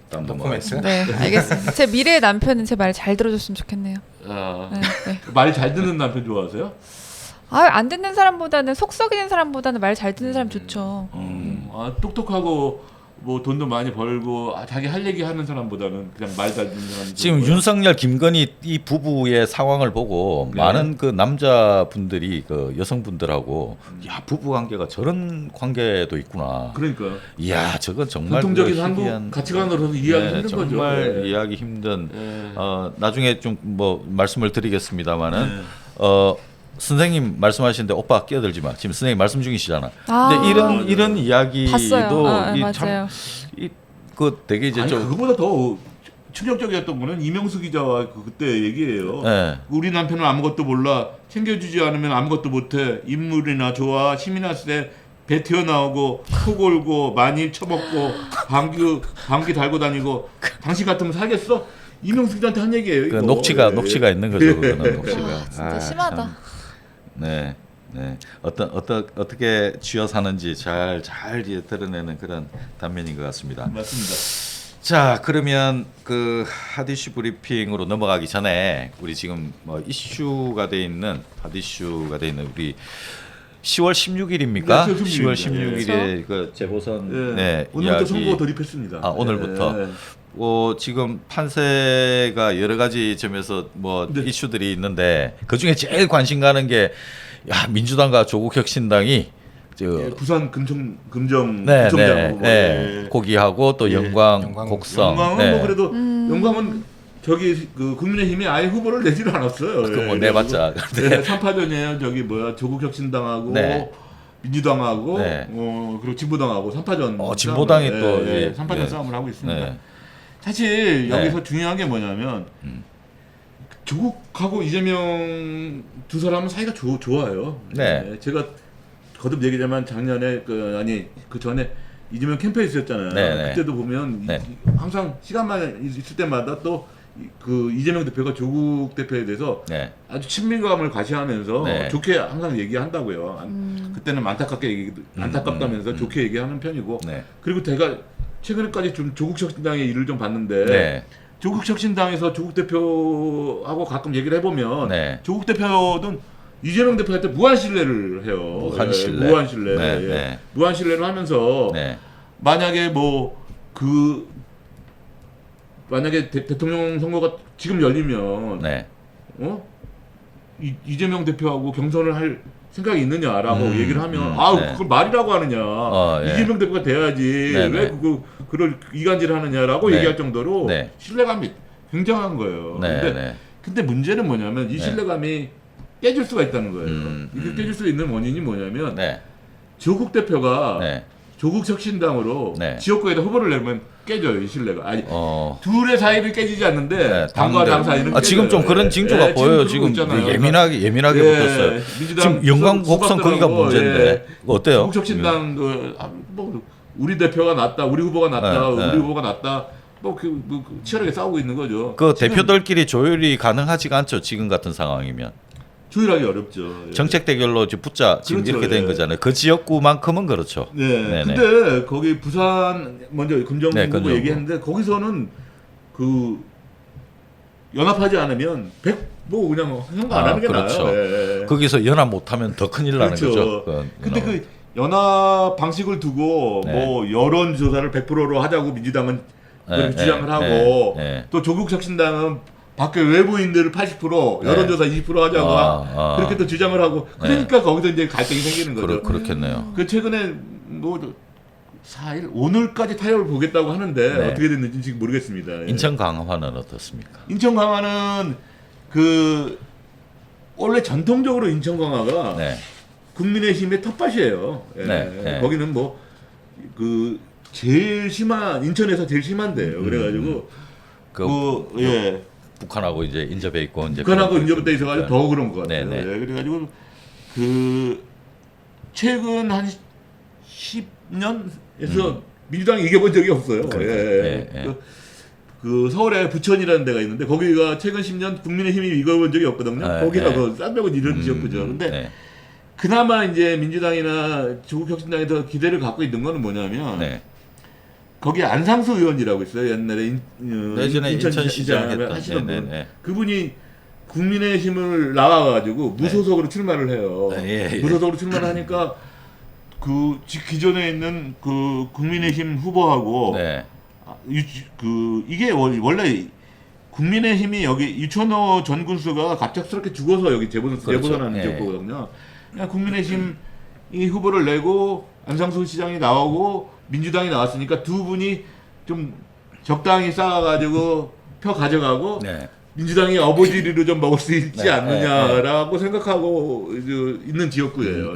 땀도 뭐 코멘트. 네, 알겠습니다. 제 미래의 남편은 제 말 잘 들어줬으면 좋겠네요. 네. 말 잘 듣는 남편 좋아하세요? 안 듣는 사람보다는 속 썩이는 사람보다는 말 잘 듣는 사람 좋죠. 똑똑하고 뭐 돈도 많이 벌고 자기 할 얘기 하는 사람보다는 그냥 말 잘 듣는 사람이 지금 좋은 거예요. 윤석열, 김건희 이 부부의 상황을 보고 네. 많은 그 남자분들이 그 여성분들하고 야 부부 관계가 저런 관계도 있구나. 그러니까 이야 저건 정말 전통적인 그 한국 희귀한- 가치관으로서 이해하기 힘든 거죠. 정말 네. 이해하기 힘든. 네. 나중에 좀 뭐 말씀을 드리겠습니다만은 네. 선생님 말씀하시는데 오빠 끼어들지 마. 지금 선생님 말씀 중이시잖아. 아. 근데 이런 이야기도 봤어요. 참 맞아요. 되게 이제 아니 좀 그거보다 더 충격적이었던 거는 이명수 기자와 그때 얘기예요. 네. 우리 남편은 아무것도 몰라. 챙겨주지 않으면 아무것도 못해. 인물이나 좋아. 시민화세 배 튀어나오고 코 골고 많이 처먹고 방귀 달고 다니고 당신 같으면 살겠어? 이명수 기자한테 한 얘기예요. 그 이거. 녹취가 있는 거죠. 그거는 녹취가. 진짜 심하다. 참. 네. 어떻게 쥐어 사는지 잘 이제 드러내는 그런 단면인 것 같습니다. 맞습니다. 자, 그러면 그 핫이슈 브리핑으로 넘어가기 전에 우리 지금 뭐 이슈가 돼 있는 핫이슈가 돼 있는 우리 10월 16일입니까? 네, 10월 16일. 16일에 그 재보선 오늘부터 이야기 선거 돌입했습니다. 오늘부터. 네. 지금 판세가 여러 가지 점에서 뭐 네. 이슈들이 있는데 그 중에 제일 관심 가는 게 민주당과 조국혁신당이 부산 금정 네, 구청장 네, 후보. 네. 예. 고기하고 또 예. 영광 곡성. 영광은 네. 뭐 그래도 영광은 저기 그 국민의힘이 아예 후보를 내지를 않았어요. 뭐 내봤자. 네, 3파전이에요. 저기 조국혁신당하고 네. 민주당하고 네. 그리고 진보당하고 3파전. 진보당이 또 3파전 예. 싸움을 하고 있습니다. 네. 사실 여기서 네. 중요한 게 뭐냐면 조국하고 이재명 두 사람은 사이가 좋아요. 네. 제가 거듭 얘기하자면 작년에 그 전에 이재명 캠페인 있었잖아요. 네, 네. 그때도 보면 네. 항상 시간만 있을 때마다 또 그 이재명 대표가 조국 대표에 대해서 네. 아주 친밀감을 과시하면서 네. 좋게 항상 얘기한다고요. 그때는 안타깝다면서 좋게 얘기하는 편이고. 네. 그리고 제가 최근에까지 좀 조국혁신당의 일을 좀 봤는데 네. 조국혁신당에서 조국 대표하고 가끔 얘기를 해보면 네. 조국 대표는 이재명 대표한테 무한 신뢰를 해요. 무한 신뢰. 무한 신뢰. 네, 예. 네. 무한 신뢰를 하면서 네. 만약에 만약에 대통령 선거가 지금 열리면 네. 이재명 대표하고 경선을 할 생각이 있느냐라고 얘기를 하면 네. 그걸 말이라고 하느냐. 예. 이재명 대표가 돼야지 네, 왜 네. 그걸 이간질을 하느냐라고 네. 얘기할 정도로 네. 신뢰감이 굉장한 거예요. 네. 근데 문제는 뭐냐면 이 네. 신뢰감이 깨질 수가 있다는 거예요. 이게 깨질 수 있는 원인이 뭐냐면 네. 조국 대표가 네. 조국 혁신당으로 네. 지역구에다 후보를 내면 깨져요, 이 신뢰가. 아니 둘의 사이를 깨지지 않는데 네, 당과 당 사이는 지금 좀 그런 징조가 보여요. 지금 예민하게 붙었어요. 지금 영광 곡선 거기가 문제인데 어때요? 조국 혁신당 우리 대표가 낫다, 우리 후보가 낫다, 네, 우리 후보가 낫다. 치열하게 싸우고 있는 거죠. 그 대표들끼리 조율이 가능하지가 않죠. 지금 같은 상황이면. 조율하기 어렵죠. 정책 대결로 지금 지금 그렇죠, 이렇게 된 거잖아요. 그 지역구만큼은 그렇죠. 네. 네네. 근데 거기 부산 먼저 금정구 네, 금정구. 얘기했는데 거기서는 연합하지 않으면 그냥 선거 안 하는 게 그렇죠. 나아요. 예. 거기서 연합 못하면 더 큰일 나는 그렇죠. 거죠. 근데 연합 방식을 두고 네. 여론 조사를 100%로 하자고 민주당은 그렇게 네, 주장을 네, 하고 네. 또 조국 혁신당은 밖에 외부인들을 80% 여론조사 20% 하자고 그렇게 또 주장을 하고 그러니까 거기서 이제 갈등이 생기는 거죠. 그렇겠네요. 최근에 4일 오늘까지 타협을 보겠다고 하는데 네. 어떻게 됐는지 지금 모르겠습니다. 예. 인천 강화는 어떻습니까? 인천 강화는 원래 전통적으로 인천 강화가 네. 국민의힘의 텃밭이에요. 예. 네. 거기는 제일 심한 인천에서 제일 심한데요. 그래가지고 예. 북한하고 이제 인접해 있고 이제 북한하고 인접돼 있어가지고 더 그런 것 같아요. 네. 예. 그래가지고 최근 한 10년에서 민주당이 이겨본 적이 없어요. 예. 서울에 부천이라는 데가 있는데 거기가 최근 10년 국민의힘이 이겨본 적이 없거든요. 거기가 싼벽은 이런 지역구죠. 근데 그나마 이제 민주당이나 조국 혁신당이 더 기대를 갖고 있는 거는 뭐냐면 거기 안상수 의원이라고 있어요. 옛날에 예전에 인천시장 하시던 분. 그분이 국민의힘을 나와가지고 무소속으로 출마를 해요. 무소속으로 출마를 하니까 기존에 있는 국민의힘 후보하고 이게 원래 국민의힘이 여기 유천호 전 군수가 갑작스럽게 죽어서 여기 재보선하는 지역구거든요. 그냥 국민의힘 이 후보를 내고 안상수 시장이 나오고 민주당이 나왔으니까 두 분이 좀 적당히 쌓아가지고 표 가져가고 민주당이 어버지리로 좀 먹을 수 있지 않느냐라고 생각하고 있는 지역구예요.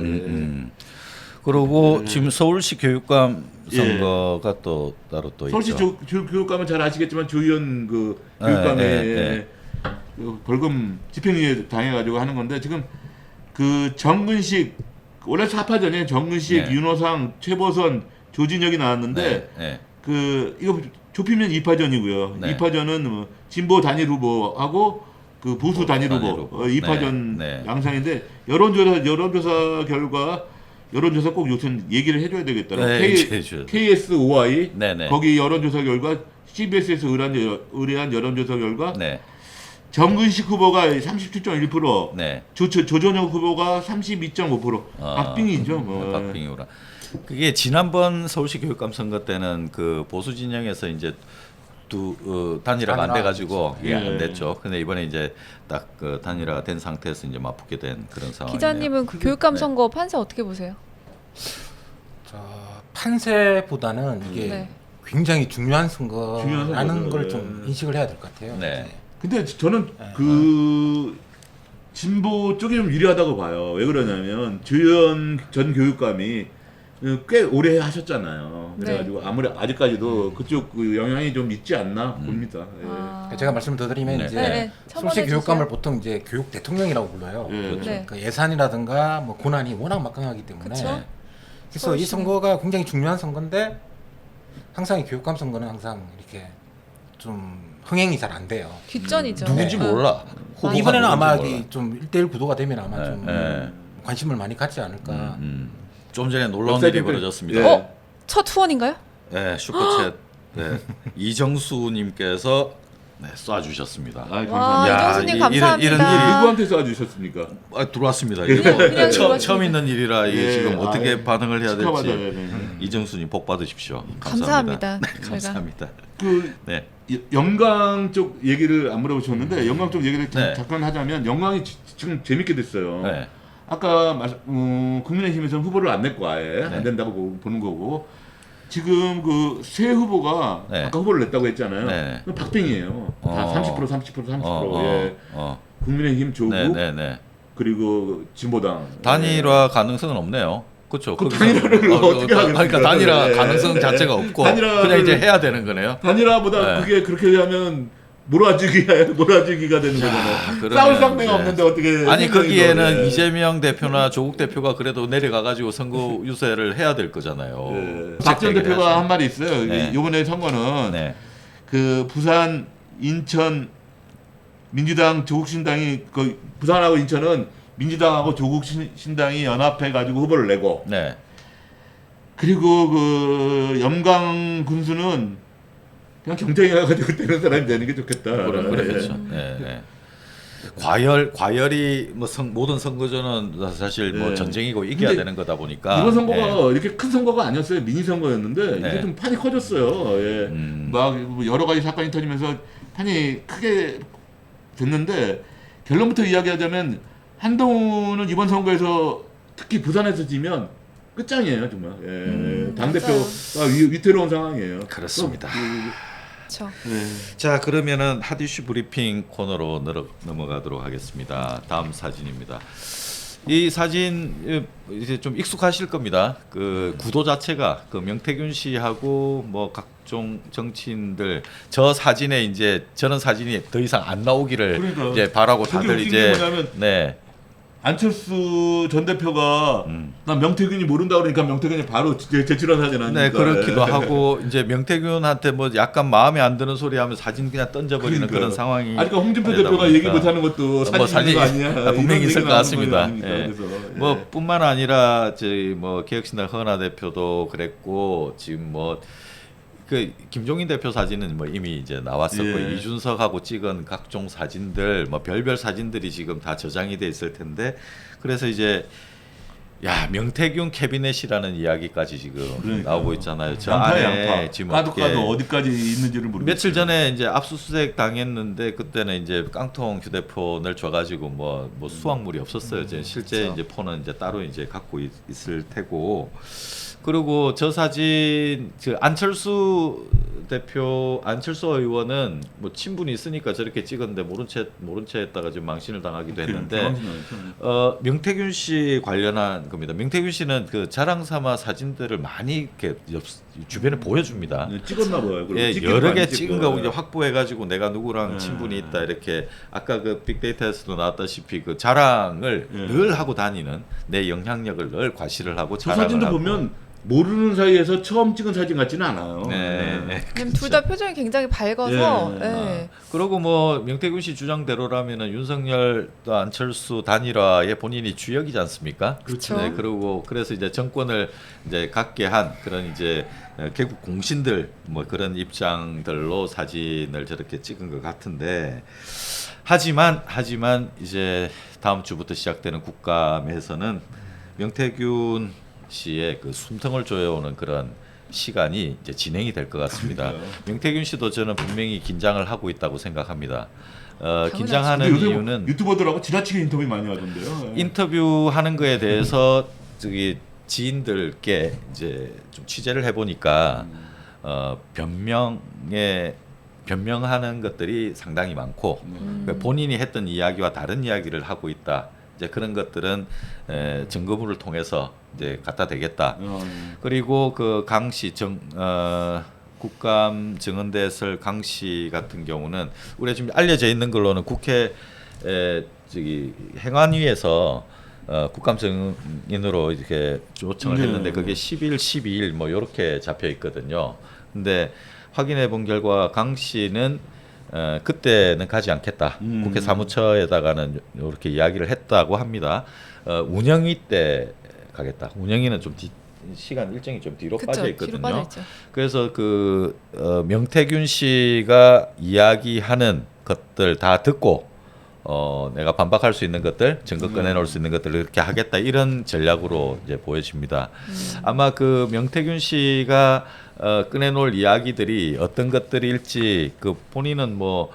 그리고 지금 서울시 교육감 선거가 또 따로 또 서울시 있죠. 교육감은 잘 아시겠지만 조희연 교육감의 벌금 집행유예 당해가지고 하는 건데 지금 정근식 원래 사파전에 정근식, 윤호상, 최보선, 조진혁이 나왔는데 이거 좁히면 2파전이고요. 2파전은 진보 단일 후보하고 보수 단일 후보 2파전 양상인데 여론조사 결과 여론조사 꼭 요즘 얘기를 해줘야 되겠더라고요. KSOI 거기 여론조사 결과 CBS에서 의뢰한 여론조사 결과 정근식 후보가 37.1%, 조전혁 후보가 32.5%. 박빙이죠. 박빙이구나. 그게 지난번 서울시 교육감 선거 때는 보수 진영에서 이제 단일화가 안 돼가지고 안 됐죠. 근데 이번에 이제 딱 단일화가 된 상태에서 이제 맞붙게 된 그런 상황이네요. 기자님은 교육감 선거 판세 어떻게 보세요? 판세보다는 이게 굉장히 중요한 선거라는 걸 좀 인식을 해야 될 것 같아요. 근데 저는 진보 쪽이 좀 유리하다고 봐요. 왜 그러냐면 조희연 전 교육감이 꽤 오래 하셨잖아요. 그래가지고 아직까지도 그쪽 영향이 좀 있지 않나 봅니다. 제가 말씀을 더 드리면 이제 서울시 교육감을 보통 이제 교육 대통령이라고 불러요. 그러니까 예산이라든가 권한이 워낙 막강하기 때문에 그래서 이 선거가 굉장히 중요한 선거인데 항상 이 교육감 선거는 항상 이렇게 좀 흥행이 잘 안 돼요. 뒷전이죠. 누군지 몰라. 이번에는 아마 좀 1대1 구도가 되면 아마 좀 관심을 많이 갖지 않을까. 좀 전에 놀라운 일이 벌어졌습니다. 첫 후원인가요? 슈퍼챗 이정수님께서 네, 쏴주셨습니다. 아, 와, 감사합니다. 야, 이정수님 이런 감사합니다. 일이 누구한테 쏴주셨습니까? 들어왔습니다. 그냥 들어왔습니다. 처음 있는 일이라 이게 예, 지금 어떻게 반응을 해야 축하받아야 될지. 되네. 이정수님 복 받으십시오. 감사합니다. 네, 저희가. 감사합니다. 그 네. 영광 쪽 얘기를 안 물어보셨는데 영광 쪽 얘기를 네. 잠깐 하자면 영광이 지금 재밌게 됐어요. 네. 아까 국민의힘에서 후보를 안 냈고 아예 네. 안 된다고 보는 거고 지금 그 새 후보가 네. 아까 후보를 냈다고 했잖아요. 네. 그건 박빙이에요. 다 30%. 예. 국민의힘 조국 네. 그리고 진보당 단일화 가능성은 없네요. 그렇죠. 그 거기서- 단일화를 어떻게 하겠습니까? 그러니까 단일화 네. 가능성 자체가 없고 단일화를- 그냥 이제 해야 되는 거네요. 단일화보다 네. 그게 그렇게 하면 몰아주기가 되는 거잖아요. 그러면 싸울 상대가 이제- 없는데 어떻게 아니 생각이 거기에는 더, 예. 이재명 대표나 조국 대표가 그래도 내려가가지고 선거 유세를 해야 될 거잖아요. 예. 박지원 대표가 한 말이 있어요. 네. 이번에 선거는 네. 그 부산, 인천 민주당, 조국신당이 그 부산하고 인천은 민주당하고 조국신당이 연합해 가지고 후보를 내고 네. 그리고 그 영광 군수는 그냥 경쟁해 가지고 되는 사람이 되는 게 좋겠다. 그렇죠. 네. 과열이 뭐 모든 선거전은 사실 뭐 네. 전쟁이고 이겨야 근데 되는 거다 보니까 이번 선거가 네. 이렇게 큰 선거가 아니었어요. 미니 선거였는데 네. 이게 좀 판이 커졌어요. 예. 막 여러 가지 사건이 터지면서 판이 크게 됐는데 결론부터 이야기하자면 한동훈은 이번 선거에서 특히 부산에서 지면 끝장이에요, 정말. 예. 당 대표가 위태로운 상황이에요. 그렇습니다. 그렇죠. 네. 자 그러면은 핫이슈 브리핑 코너로 넘어가도록 하겠습니다. 다음 사진입니다. 이 사진 이제 좀 익숙하실 겁니다. 그 구도 자체가 그 명태균 씨하고 뭐 각종 정치인들 저 사진에 이제 저런 사진이 더 이상 안 나오기를 그러니까. 이제 바라고 저게 다들 웃긴 이제 게 뭐냐면 네. 안철수 전 대표가 난 명태균이 모른다 그러니까 명태균이 바로 제출한 사진 아닙니까? 네 그렇기도 예. 하고 이제 명태균한테 뭐 약간 마음에 안 드는 소리 하면 사진 그냥 던져버리는 그러니까요. 그런 상황이. 아니, 그러니까 홍준표 되다 대표가 보니까. 얘기 못하는 것도 사진 있는 거 아니야? 분명히 이런 있을 얘기 것 같습니다. 나오는 거 아닙니까? 예. 그래서, 예. 뭐 뿐만 아니라 저희 뭐 개혁신당 허은하 대표도 그랬고 지금 뭐 그 김종인 대표 사진은 뭐 이미 이제 나왔었고 예. 이준석하고 찍은 각종 사진들 뭐 별별 사진들이 지금 다 저장이 돼 있을 텐데 그래서 이제 야 명태균 캐비넷이라는 이야기까지 지금 그러니까요. 나오고 있잖아요. 저 양파에 안에 양파. 지금 까도 어떻게 까도 어디까지 있는지를 모르겠어요. 며칠 전에 이제 압수수색 당했는데 그때는 이제 깡통 휴대폰을 줘가지고 뭐 수확물이 없었어요. 이제 실제 그렇죠. 이제 폰은 이제 따로 이제 갖고 있을 테고. 그리고 저 사진 그 안철수 대표 안철수 의원은 뭐 친분이 있으니까 저렇게 찍었는데 모른 채 했다가 지금 망신을 당하기도 했는데 명태균 씨 관련한 겁니다. 명태균 씨는 그 자랑 삼아 사진들을 많이 이렇게 주변에 보여줍니다. 네, 찍었나 봐요. 예, 찍기도 여러 많이 개 찍고. 찍은 거 이제 확보해가지고 내가 누구랑 네. 친분이 있다 이렇게 아까 그 빅데이터에서도 나왔다시피 그 자랑을 네. 늘 하고 다니는 내 영향력을 늘 과시를 하고 저 자랑을 사진도 하고. 보면 모르는 사이에서 처음 찍은 사진 같지는 않아요. 네. 왜냐면 둘 다 표정이 굉장히 밝아서 예. 예. 그리고 뭐 명태균 씨 주장대로라면은 윤석열 또 안철수 단일화에 본인이 주역이지 않습니까? 그렇죠. 네, 그리고 그래서 이제 정권을 이제 갖게 한 그런 이제 개국 공신들 뭐 그런 입장들로 사진을 저렇게 찍은 것 같은데 하지만 이제 다음 주부터 시작되는 국감에서는 명태균 씨의 그 숨통을 조여오는 그런 시간이 이제 진행이 될 것 같습니다. 그러니까요. 명태균 씨도 저는 분명히 긴장을 하고 있다고 생각합니다. 당연하죠. 긴장하는 근데 요새 이유는 유튜버들하고 지나치게 인터뷰 많이 하던데요. 인터뷰하는 거에 대해서 저기 지인들께 이제 좀 취재를 해보니까 변명하는 것들이 상당히 많고 그러니까 본인이 했던 이야기와 다른 이야기를 하고 있다. 이제 그런 것들은 증거물을 통해서 이제 갖다 대겠다. 그리고 그 강씨 국감 증언대설 강씨 같은 경우는 우리가 지금 알려져 있는 걸로는 국회 저기 행안위에서 국감 증인으로 이렇게 요청을 했는데 그게 10일, 12일 뭐 이렇게 잡혀 있거든요. 근데 확인해 본 결과 강 씨는 그때는 가지 않겠다. 국회 사무처에다가는 이렇게 이야기를 했다고 합니다. 운영위 때 가겠다. 운영위는 좀 시간 일정이 좀 뒤로 그쵸, 빠져 있거든요. 뒤로 빠져 있죠. 그래서 그 명태균 씨가 이야기하는 것들 다 듣고 내가 반박할 수 있는 것들, 증거 꺼내놓을 수 있는 것들을 이렇게 하겠다 이런 전략으로 이제 보여집니다. 아마 그 명태균 씨가 꺼내놓을 이야기들이 어떤 것들일지 그 본인은 뭐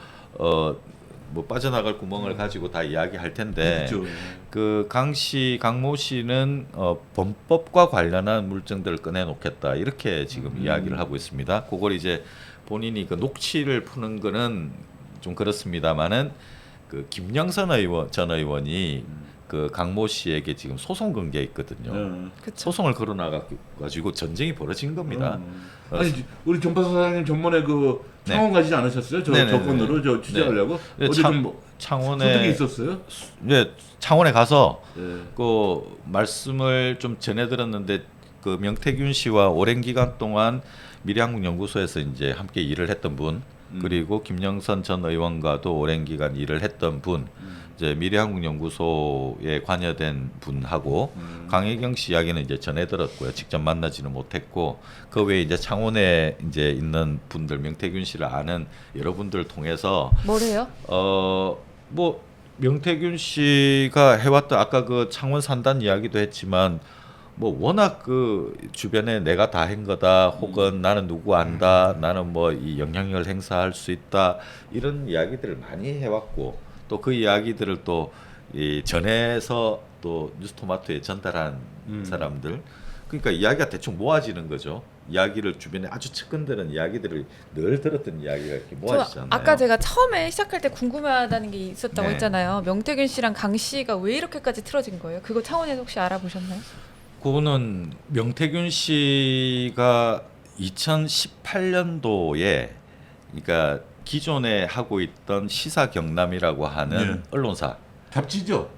빠져나갈 구멍을 가지고 다 이야기할 텐데 그렇죠. 그 강모 씨는 범법과 관련한 물증들을 꺼내놓겠다 이렇게 지금 이야기를 하고 있습니다. 그걸 이제 본인이 그 녹취를 푸는 거는 좀 그렇습니다만은 그 김영선 전 의원이 그 강모 씨에게 지금 소송 건 게 있거든요. 그쵸. 소송을 걸어나가 가지고 전쟁이 벌어진 겁니다. 아니 우리 전파사 사장님 전번에 그 네. 창원 가지지 않으셨어요? 저 네네네. 건으로 저 취재하려고 네, 어디 좀 소득이 창원에 있었어요? 네, 창원에 가서 네. 그 말씀을 좀 전해 들었는데 그 명태균 씨와 오랜 기간 동안 미래한국연구소에서 이제 함께 일을 했던 분 그리고 김영선 전 의원과도 오랜 기간 일을 했던 분 이제 미래한국연구소에 관여된 분하고 강혜경 씨 이야기는 이제 전해 들었고요. 직접 만나지는 못했고 그 외에 이제 창원에 이제 있는 분들 명태균 씨를 아는 여러분들을 통해서 뭐래요? 뭐 명태균 씨가 해왔던 아까 그 창원 산단 이야기도 했지만 뭐 워낙 그 주변에 내가 다 한 거다 혹은 나는 누구 안다 나는 뭐 이 영향력을 행사할 수 있다 이런 이야기들을 많이 해왔고 또 그 이야기들을 또 이 전해서 또 뉴스토마토에 전달한 사람들 그러니까 이야기가 대충 모아지는 거죠. 이야기를 주변에 아주 측근들은 이야기들을 늘 들었던 이야기가 이렇게 모아지잖아요. 아까 제가 처음에 시작할 때 궁금하다는 게 있었다고 네. 했잖아요. 명태균 씨랑 강 씨가 왜 이렇게까지 틀어진 거예요? 그거 창원에서 혹시 알아보셨나요? 그거는 명태균 씨가 2018년도에 그러니까 기존에 하고 있던 시사경남이라고 하는 네. 언론사 잡지죠.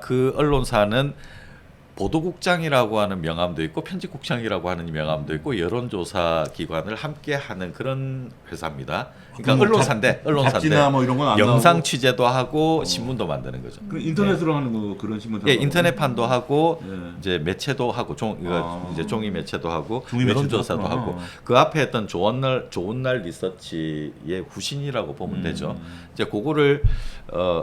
그 언론사는 보도국장이라고 하는 명함도 있고 편집국장이라고 하는 명함도 있고 여론조사 기관을 함께 하는 그런 회사입니다. 그러니까 언론사인데 잡지나 뭐 이런 건 안 영상 나오고 취재도 하고 신문도 만드는 거죠. 그 인터넷으로 하는 거 그런 신문 예, 인터넷판도 하고 예. 이제 매체도 하고 이제 종이 매체도 하고 종이 매체도 여론조사도 하구나. 하고 그 앞에 했던 좋은 날 리서치의 후신이라고 보면 되죠. 이제 그거를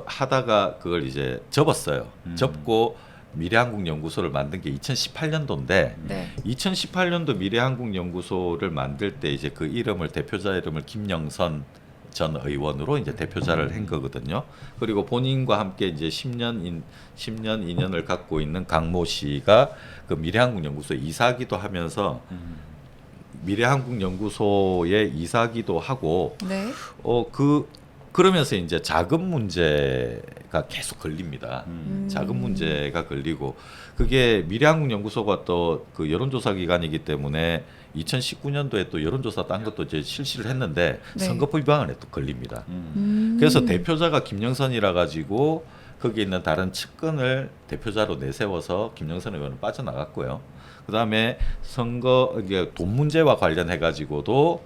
하다가 그걸 이제 접었어요. 접고 미래한국연구소를 만든 게 2018년도인데 네. 2018년도 미래한국연구소를 만들 때 이제 그 이름을 대표자 이름을 김영선 전 의원으로 이제 대표자를 한 거거든요. 그리고 본인과 함께 이제 10년 인연을 갖고 있는 강모 씨가 그 미래한국연구소에 이사기도 하면서 미래한국연구소에 이사기도 하고 네. 그러면서 이제 자금 문제가 계속 걸립니다. 자금 문제가 걸리고 그게 미래한국연구소가 또 그 여론조사 기관이기 때문에 2019년도에 또 여론조사 딴 것도 이제 실시를 했는데 네. 선거법 위반에 또 걸립니다. 그래서 대표자가 김영선이라 가지고 거기 있는 다른 측근을 대표자로 내세워서 김영선 의원은 빠져나갔고요. 그다음에 선거 이게 돈 문제와 관련해 가지고도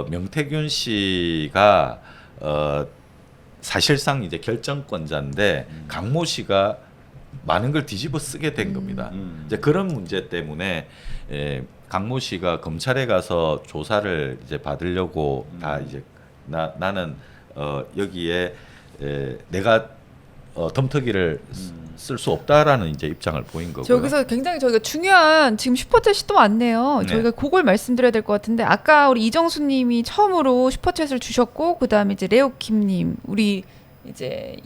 명태균 씨가 사실상 이제 결정권자인데 강모 씨가 많은 걸 뒤집어 쓰게 된 겁니다. 이제 그런 문제 때문에 강모 씨가 검찰에 가서 조사를 이제 받으려고 다 이제 나는 여기에 내가 덤터기를 쓸 수 없다라는 이제 입장을 보인 거고요. 여기서 굉장히 저희가 중요한 지금 슈퍼챗이 또 왔네요. 네. 저희가 그걸 말씀드려야 될 것 같은데 아까 우리 이정수님이 처음으로 슈퍼챗을 주셨고 그 다음에 이제 레오킴님 우리 이제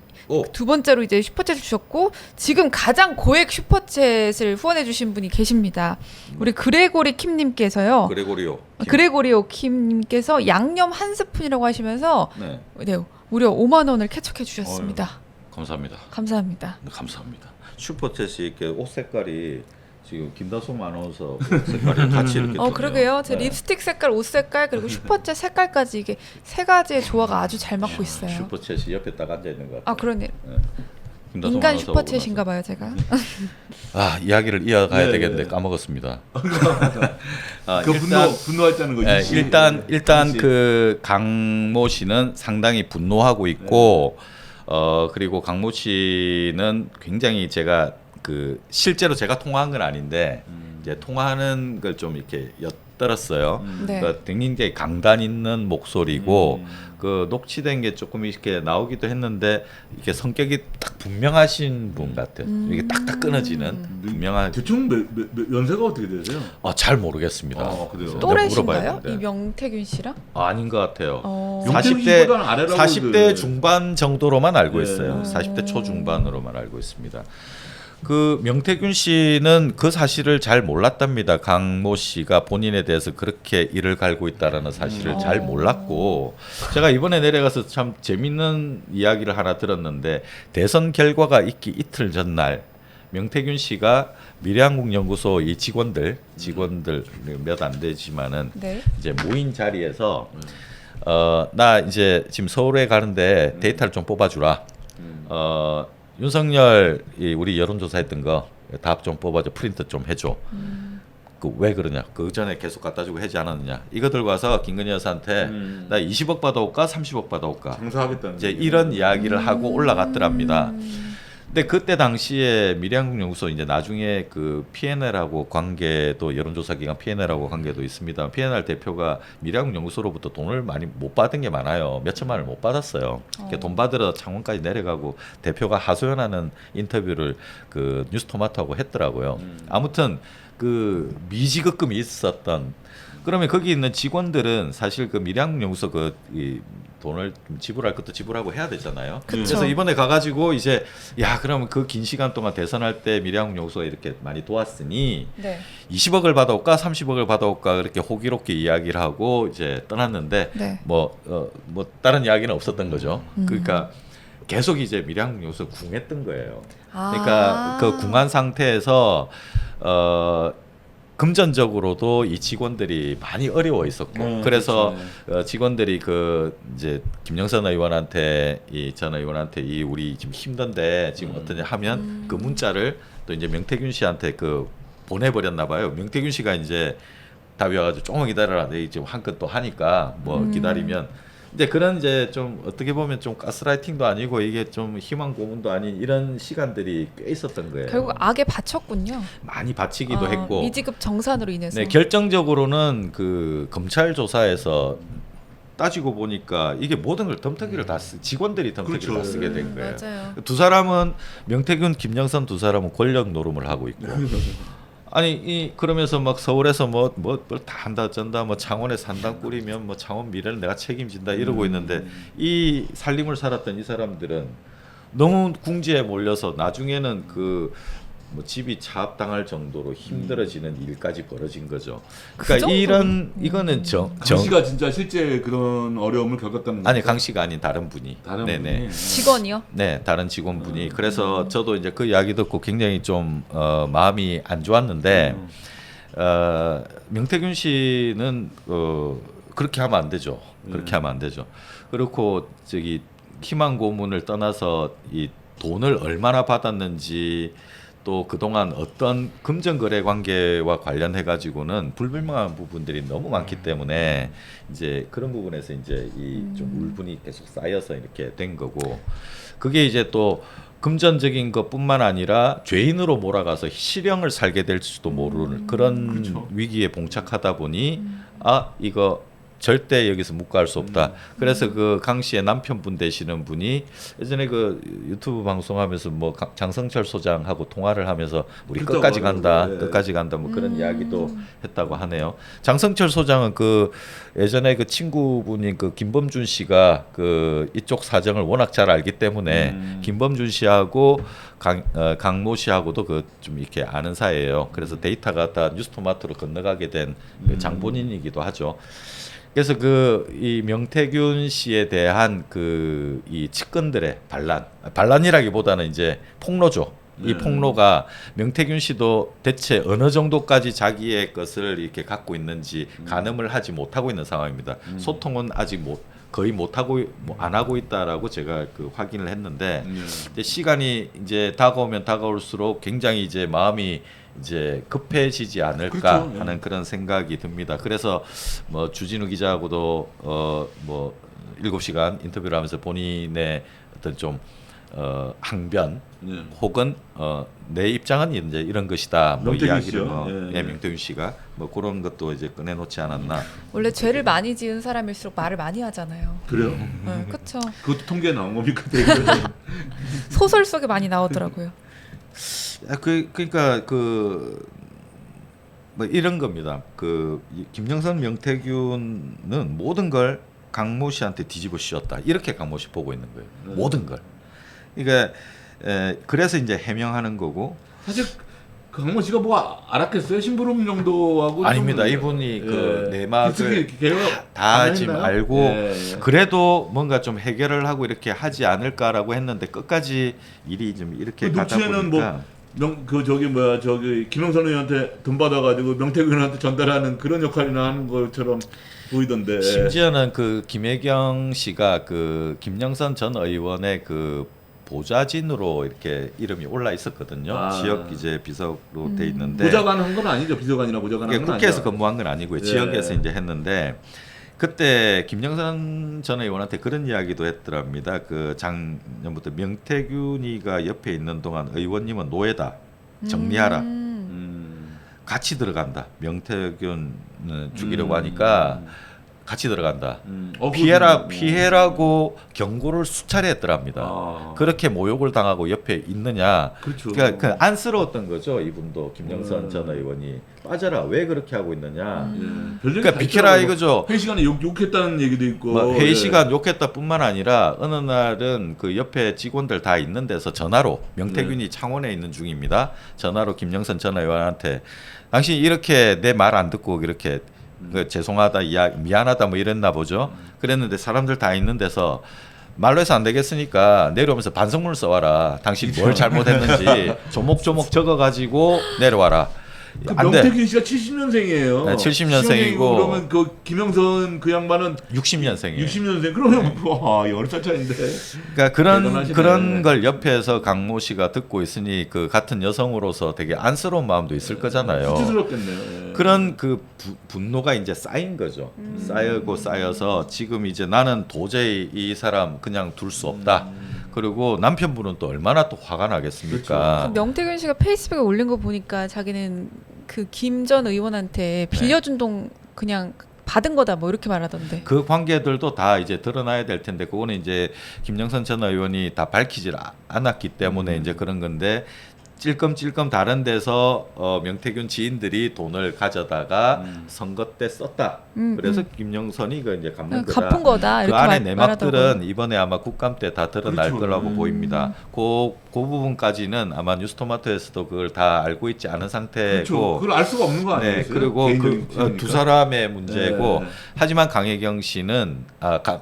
두 번째로 이제 슈퍼챗을 주셨고 지금 가장 고액 슈퍼챗을 후원해주신 분이 계십니다. 우리 그레고리 킴님께서요. 그레고리오 킴님께서 양념 한 스푼이라고 하시면서 네. 네, 무려 5만 원을 캐척해 주셨습니다. 감사합니다. 감사합니다. 네, 감사합니다. 슈퍼챗이 이렇게 옷 색깔이 지금 김다솜 아나운서 옷 색깔이 같이 이렇게 그러게요. 제 네. 립스틱 색깔, 옷 색깔 그리고 슈퍼챗 색깔까지 이게 세 가지의 조화가 아주 잘 맞고 있어요. 슈퍼챗이 옆에 딱 앉아 있는 것 같아요. 그러네. 네. 김다솜 인간 아나운서 슈퍼챗인가 봐요, 제가. 이야기를 이어가야 네, 되겠는데 네. 까먹었습니다. 그 분노했다는 거지. 일단 그 강모 씨는 상당히 분노하고 있고 그리고 강모 씨는 굉장히 제가 그 실제로 제가 통화한 건 아닌데 이제 통화하는 걸 좀 이렇게 엿들었어요. 네. 그러니까 굉장히 강단 있는 목소리고 그 녹취된 게 조금 이렇게 나오기도 했는데 이게 성격이 딱 분명하신 분 같아요. 이게 딱딱 끊어지는 분명한. 대충 연세가 어떻게 되세요? 잘 모르겠습니다. 그래요? 또래신가요? 되는데. 이 명태균 씨랑? 아닌 것 같아요. 40대 40대 중반 정도로만 알고 네. 있어요. 40대 초중반으로만 알고 있습니다. 그 명태균 씨는 그 사실을 잘 몰랐답니다. 강모 씨가 본인에 대해서 그렇게 이를 갈고 있다라는 사실을 잘 몰랐고, 제가 이번에 내려가서 참 재밌는 이야기를 하나 들었는데, 대선 결과가 있기 이틀 전날 명태균 씨가 미래한국연구소 이 직원들 몇 안 되지만은 네. 이제 모인 자리에서 나 이제 지금 서울에 가는데 데이터를 좀 뽑아주라. 윤석열 우리 여론조사했던 거 답 좀 뽑아줘, 프린트 좀 해줘. 그 왜 그러냐? 그 전에 계속 갖다 주고 하지 않았느냐? 이거 들고 와서 김건희 여사한테 나 20억 받아올까, 30억 받아올까? 장사하겠다는 이제 이런 이야기를 하고 올라갔더랍니다. 근데 그때 당시에 미래한국연구소 이제 나중에 그 P&L하고 관계도, 여론조사 기관 P&L하고 관계도 있습니다. P&L 대표가 미래한국연구소로부터 돈을 많이 못 받은 게 많아요. 몇 천만을 못 받았어요. 돈 받으러 창원까지 내려가고 대표가 하소연하는 인터뷰를 그 뉴스토마토하고 했더라고요. 아무튼 그 미지급금이 있었던, 그러면 거기 있는 직원들은 사실 그 미래한국연구소 이 돈을 지불할 것도 지불하고 해야 되잖아요. 그쵸. 그래서 이번에 가가지고 이제 그러면 그 긴 시간 동안 대선할 때 미래한국연구소가 이렇게 많이 도왔으니 네. 20억을 받아올까 30억을 받아올까 그렇게 호기롭게 이야기를 하고 이제 떠났는데 네. 뭐 다른 이야기는 없었던 거죠. 그러니까 계속 이제 미래한국연구소 궁했던 거예요. 그러니까 그 궁한 상태에서 금전적으로도 이 직원들이 많이 어려워 있었고, 그래서 직원들이 그 이제 김영선 의원한테 전 의원한테 우리 지금 힘든데 지금 어떠냐 하면 그 문자를 또 이제 명태균 씨한테 그 보내버렸나 봐요. 명태균 씨가 이제 답이 와가지고 조금 기다려라, 내 이제 한 건 또 하니까 뭐 기다리면. 근데 그런 이제 좀 어떻게 보면 좀 가스라이팅도 아니고 이게 좀 희망 고문도 아닌 이런 시간들이 꽤 있었던 거예요. 결국 악에 바쳤군요. 많이 바치기도 했고. 미지급 정산으로 인해서. 네, 결정적으로는 그 검찰 조사에서 따지고 보니까 이게 모든 걸 덤터기를 다 직원들이 덤터기를 다 쓰게 된 거예요. 맞아요. 두 사람은 명태균, 김영선 두 사람은 권력 노름을 하고 있고. 아니 그러면서 막 서울에서 뭐 다 한다 쩐다, 뭐 창원에서 한당 꾸리면 뭐 창원 미래를 내가 책임진다 이러고 있는데, 이 살림을 살았던 이 사람들은 너무 궁지에 몰려서 나중에는 그 뭐 집이 차압당할 정도로 힘들어지는 일까지 벌어진 거죠. 그러니까 이거는 강 씨가 진짜 실제 그런 어려움을 겪었다는 거죠? 아니, 강 씨가 아닌 다른 분이. 네네. 분이. 직원이요? 네, 다른 직원분이. 그래서 저도 이제 그 이야기 듣고 굉장히 좀 마음이 안 좋았는데, 명태균 씨는 그렇게 하면 안 되죠. 그렇게 하면 안 되죠. 그렇고 저기 희망 고문을 떠나서 이 돈을 얼마나 받았는지, 또 그동안 어떤 금전거래 관계와 관련해 가지고는 불분명한 부분들이 너무 많기 때문에 이제 그런 부분에서 이제 이 좀 울분이 계속 쌓여서 이렇게 된 거고, 그게 이제 또 금전적인 것뿐만 아니라 죄인으로 몰아가서 실형을 살게 될 수도 모르는 그런 그렇죠. 위기에 봉착하다 보니 이거 절대 여기서 묵과할 수 없다. 그래서 그 강 씨의 남편분 되시는 분이 예전에 그 유튜브 방송하면서 뭐 장성철 소장하고 통화를 하면서 우리 끝까지 간다, 네. 끝까지 간다, 뭐 그런 이야기도 했다고 하네요. 장성철 소장은 그 예전에 그 친구분인 그 김범준 씨가 그 이쪽 사정을 워낙 잘 알기 때문에 김범준 씨하고 강모 씨하고도 그 좀 이렇게 아는 사이예요. 그래서 데이터가 다 뉴스토마토로 건너가게 된 그 장본인이기도 하죠. 그래서 이 명태균 씨에 대한 이 측근들의 반란이라기보다는 이제 폭로죠. 이 폭로가 명태균 씨도 대체 어느 정도까지 자기의 것을 이렇게 갖고 있는지 가늠을 하지 못하고 있는 상황입니다. 소통은 아직 거의 못하고 안 하고 있다라고 제가 그 확인을 했는데, 이제 시간이 이제 다가오면 다가올수록 굉장히 이제 마음이 이제 급해지지 않을까 그렇죠. 하는 그런 생각이 듭니다. 그래서 뭐 주진우 기자하고도 뭐 7시간 인터뷰를 하면서 본인의 어떤 좀 항변 네. 혹은 내 입장은 이제 이런 것이다. 뭐 명태균 이야기를 씨요? 예, 예. 명태균 씨가 뭐 그런 것도 이제 꺼내놓지 않았나. 원래 죄를 많이 지은 사람일수록 말을 많이 하잖아요. 그래요? 네, 그렇죠. 그것도 통계에 나온 겁니까? 소설 속에 많이 나오더라고요. 그러니까 뭐 이런 겁니다. 김영선 명태균은 모든 걸 강모 씨한테 뒤집어 씌웠다. 이렇게 강모 씨 보고 있는 거예요. 모든 걸. 그러니까 그래서 이제 해명하는 거고. 사실 강모 씨가 뭐 알았겠어요? 심부름 정도하고 아닙니다. 좀, 이분이 그 내막을 다 지금 알고 그래도 뭔가 좀 해결을 하고 이렇게 하지 않을까라고 했는데 끝까지 일이 좀 이렇게 가다 녹취에는 보니까 저기 김영선 의원한테 돈 받아가지고 명태균한테 전달하는 그런 역할이나 하는 것처럼 보이던데. 심지어는 그 김혜경 씨가 그 김영선 전 의원의 그 보좌진으로 이렇게 이름이 올라 있었거든요. 지역 이제 비서로 돼 있는데 보좌관 한 건 아니죠. 비서관이나 보좌관 한 건 국회에서 아니죠. 근무한 건 아니고요. 예. 지역에서 이제 했는데 그때 김영선 전 의원한테 그런 이야기도 했더랍니다. 그 작년부터 명태균이가 옆에 있는 동안 의원님은 노예다. 정리하라. 같이 들어간다. 명태균 죽이려고 하니까 같이 들어간다. 피해라고 경고를 수차례 했더랍니다. 그렇게 모욕을 당하고 옆에 있느냐. 그렇죠. 그러니까 안쓰러웠던 거죠. 이분도 김영선 전 의원이 빠져라. 왜 그렇게 하고 있느냐. 그러니까 비켜라 이거죠. 회의 시간에 욕했다는 얘기도 있고. 뭐 회의 시간 욕했다뿐만 아니라 어느 날은 그 옆에 직원들 다 있는 데서 전화로 명태균이 창원에 있는 중입니다. 전화로 김영선 전 의원한테 당신 이렇게 내 말 안 듣고 이렇게 죄송하다, 미안하다 뭐 이랬나 보죠. 그랬는데 사람들 다 있는 데서 말로 해서 안 되겠으니까 내려오면서 반성문을 써와라. 당신이 뭘 잘못했는지 조목조목 적어가지고 내려와라. 그 명태균 씨가 70년생이에요. 네, 70년생이고 그러면 그 김영선 그 양반은 60년생이에요. 60년생. 그러면 와, 10살 차인데. 그러니까 대단하시네. 그런 걸 옆에서 강모 씨가 듣고 있으니 그 같은 여성으로서 되게 안쓰러운 마음도 있을 거잖아요. 수치스럽겠네요. 그런 그 분노가 이제 쌓인 거죠. 쌓여서 지금 이제 나는 도저히 이 사람 그냥 둘 수 없다. 그리고 남편분은 또 얼마나 또 화가 나겠습니까? 명태균 씨가 페이스북에 올린 거 보니까 자기는 그 김 전 의원한테 빌려준 돈 그냥 받은 거다 뭐 이렇게 말하던데. 그 관계들도 다 이제 드러나야 될 텐데 그거는 이제 김영선 전 의원이 다 밝히질 않았기 때문에 이제 그런 건데 찔끔찔끔 다른 데서 명태균 지인들이 돈을 가져다가 선거 때 썼다. 그래서 김영선이 그 이제 갚는 거다. 갚은 거다. 그 이렇게 안에 내막들은 말하더라고요. 이번에 아마 국감 때 다 드러날 그렇죠. 거라고 보입니다. 그 부분까지는 아마 뉴스토마토에서도 그걸 다 알고 있지 않은 상태고. 그렇죠. 그걸 알 수가 없는 거 아니에요? 네, 그리고 그 두 사람의 문제고. 하지만 강혜경 씨는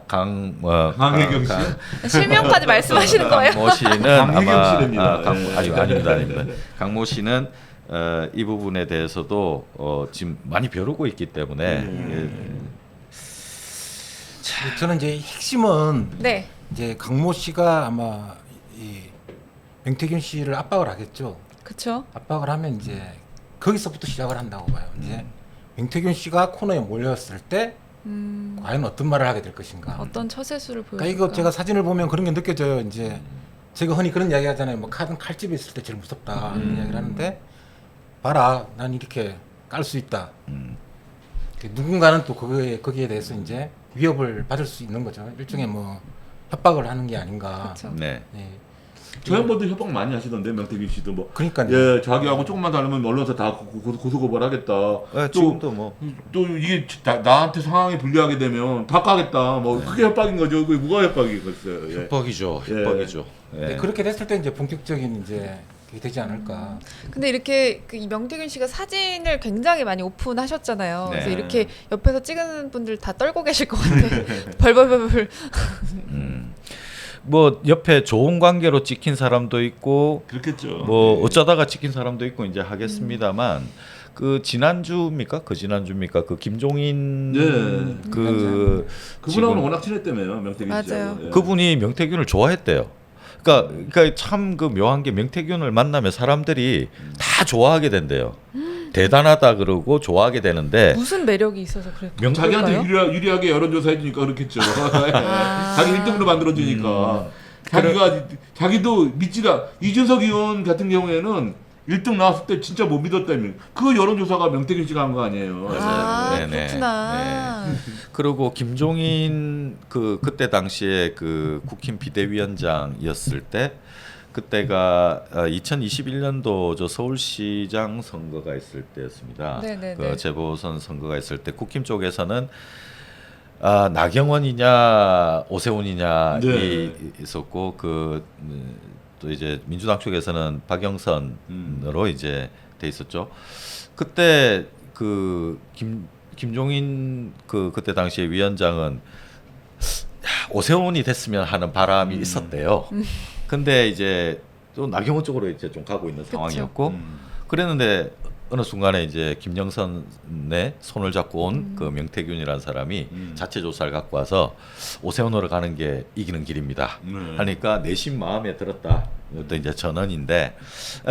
강혜경 씨 실명까지 말씀하시는 거예요? 강모 씨는 강혜경 아마 씨랍니다. 아닙니다. 강모 씨는 이 부분에 대해서도 지금 많이 벼르고 있기 때문에 저는 이제 핵심은 네. 이제 강모 씨가 아마 이 명태균 씨를 압박을 하겠죠. 그렇죠. 압박을 하면 이제 거기서부터 시작을 한다고 봐요. 이제 명태균 씨가 코너에 몰렸을 때 과연 어떤 말을 하게 될 것인가. 어떤 처세술을 보여줄까? 그러니까 이거 제가 사진을 보면 그런 게 느껴져요. 이제 제가 흔히 그런 이야기 하잖아요. 뭐 칼집에 있을 때 제일 무섭다 이런 이야기를 하는데 봐라, 난 이렇게 깔 수 있다. 누군가는 또 거기에 대해서 이제 위협을 받을 수 있는 거죠. 일종의 뭐 협박을 하는 게 아닌가. 그쵸. 네. 네. 저 양반도 협박 많이 하시던데 명태균 씨도 뭐. 그러니까요. 예, 자기하고 조금만 다르면 언론사 다 고소고발하겠다. 네, 지금도 뭐 또 이게 나한테 상황이 불리하게 되면 다 까겠다. 뭐 그게 협박인 거죠. 그게 뭐가 협박이겠어요. 예. 협박이죠. 예. 협박이죠. 네, 예. 그렇게 됐을 때 이제 본격적인 이제 그게 되지 않을까. 근데 이렇게 이 명태균 씨가 사진을 굉장히 많이 오픈하셨잖아요. 네. 그래서 이렇게 옆에서 찍은 분들 다 떨고 계실 것 같아. 벌벌벌벌. 뭐 옆에 좋은 관계로 찍힌 사람도 있고 그렇겠죠. 뭐 어쩌다가 찍힌 사람도 있고 이제 하겠습니다만 그 지난주입니까? 그 지난주입니까? 그 김종인 네. 그 그분하고는 지금 워낙 친했다며요. 명태균 맞아요. 씨하고. 예. 그분이 명태균을 좋아했대요. 그러니까 참 그 묘한 게 명태균을 만나면 사람들이 다 좋아하게 된대요. 대단하다 그러고 좋아하게 되는데 무슨 매력이 있어서 그랬을까요? 자기한테 유리하게 여론조사 해주니까 그렇겠죠. 자기 1등으로 만들어주니까. 자기도 믿지가 이준석 의원 같은 경우에는 1등 나왔을 때 진짜 못 믿었다며. 그 여론조사가 명태균 씨가 한 거 아니에요. 아, 네네. 그렇구나. 네. 그리고 김종인 그때 당시에 그 국힘 비대위원장이었을 때 그때가 2021년도 저 서울시장 선거가 있을 때였습니다. 네네네. 그 재보선 선거가 있을 때 국힘 쪽에서는 나경원이냐 오세훈이냐 네. 있었고 또 이제 민주당 쪽에서는 박영선으로 이제 돼 있었죠. 그때 그 김종인 그때 당시에 위원장은 오세훈이 됐으면 하는 바람이 있었대요. 근데 이제 또 나경원 쪽으로 이제 좀 가고 있는 상황이었고 그랬는데 어느 순간에 이제 김영선의 손을 잡고 온 그 명태균이라는 사람이 자체 조사를 갖고 와서 오세훈으로 가는 게 이기는 길입니다. 하니까 내심 마음에 들었다. 이것도 이제 전언인데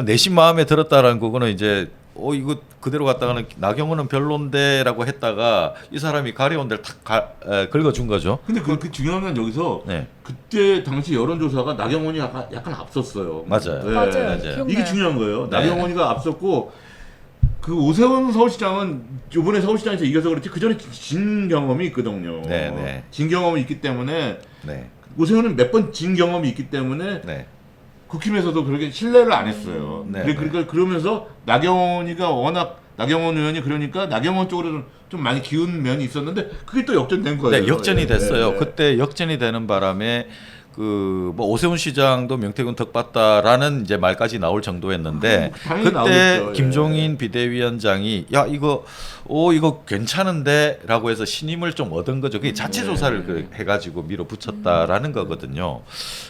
내심 마음에 들었다라는 거는 이제 이거 그대로 갔다가는 나경원은 별론데라고 했다가 이 사람이 가려운 데를 탁 긁어준 거죠. 근데 그 중요한 건 여기서 네. 그때 당시 여론조사가 나경원이 약간 앞섰어요. 맞아요. 네. 맞아요. 맞아요. 이게 중요한 거예요. 네. 나경원이가 앞섰고 그 오세훈 서울시장은 이번에 서울시장에서 이겨서 그렇지 그 전에 진 경험이 있거든요. 네, 네. 진 경험이 있기 때문에 네. 오세훈은 몇 번 진 경험이 있기 때문에 네. 국힘에서도 그렇게 신뢰를 안 했어요. 네, 그러니까 그러면서 나경원이가 워낙 나경원 의원이 그러니까 나경원 쪽으로 좀 많이 기운 면이 있었는데 그게 또 역전된 거예요. 네, 역전이 됐어요. 네. 그때 역전이 되는 바람에 뭐 오세훈 시장도 명태균 덕봤다라는 이제 말까지 나올 정도였는데 당연히 그때 나오겠죠. 김종인 비대위원장이 야 이거 괜찮은데라고 해서 신임을 좀 얻은 거죠. 그게 자체 조사를 해가지고 밀어붙였다라는 거거든요.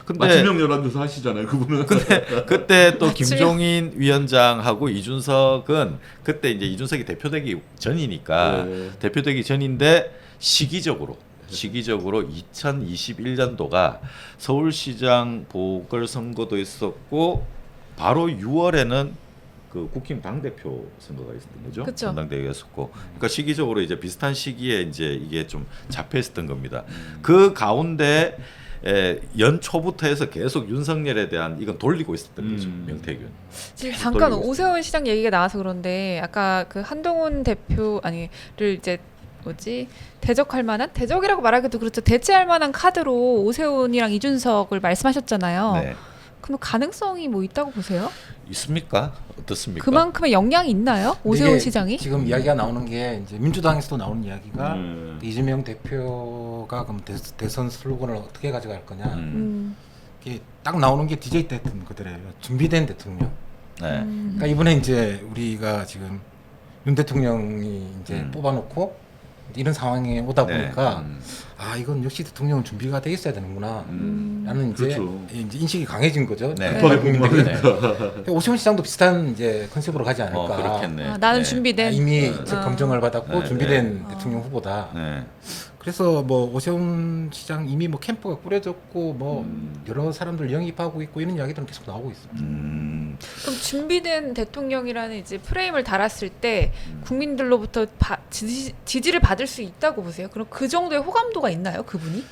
근데 맞춤형 여론조사 하시잖아요, 그분은. 그때 또 맞춤형. 김종인 위원장하고 이준석은 그때 이제 이준석이 대표되기 전이니까 네. 대표되기 전인데 시기적으로 2021년도가 서울시장 보궐선거도 있었고 바로 6월에는 그 국힘 당대표 선거가 있었던 거죠. 그쵸. 전당대회가 있었고 그러니까 시기적으로 이제 비슷한 시기에 이제 이게 좀 잡혀 있었던 겁니다. 그 가운데 연초부터 해서 계속 윤석열에 대한 이건 돌리고 있었던 거죠. 명태균. 지금 계속 잠깐 돌리고 오세훈 시장 얘기가 나와서 그런데 아까 그 한동훈 대표를 이제 대적할 만한 대적이라고 말하기도 그렇죠. 대체할 만한 카드로 오세훈이랑 이준석을 말씀하셨잖아요. 네. 그럼 가능성이 뭐 있다고 보세요? 있습니까? 어떻습니까? 그만큼의 영향이 있나요? 오세훈 이게 시장이? 지금 이야기가 나오는 게 이제 민주당에서도 나오는 이야기가 음. 이재명 대표가 그럼 대선 슬로건을 어떻게 가져갈 거냐. 이게 딱 나오는 게 DJ 때 했던 그들의 준비된 대통령. 네. 그러니까 이번에 이제 우리가 지금 윤 대통령이 이제 뽑아놓고 이런 상황에 오다 네. 보니까 이건 역시 대통령은 준비가 돼 있어야 되는구나. 라는 이제, 그렇죠. 이제 인식이 강해진 거죠. 네. 급하게 궁금하니까. 오세훈 시장도 비슷한 이제 컨셉으로 가지 않을까. 그렇겠네. 나는 네. 준비된 이미 이제 검증을 받았고 네. 준비된 대통령 후보다. 네. 그래서 뭐 오세훈 시장 이미 뭐 캠프가 꾸려졌고 뭐 여러 사람들 영입하고 있고 이런 이야기들은 계속 나오고 있습니다. 그럼 준비된 대통령이라는 이제 프레임을 달았을 때 국민들로부터 지지를 받을 수 있다고 보세요? 그럼 그 정도의 호감도가 있나요, 그분이?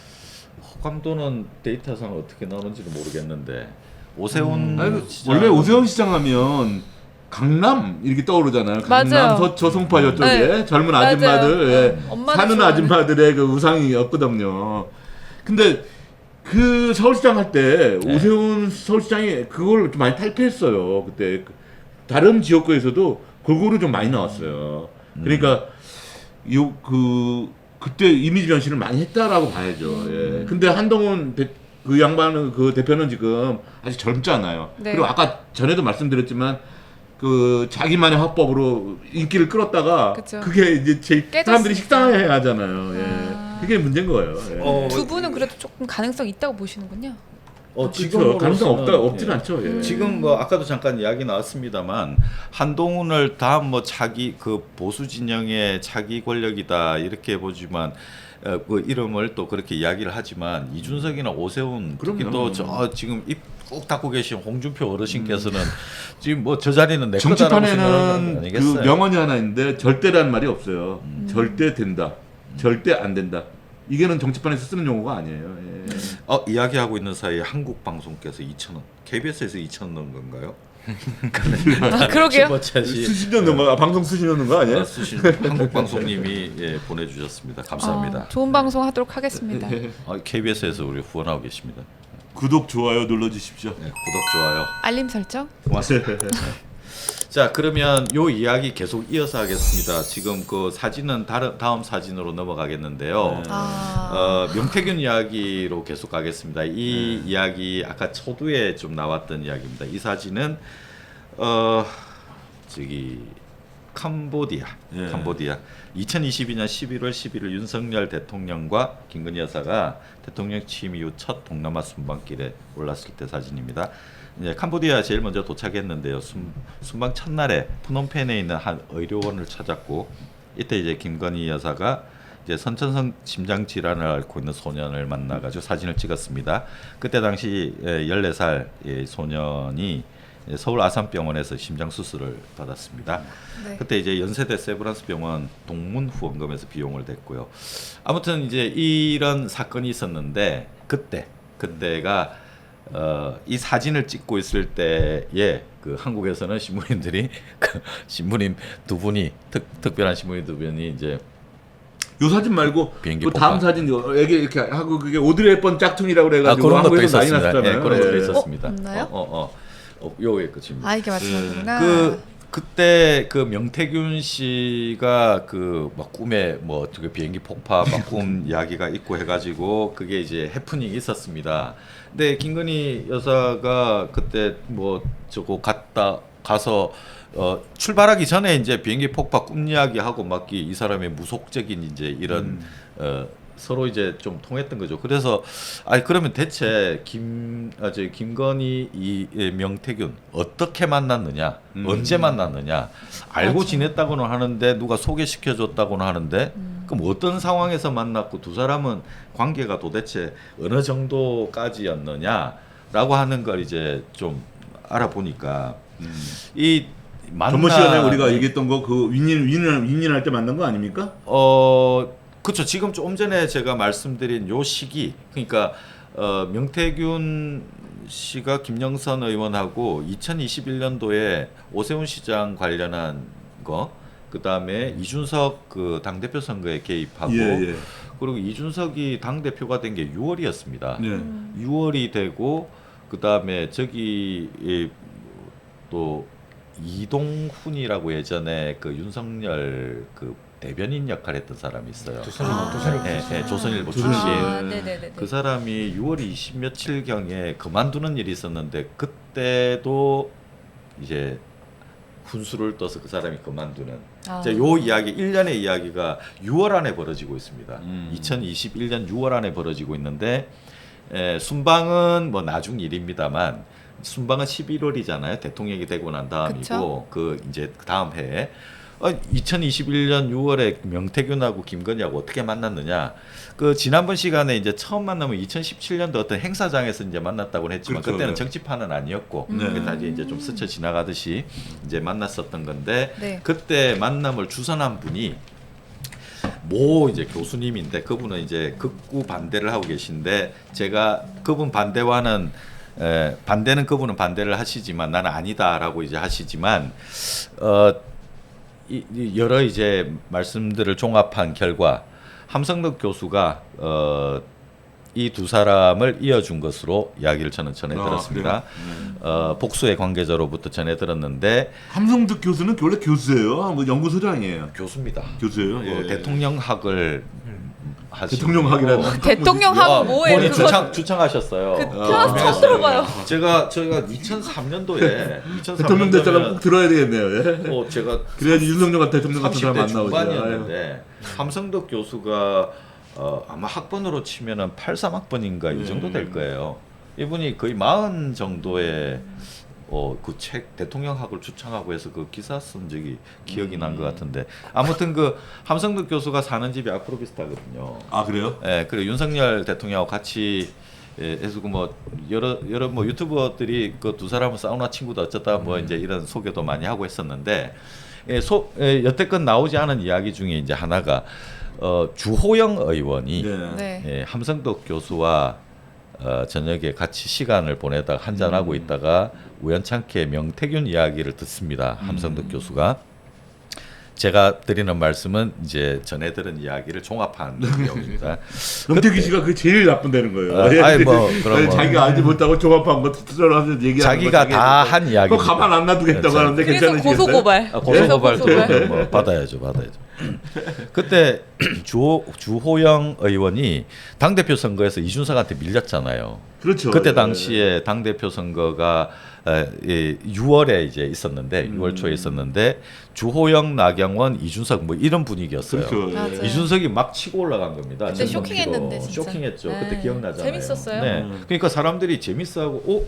호감도는 데이터상 어떻게 나오는지는 모르겠는데 오세훈 시장 원래 오세훈 시장 하면 강남 이렇게 떠오르잖아요. 강남 맞아요. 저송파 저쪽에 네. 젊은 맞아요. 아줌마들 예. 엄마들 사는 좋아하는. 아줌마들의 그 우상이었거든요. 근데 그 서울시장 할 때 네. 오세훈 서울시장이 그걸 좀 많이 탈피했어요. 그때 다른 지역구에서도 골고루 좀 많이 나왔어요. 그러니까 그때 이미지 변신을 많이 했다라고 봐야죠. 예. 근데 한동훈 그 양반은 그 대표는 지금 아직 젊잖아요. 네. 그리고 아까 전에도 말씀드렸지만 그 자기만의 화법으로 인기를 끌었다가 그쵸. 그게 이제 깨졌으니까. 사람들이 식상해 하잖아요. 예. 아. 그게 문제인 거예요. 예. 두 분은 그래도 조금 가능성 있다고 보시는군요. 그렇죠. 가능성 없진 않죠. 예. 지금 뭐 아까도 잠깐 이야기 나왔습니다만 한동훈을 다음 뭐 차기 그 보수 진영의 차기 권력이다 이렇게 보지만 그 이름을 또 그렇게 이야기를 하지만 이준석이나 오세훈 특히 그럼요. 또 지금 입 꾹 닫고 계신 홍준표 어르신께서는 지금 뭐 저 자리는 내 거다라고 생각하는 거 정치판에는 그 아니겠어요? 명언이 하나 있는데 절대라는 말이 없어요. 절대 된다. 절대 안 된다. 이게는 정치판에서 쓰는 용어가 아니에요. 예. 이야기하고 있는 사이에 한국 방송께서 2,000원, KBS에서 2,000원 넣은 건가요? 아, 그러게요. 수십 년 넣은 거, 방송 수십 년 넣은 거 아니에요? 한국 방송님이 보내주셨습니다. 감사합니다. 좋은 방송 하도록 하겠습니다. KBS에서 우리 후원하고 계십니다. 구독 좋아요 눌러주십시오. 네, 구독 좋아요. 알림 설정. 고맙습니다. 자, 그러면 요 이야기 계속 이어서 하겠습니다. 지금 그 사진은 다음 사진으로 넘어가겠는데요. 명태균 이야기로 계속 가겠습니다. 이 이야기 아까 초두에 좀 나왔던 이야기입니다. 이 사진은 캄보디아 2022년 11월 11일 윤석열 대통령과 김건희 여사가 대통령 취임 이후 첫 동남아 순방길에 올랐을 때 사진입니다. 이제 캄보디아 제일 먼저 도착했는데요. 순방 첫날에 프놈펜에 있는 한 의료원을 찾았고 이때 이제 김건희 여사가 이제 선천성 심장 질환을 앓고 있는 소년을 만나가지고 사진을 찍었습니다. 그때 당시 14살 소년이 서울 아산병원에서 심장 수술을 받았습니다. 네. 그때 이제 연세대 세브란스 병원 동문 후원금에서 비용을 댔고요. 아무튼 이제 이런 사건이 있었는데 그때가 이 사진을 찍고 있을 때에 그 한국에서는 신문인들이 그 신문인 두 분이 특별한 신문인 두 분이 이제 요 사진 말고 비행기 그 다음 폭발. 사진 여기 이렇게 하고 그게 오드리 헵번 짝퉁이라고 그래가지고 그런 것도 한국에서 많이 있었습니다. 났었잖아요. 그런 것도 예. 있었습니다. 없나요? 요게 끝입니다. 이게 마지막이구나. 그때 그 명태균 씨가 그 막 꿈에 뭐 어떻게 비행기 폭파 막 꿈 이야기가 있고 해가지고 그게 이제 해프닝이 있었습니다. 근데 김건희 여사가 그때 뭐 저거 가서 출발하기 전에 이제 비행기 폭파 꿈 이야기하고 막 이 사람의 무속적인 이제 이런 서로 이제 좀 통했던 거죠. 그래서 그러면 대체 김건희 명태균 어떻게 만났느냐, 언제 만났느냐, 알고 맞아. 지냈다고는 하는데 누가 소개시켜줬다고는 하는데 그럼 어떤 상황에서 만났고 두 사람은 관계가 도대체 어느 정도까지였느냐라고 하는 걸 이제 좀 알아보니까 이 전번 시간에 우리가 얘기했던 거 그 윈윈할 때 만난 거 아닙니까? 그렇죠. 지금 좀 전에 제가 말씀드린 요 시기, 그러니까 명태균 씨가 김영선 의원하고 2021년도에 오세훈 시장 관련한 거, 그 다음에 이준석 그 당 대표 선거에 개입하고, 그리고 이준석이 당 대표가 된 게 6월이었습니다. 6월이 되고 그 다음에 또 이동훈이라고 예전에 그 윤석열 그 대변인 역할 했던 사람이 있어요. 조선일보 출신. 그 사람이 6월 20 며칠 경에 그만두는 일이 있었는데 그때도 이제 훈수를 떠서 그 사람이 그만두는. 요 이야기 1년의 이야기가 6월 안에 벌어지고 있습니다. 2021년 6월 안에 벌어지고 있는데 순방은 뭐 나중 일입니다만 순방은 11월이잖아요. 대통령이 되고 난 다음이고 그쵸? 그 이제 다음 해에 2021년 6월에 명태균하고 김건희하고 어떻게 만났느냐? 그 지난번 시간에 이제 처음 만나면 2017년도 어떤 행사장에서 이제 만났다고 했지만 그렇죠, 그때는 네. 정치판은 아니었고 그게 다 이제 좀 스쳐 지나가듯이 이제 만났었던 건데 네. 그때 만남을 주선한 분이 모 이제 교수님인데 그분은 이제 극구 반대를 하고 계신데 제가 그분 반대와는 반대는 그분은 반대를 하시지만 나는 아니다라고 이제 하시지만 여러 이제 말씀들을 종합한 결과 함성덕 교수가 이 두 사람을 이어준 것으로 이야기를 저는 전해 들었습니다. 복수의 관계자로부터 전해 들었는데 함성득 교수는 원래 교수예요. 뭐 연구소장이에요. 교수입니다. 교수예요. 대통령학을 대통령학이라는 대통령하고 뭐예요? 그거 추천하셨어요. 태어나서 처음 들어봐요. 저희가 2003년도에 대통령 됐다가 꼭 들어야 되겠네요. 제가 그래야지 윤석열 대통령 같은 사람 30대 안 나오죠. 중반이었는데 함성덕 교수가 아마 학번으로 치면은 83학번인가 이 정도 될 거예요. 이분이 거의 40 정도의 그 책 대통령학을 추천하고 해서 그 기사 쓴 적이 기억이 난 것 같은데 아무튼 그 함성덕 교수가 사는 집이 아프로비스타거든요. 아 그래요? 그리고 윤석열 대통령하고 같이 해서 뭐 여러 뭐 유튜버들이 그 두 사람은 사우나 친구다 어쩌다 뭐 이제 이런 소개도 많이 하고 했었는데 여태껏 나오지 않은 이야기 중에 이제 하나가 주호영 의원이 네. 예, 함성덕 교수와 저녁에 같이 시간을 보내다가 한잔하고 있다가 우연찮게 명태균 이야기를 듣습니다. 함성덕 교수가. 제가 드리는 말씀은 이제 전에 들은 이야기를 종합한 내용입니다. 명태균 씨가 그게 제일 나쁜다는 거예요. 아니 뭐 그럼 뭐 자기가 알지 못하고 종합한 거 투자하면서 얘기하는 자기가 다 한 이야기. 그거 가만 안 놔두겠다고 하는데 그래서 괜찮으시겠어요? 고소고발. 고소고발 뭐 받아야죠. 그때 주호영 의원이 당 대표 선거에서 이준석한테 밀렸잖아요. 그렇죠. 그때 당시에 당 대표 선거가 6월에 이제 있었는데 6월 초에 있었는데 주호영, 나경원, 이준석 뭐 이런 분위기였어요. 그렇죠. 맞아요. 이준석이 막 치고 올라간 겁니다. 그때 전성기로. 쇼킹했는데 진짜. 쇼킹했죠. 네. 그때 기억나잖아요. 재밌었어요. 네. 그러니까 사람들이 재밌어하고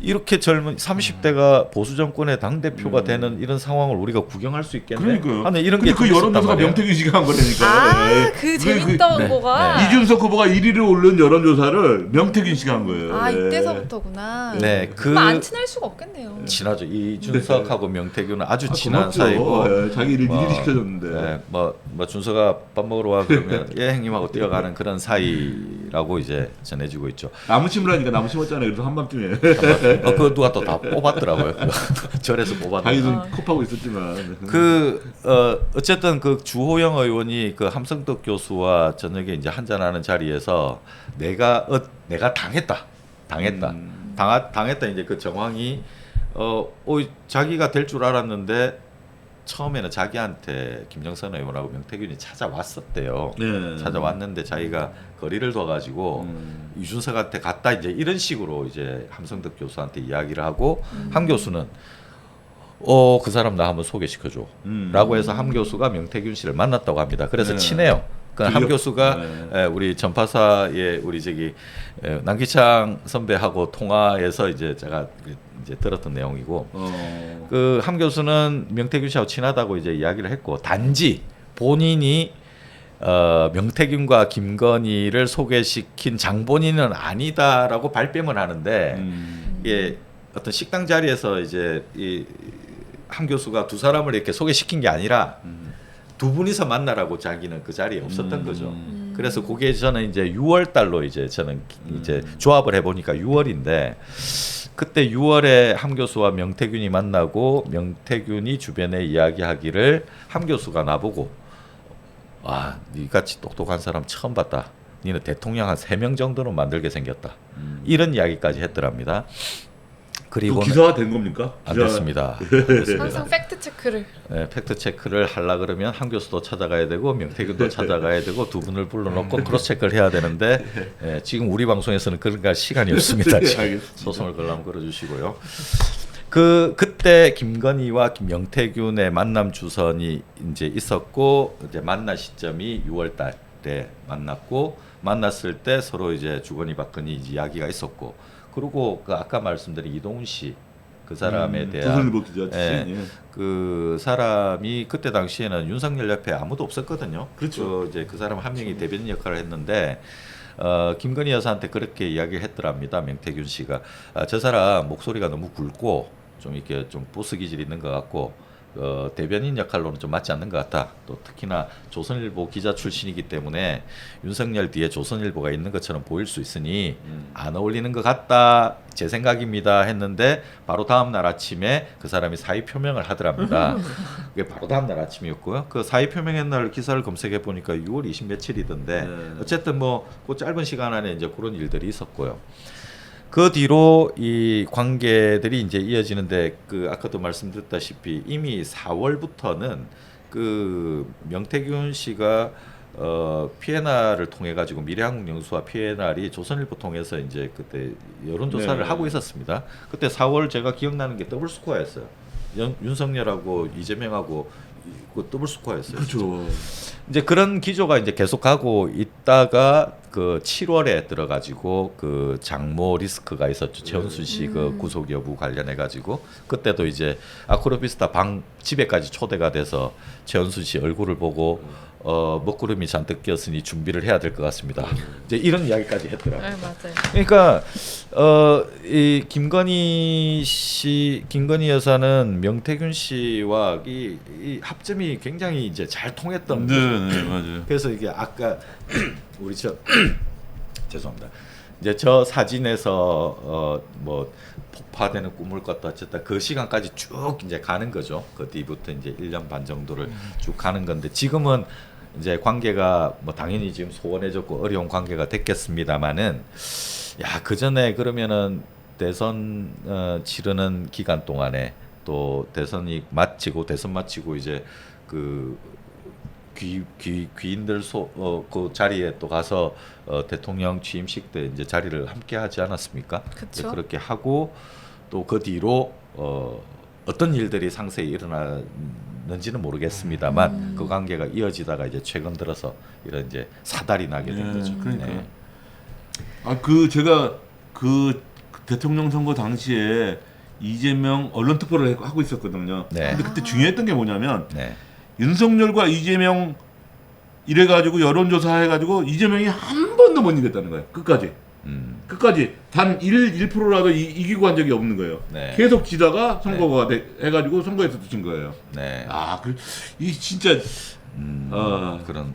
이렇게 젊은 30대가 보수 정권의 당 대표가 되는 이런 상황을 우리가 구경할 수 있겠네. 그러니까요. 하는 이런 게 근데 그 여론조사가 명태균 씨가 한 거라니까. 아, 그 재밌던 거가. 이준석 후보가 1위를 올린 여론조사를 명태균 씨가 한 거예요. 아, 이때서부터구나. 네, 그럼 안 친할 수가 없겠네요. 친하죠. 이준석하고 명태균은 아주 친한 고맙죠. 사이고. 자기 일을 뭐, 일일이 시켜줬는데. 네, 뭐 준석아 밥 먹으러 와 그러면 예 형님하고 뛰어가는 그런 사이라고 이제 전해지고 있죠. 나무 심으라니까 나무 심었잖아요. 그래서 한밤중에. 그거 누가 또 다 뽑았더라고요. 절에서 뽑았는데. 자기도 컵하고 있었지만. 어쨌든 그 주호영 의원이 그 함성덕 교수와 저녁에 이제 한잔하는 자리에서 내가 당했다. 당했다 이제 그 정황이 자기가 될 줄 알았는데 처음에는 자기한테 김정선 의원하고 명태균이 찾아왔었대요. 네. 찾아왔는데 자기가 거리를 둬가지고 이준석한테 갔다 이제 이런 식으로 이제 함성덕 교수한테 이야기를 하고 함 교수는 그 사람 나 한번 소개시켜줘 라고 해서 함 교수가 명태균 씨를 만났다고 합니다. 그래서 네. 친해요. 그러니까 함 교수가 네. 우리 전파사의 우리 남기창 선배하고 통화에서 이제 제가 이제 들었던 내용이고 그 함 교수는 명태균 씨하고 친하다고 이제 이야기를 했고 단지 본인이 명태균과 김건희를 소개시킨 장본인은 아니다라고 발뺌을 하는데 이게 어떤 식당 자리에서 이제 함 교수가 두 사람을 이렇게 소개시킨 게 아니라 두 분이서 만나라고 자기는 그 자리에 없었던 거죠. 그래서 그게 저는 이제 6월 달로 이제 저는 이제 조합을 해보니까 6월인데 그때 6월에 함 교수와 명태균이 만나고 명태균이 주변에 이야기하기를 함 교수가 나보고 와, 니같이 똑똑한 사람 처음 봤다. 니는 대통령 한 3명 정도는 만들게 생겼다. 이런 이야기까지 했더랍니다. 그리고 기사화 된 겁니까? 안 됐습니다. 항상 팩트 체크를. 네, 팩트 체크를 하려 그러면 함 교수도 찾아가야 되고 명태균도 찾아가야 되고 두 분을 불러놓고 크로스 체크를 해야 되는데 지금 우리 방송에서는 그런 갈 시간이 없습니다. 소송을 걸라면 걸어주시고요. 그때 김건희와 명태균의 만남 주선이 이제 있었고 이제 만난 시점이 6월달에 만났고 만났을 때 서로 이제 주거니 받거니 이야기가 있었고. 그리고 그 아까 말씀드린 이동훈 씨 그 사람에 대한 조선일보 기자 그 사람이 그때 당시에는 윤석열 옆에 아무도 없었거든요. 그렇죠. 이제 그 사람 한 명이 대변인 역할을 했는데 김건희 여사한테 그렇게 이야기를 했더랍니다. 명태균 씨가 저 사람 목소리가 너무 굵고 좀 이렇게 좀 보스 기질이 있는 것 같고 대변인 역할로는 좀 맞지 않는 것 같다. 또 특히나 조선일보 기자 출신이기 때문에 윤석열 뒤에 조선일보가 있는 것처럼 보일 수 있으니 안 어울리는 것 같다. 제 생각입니다. 했는데 바로 다음 날 아침에 그 사람이 사의 표명을 하더랍니다. 그게 바로 다음 날 아침이었고요. 그 사의 표명한 날 기사를 검색해 보니까 6월 20 며칠이던데 어쨌든 뭐 그 짧은 시간 안에 이제 그런 일들이 있었고요. 그 뒤로 이 관계들이 이제 이어지는데 그 아까도 말씀드렸다시피 이미 4월부터는 그 명태균 씨가 P&R을 통해 가지고 미래한국영수와 P&R이 조선일보 통해서 이제 그때 여론조사를 하고 있었습니다. 그때 4월 제가 기억나는 게 더블 스코어였어요. 윤석열하고 이재명하고 그 더블 스코어였어요. 그렇죠. 이제 그런 기조가 이제 계속하고 있다가 그 7월에 들어가지고 그 장모 리스크가 있었죠. 최은순 씨 그 구속 여부 관련해 가지고 그때도 이제 아크로비스타 방 집에까지 초대가 돼서 최은순 씨 얼굴을 보고 먹구름이 잔뜩 끼었으니 준비를 해야 될 것 같습니다. 이제 이런 이야기까지 했더라고요. 네, 맞아요. 그러니까 이 김건희 여사는 명태균 씨와 이 합점이 굉장히 이제 잘 통했던 거죠. 네, 맞아요. 그래서 이게 아까 우리 죄송합니다. 이제 저 사진에서 뭐 폭파되는 꿈을 꿨다 어쨌다 그 시간까지 쭉 이제 가는 거죠. 그 뒤부터 이제 1년 반 정도를 쭉 가는 건데 지금은 이제 관계가 뭐 당연히 지금 소원해졌고 어려운 관계가 됐겠습니다만은 그 전에 그러면은 대선 치르는 기간 동안에 또 대선 마치고 이제 그 귀인들 그 자리에 또 가서 대통령 취임식 때 이제 자리를 함께 하지 않았습니까? 그쵸. 그렇게 하고 또 그 뒤로 어떤 일들이 상세히 일어났는지는 모르겠습니다만 그 관계가 이어지다가 이제 최근 들어서 이런 이제 사달이 나게 된 거죠. 그러니까. 네. 제가 그 대통령 선거 당시에 이재명 언론 특보를 하고 있었거든요. 네. 근데 그때 중요했던 게 뭐냐면 네. 윤석열과 이재명 이래가지고 여론조사 해가지고 이재명이 한 번도 못 이겼다는 거예요. 끝까지. 끝까지 단 1%라도 이기고 한 적이 없는 거예요. 네. 계속 지다가 선거가 해가지고 선거에서 진 거예요. 네. 이 진짜 그런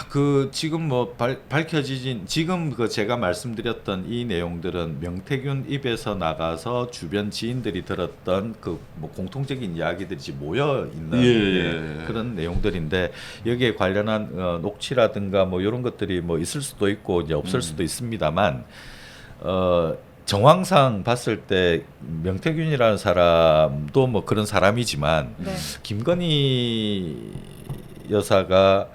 그 지금 뭐 밝혀지진 지금 그 제가 말씀드렸던 이 내용들은 명태균 입에서 나가서 주변 지인들이 들었던 그 뭐 공통적인 이야기들이 모여 있는 그런 내용들인데 여기에 관련한 녹취라든가 뭐 이런 것들이 뭐 있을 수도 있고 이제 없을 수도 있습니다만 정황상 봤을 때 명태균이라는 사람도 뭐 그런 사람이지만 네. 김건희 여사가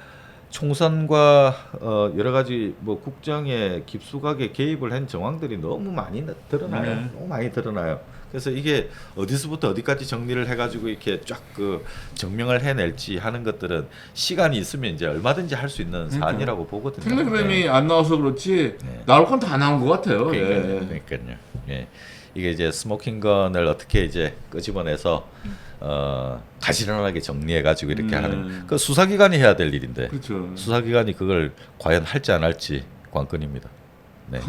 총선과 여러 가지 뭐 국정에 깊숙하게 개입을 한 정황들이 너무 많이 드러나요. 너무 많이 드러나요. 그래서 이게 어디서부터 어디까지 정리를 해가지고 이렇게 쫙 그 증명을 해낼지 하는 것들은 시간이 있으면 이제 얼마든지 할 수 있는 사안이라고 보거든요. 텔레그램이 안 나와서 그렇지 나올 건 다 나온 것 같아요. 그러니까요. 예. 이게 이제 스모킹건을 어떻게 이제 끄집어내서 가지런하게 정리해가지고 이렇게 하는 그 수사기관이 해야 될 일인데 그렇죠. 수사기관이 그걸 과연 할지 안 할지 관건입니다. 네.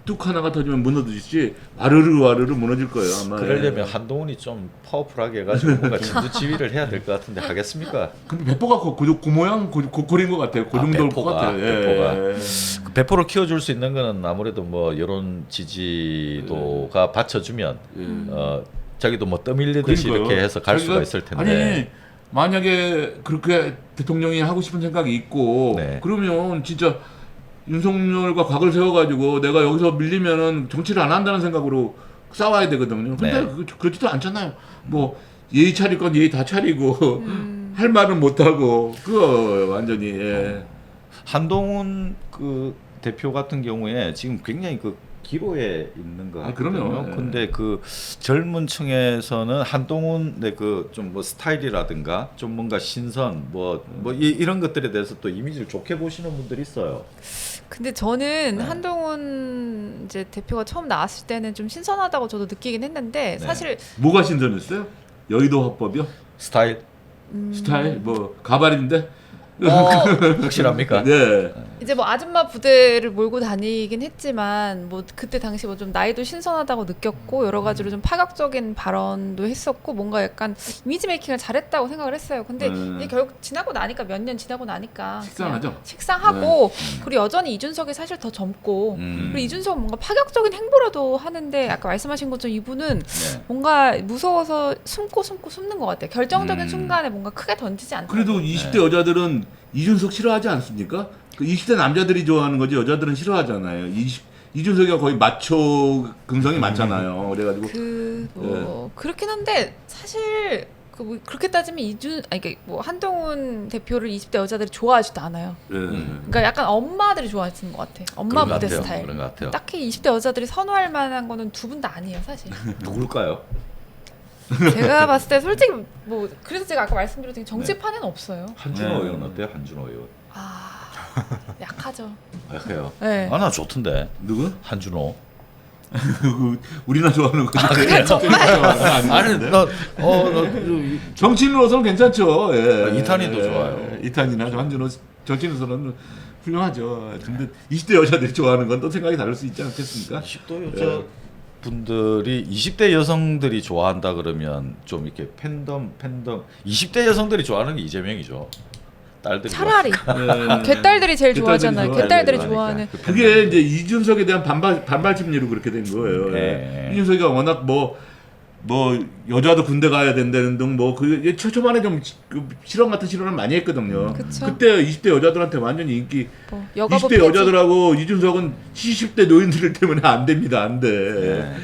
뚝 하나가 터지면 무너지지 와르르 무너질 거예요 아마. 그러려면 한동훈이 좀 파워풀하게 해가지고 뭔가 진두지휘를 해야 될 것 같은데 하겠습니까? 근데 배포가 그 모양 고퀄인 것 같아요. 그 정도일 것 같아요. 배포가 그 배포를 키워줄 수 있는 거는 아무래도 뭐 여론 지지도가 받쳐주면 자기도 뭐 떠밀리듯이 이렇게 해서 갈 수가 있을 텐데. 아니 만약에 그렇게 대통령이 하고 싶은 생각이 있고 그러면 진짜 윤석열과 각을 세워가지고 내가 여기서 밀리면은 정치를 안 한다는 생각으로 싸워야 되거든요. 근데 그렇지도 않잖아요. 뭐 예의 차릴 건 예의 다 차리고 할 말은 못 하고 그거 완전히 한동훈 그 대표 같은 경우에 지금 굉장히 그 기로에 있는 거 같거든요. 그럼요. 근데 그 젊은 층에서는 한동훈의 그 좀 뭐 스타일이라든가 좀 뭔가 신선 이런 것들에 대해서 또 이미지를 좋게 보시는 분들이 있어요. 근데 저는 한동훈 이제 대표가 처음 나왔을 때는 좀 신선하다고 저도 느끼긴 했는데 사실 뭐가 신선했어요? 여의도 화법이요? 스타일? 스타일? 뭐 가발인데? 확실합니까? 네. 이제 뭐 아줌마 부대를 몰고 다니긴 했지만 뭐 그때 당시 뭐 좀 나이도 신선하다고 느꼈고 여러 가지로 좀 파격적인 발언도 했었고 뭔가 약간 이미지 메이킹을 잘했다고 생각을 했어요. 근데 이게 결국 지나고 나니까 몇 년 지나고 나니까 식상하죠. 식상하고 그리고 여전히 이준석이 사실 더 젊고 그리고 이준석은 뭔가 파격적인 행보라도 하는데 아까 말씀하신 것처럼 이분은 뭔가 무서워서 숨는 것 같아요. 결정적인 순간에 뭔가 크게 던지지 않고. 그래도 20대 여자들은 이준석 싫어하지 않습니까? 그 20대 남자들이 좋아하는 거지 여자들은 싫어하잖아요. 이준석이가 거의 마초 근성이 많잖아요. 그래가지고 그렇긴 한데 사실 뭐 그렇게 따지면 뭐 한동훈 대표를 20대 여자들이 좋아하지도 않아요. 그러니까 약간 엄마들이 좋아하시는 것 같아. 엄마 무대 스타일. 그런 것 같아요. 딱히 20대 여자들이 선호할 만한 거는 두 분 다 아니에요, 사실. 누굴까요? 제가 봤을 때 솔직히 뭐 그래서 제가 아까 말씀드렸던 게 정치판에는 없어요. 한준호 의원 어때요? 한준호 의원. 약하죠. 약해요. 네. 나 좋던데. 누구? 한준호. 우리나 좋아하는 거지. 아니 정치인으로서는 괜찮죠. 예. 이탄희도 좋아요. 이탄희나 한준호 정치인으로서는 훌륭하죠. 근데 20대 여자들이 좋아하는 건 또 생각이 다를 수 있지 않겠습니까? 20대 여자 분들이 20대 여성들이 좋아한다 그러면 좀 이렇게 팬덤 20대 여성들이 좋아하는 게 이재명이죠. 딸들이 차라리 네. 개딸들이 제일 좋아하잖아요. 개딸들이 좋아하니까. 좋아하는. 그게 이제 이준석에 대한 반발 심리로 그렇게 된 거예요. 네. 이준석이가 워낙 뭐 여자도 군대 가야 된다는 등 그 초반에 좀 실언 같은 실언을 많이 했거든요. 그쵸. 그때 20대 여자들한테 완전히 인기. 뭐 여가부 20대 폐지. 여자들하고 이준석은 70대 노인들 때문에 안 됩니다. 안 돼. 네.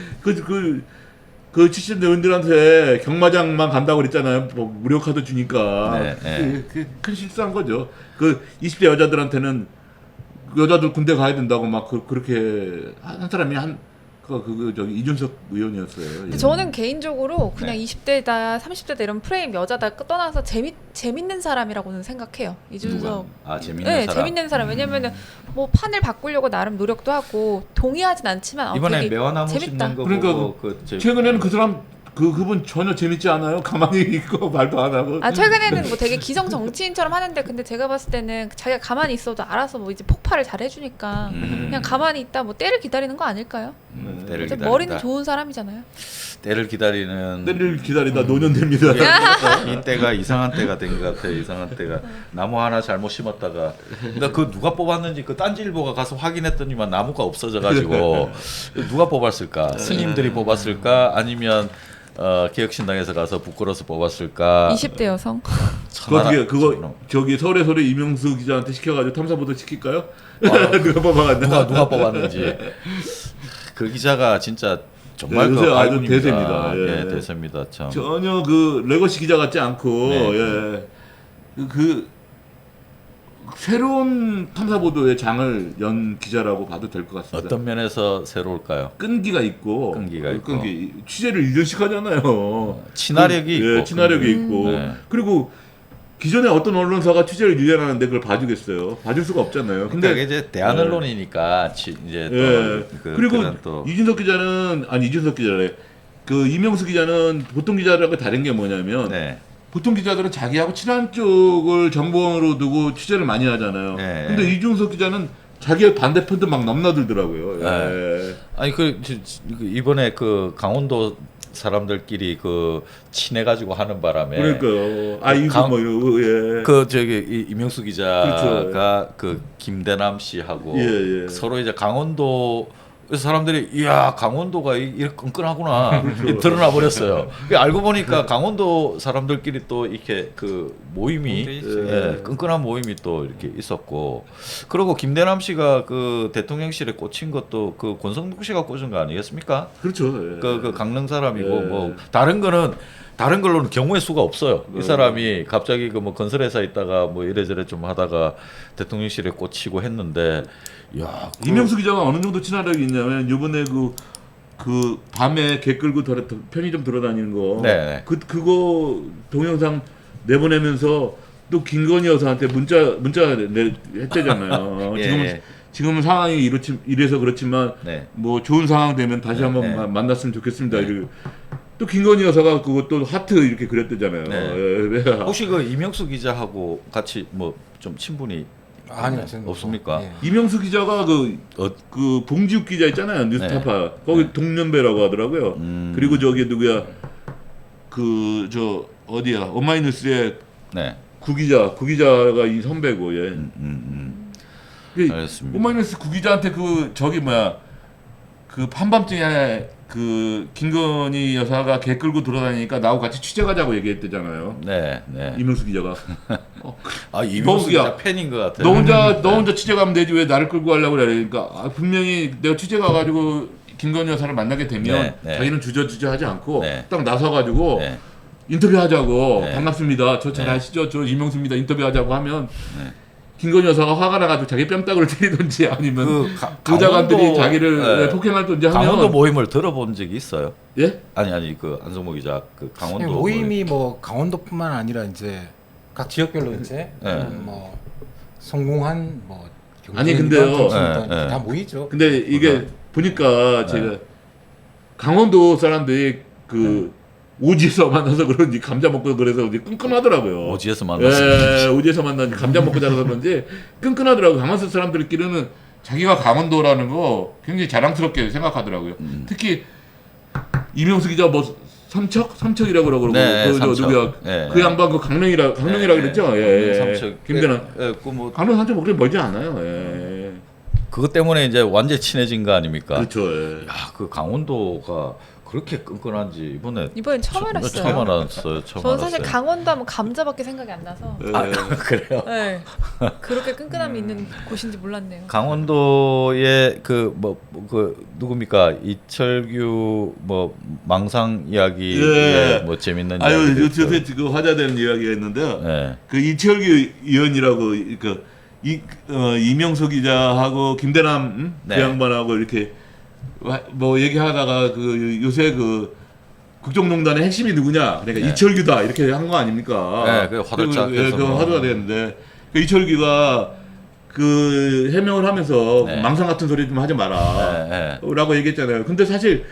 그 70대 노인들한테 경마장만 간다고 그랬잖아요. 뭐 무료 카드 주니까. 네, 네. 큰 실수한 거죠. 그 20대 여자들한테는 여자들 군대 가야 된다고 막 그렇게 한 사람이 저기 이준석 의원이었어요. 근데 저는 개인적으로 그냥 네. 20대다 30대다 이런 프레임 여자다 떠나서 재밌는 사람이라고는 생각해요. 이준석. 재밌는 네, 사람. 재밌는 사람. 왜냐면은 뭐 판을 바꾸려고 나름 노력도 하고 동의하진 않지만 이번에 되게 매화나무 재밌다. 심는 거 그러니까 보고 최근에는 그 사람 그분 전혀 재밌지 않아요. 가만히 있고 말도 안 하고. 아 최근에는 뭐 되게 기성 정치인처럼 하는데 근데 제가 봤을 때는 자기가 가만히 있어도 알아서 뭐 이제 폭발을 잘 해주니까 그냥 가만히 있다 뭐 때를 기다리는 거 아닐까요? 때를 어차피 기다린다. 머리는 좋은 사람이잖아요. 때를 기다리는 때를 기다리다 노년 됩니다. 이 때가 이상한 때가 된 것 같아요. 이상한 때가 나무 하나 잘못 심었다가 그러니까 그 누가 뽑았는지 그 딴지일보가 가서 확인했더니만 나무가 없어져가지고 누가 뽑았을까? 스님들이 뽑았을까? 아니면 개혁신당에서 가서 부끄러워서 뽑았을까? 20대 여성. 그거 저기 서울의 소리 이명수 기자한테 시켜가지고 탐사보도 시킬까요? 누가 뽑아갔나? 누가 뽑았는지 그 기자가 진짜 정말 요새 아주 발군입니다. 대세입니다. 예. 대세입니다. 참. 전혀 그 레거시 기자 같지 않고 네. 예. 그 새로운 탐사보도의 장을 연 기자라고 봐도 될 것 같습니다. 어떤 면에서 새로울까요? 끈기가 있고 취재를 1년씩 하잖아요. 친화력이 있고. 예, 친화력이 있고 네. 그리고 기존에 어떤 언론사가 취재를 1년 하는데 그걸 봐주겠어요? 봐줄 수가 없잖아요. 근데 그러니까 이제 대한 언론이니까 이제 또 그리고 또 이준석 기자래. 그 이명수 기자는 보통 기자라고 다른 게 뭐냐면 네. 보통 기자들은 자기하고 친한 쪽을 정보원으로 두고 취재를 많이 하잖아요. 네. 근데 이준석 기자는 자기의 반대편도 막 넘나들더라고요. 예. 아니 이번에 그 강원도 사람들끼리 그 친해 가지고 하는 바람에 그러니까요. 이거 그 저기 이명수 기자가 그렇죠. 그 김대남 씨하고 예. 서로 이제 강원도 사람들이 이야 강원도가 이렇게 끈끈하구나 그렇죠. 드러나 버렸어요. 알고 보니까 강원도 사람들끼리 또 이렇게 그 모임이 끈끈한 모임이 또 이렇게 있었고 그리고 김대남 씨가 그 대통령실에 꽂힌 것도 그 권성동 씨가 꽂은 거 아니겠습니까? 그렇죠. 예. 그 강릉 사람이고 뭐 다른 걸로는 경우의 수가 없어요. 이 사람이 갑자기 그 뭐 건설회사 있다가 뭐 이래저래 좀 하다가 대통령실에 꽂히고 했는데, 야 이명수 기자가 어느 정도 친화력이 있냐면 이번에 그 밤에 개 끌고 편의점 돌아다니는 거, 네. 그거 동영상 내보내면서 또 김건희 여사한테 문자 했대잖아요. 예. 지금은 상황이 이래서 그렇지만 네. 뭐 좋은 상황 되면 다시 한번 만났으면 좋겠습니다. 또 김건희 여사가 그것도 하트 이렇게 그렸대잖아요. 네. 혹시 그 이명수 기자하고 같이 뭐 좀 친분이 아니요, 없습니까? 예. 이명수 기자가 그 봉지욱 기자 있잖아요. 뉴스타파. 거기 동년배라고 하더라고요. 그리고 저기 누구야? 어디야? 오마이뉴스의 구기자가 이 선배고, 예. 알겠습니다. 오마이뉴스 구기자한테 그 한밤중에 그 김건희 여사가 개 끌고 돌아다니니까 나하고 같이 취재 가자고 얘기했대잖아요. 네. 이명수 기자가. 이명수 기자 팬인 것 같아요. 너 혼자 취재 가면 되지 왜 나를 끌고 가려고 그래? 그러니까 분명히 내가 취재 가가지고 김건희 여사를 만나게 되면 자기는 주저하지 않고 딱 나서가지고 인터뷰하자고 반갑습니다. 저 잘 아시죠? 저 이명수입니다. 인터뷰하자고 하면 김건희 여사가 화가 나가지고 자기 뺨따구를 때리든지 아니면 보좌관들이 자기를 폭행하든지 하면 강원도 모임을 들어본 적이 있어요? 예? 아니 그 안성모 기자 그 강원도 모임이 뭐 강원도뿐만 아니라 이제 각 지역별로 이제 뭐 성공한 뭐 아니 근데요 다 모이죠. 근데 이게 보니까 제가 강원도 사람들이 그 오지에서 만나서 그런지 감자 먹고 그래서 이제 끈끈하더라고요. 오지에서 만났어요. 예, 오지에서 만난 감자 먹고 자라서 그런지 끈끈하더라고요. 강원도 사람들끼리는 자기가 강원도라는 거 굉장히 자랑스럽게 생각하더라고요. 특히 이명수 기자 뭐 삼척이라고 그러고 네, 그 삼척. 누구야 네, 그 양반 그 강릉이라 그랬죠. 예, 삼척. 김대남. 뭐 강릉 삼척 먹기 멀지 않아요. 예. 그것 때문에 이제 완전 친해진 거 아닙니까? 그렇죠. 예. 야, 그 강원도가 그렇게 끈끈한지 이번엔 처음 알았어요. 처음 알았어요. 저는 사실 강원도 하면 감자밖에 생각이 안 나서. 아, 그래요? 네. 그렇게 끈끈함이 있는 곳인지 몰랐네요. 강원도의 그 누굽니까 이철규 뭐 망상 이야기 예. 뭐 재밌는 아유 이야기도 요새 있고. 지금 화제되는 이야기가 있는데요. 예. 그 이철규 의원이라고 이명석 기자하고 김대남 네. 그 양반하고 이렇게 뭐 얘기하다가 그 요새 그 국정농단의 핵심이 누구냐? 그러니까 네. 이철규다 이렇게 한 거 아닙니까? 네, 그 화들짝 그리고, 해서 그 뭐. 화두가 됐는데 그 이철규가 그 해명을 하면서 네. 망상 같은 소리 좀 하지 마라. 네, 라고 얘기했잖아요. 근데 사실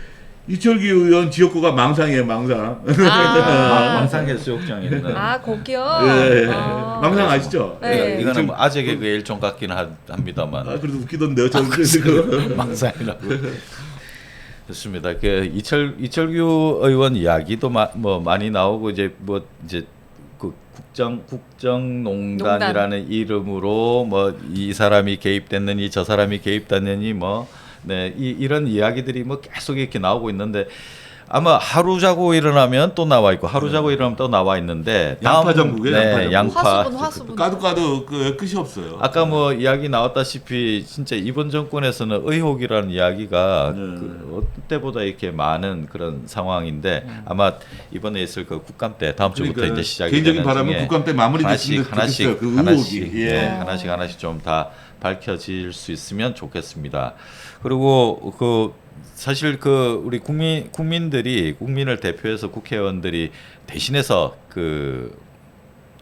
이철규 의원 지역구가 망상이에요, 망상. 망상 해수욕장 있는. 아 거기요. 예. 아. 망상 아시죠? 네. 이거는 뭐 아재 개그의 일종 같긴 합니다만. 아, 그래도 웃기던데요, 저는. 망상이라고. 좋습니다. 그 이철규 의원 이야기도 뭐 많이 나오고 이제 그 국정농단이라는 이름으로 뭐 이 사람이 개입됐느니 저 사람이 개입됐느니 뭐 네, 이런 이야기들이 뭐 계속 이렇게 나오고 있는데 아마 하루 자고 일어나면 또 나와 있고 하루 자고 일어나면 또 나와 있는데 양파 전국에 네, 양파 화수분. 까도 그 끝이 없어요. 아까 뭐 이야기 나왔다시피 진짜 이번 정권에서는 의혹이라는 이야기가 그 어떤 때보다 이렇게 많은 그런 상황인데 아마 이번에 있을 그 국감 때 다음 주부터 그러니까 이제 시작이 개인적인 되는 바람은 중에 국감 때 마무리됐으면 좋겠어요. 그 의혹이. 예. 하나씩 좀 다 밝혀질 수 있으면 좋겠습니다. 그리고 그 사실 그 우리 국민을 대표해서 국회의원들이 대신해서 그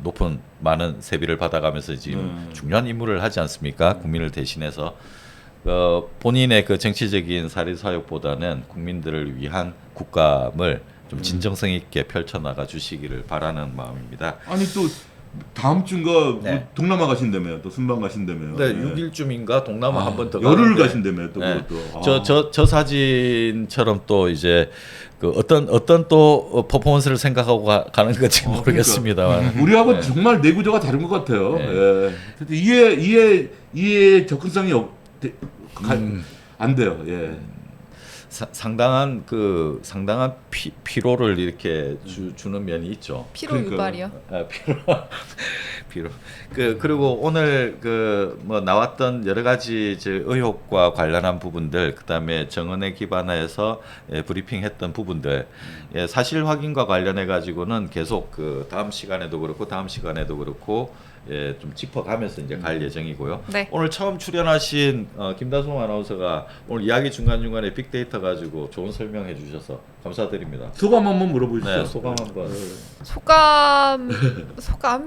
높은 많은 세비를 받아가면서 지금 중요한 임무를 하지 않습니까? 국민을 대신해서 본인의 그 정치적인 사리사욕보다는 국민들을 위한 국감을 좀 진정성 있게 펼쳐나가 주시기를 바라는 마음입니다. 아니 또 다음 주인가 네. 뭐 동남아 가신다며요. 또 순방 가신다며요. 네, 6일쯤인가 동남아 한 번 더 열흘 가는데 가신다며요. 또 네. 그것도. 저 사진처럼 또 이제 그 어떤 또 퍼포먼스를 생각하고 가는 건지 모르겠습니다만 그러니까. 우리하고 정말 내구조가 다른 것 같아요. 네. 예. 근데 이해 접근성이 안 돼요. 예. 상당한 피로를 이렇게 주는 면이 있죠. 피로 그러니까요. 유발이요. 피로. 그리고 오늘 그 뭐 나왔던 여러 가지 의혹과 관련한 부분들, 그다음에 정언에 기반해서 브리핑했던 부분들, 사실 확인과 관련해 가지고는 계속 그 다음 시간에도 그렇고 좀 짚어가면서 이제 갈 예정이고요. 네. 오늘 처음 출연하신 김다솜 아나운서가 오늘 이야기 중간중간에 빅데이터 가지고 좋은 설명해 주셔서 감사드립니다. 소감 한번 물어보시죠. 네, 소감 한번.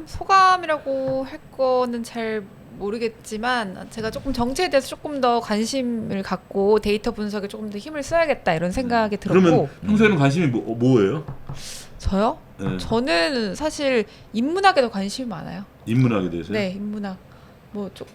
소감이라고 할 거는 잘 모르겠지만 제가 조금 정치에 대해서 조금 더 관심을 갖고 데이터 분석에 조금 더 힘을 써야겠다 이런 생각이 들었고. 그러면 평소에는 관심이 뭐예요? 저요? 네. 저는 사실 인문학에 더 관심이 많아요. 인문학에 대해서요? 네, 인문학. 뭐 좀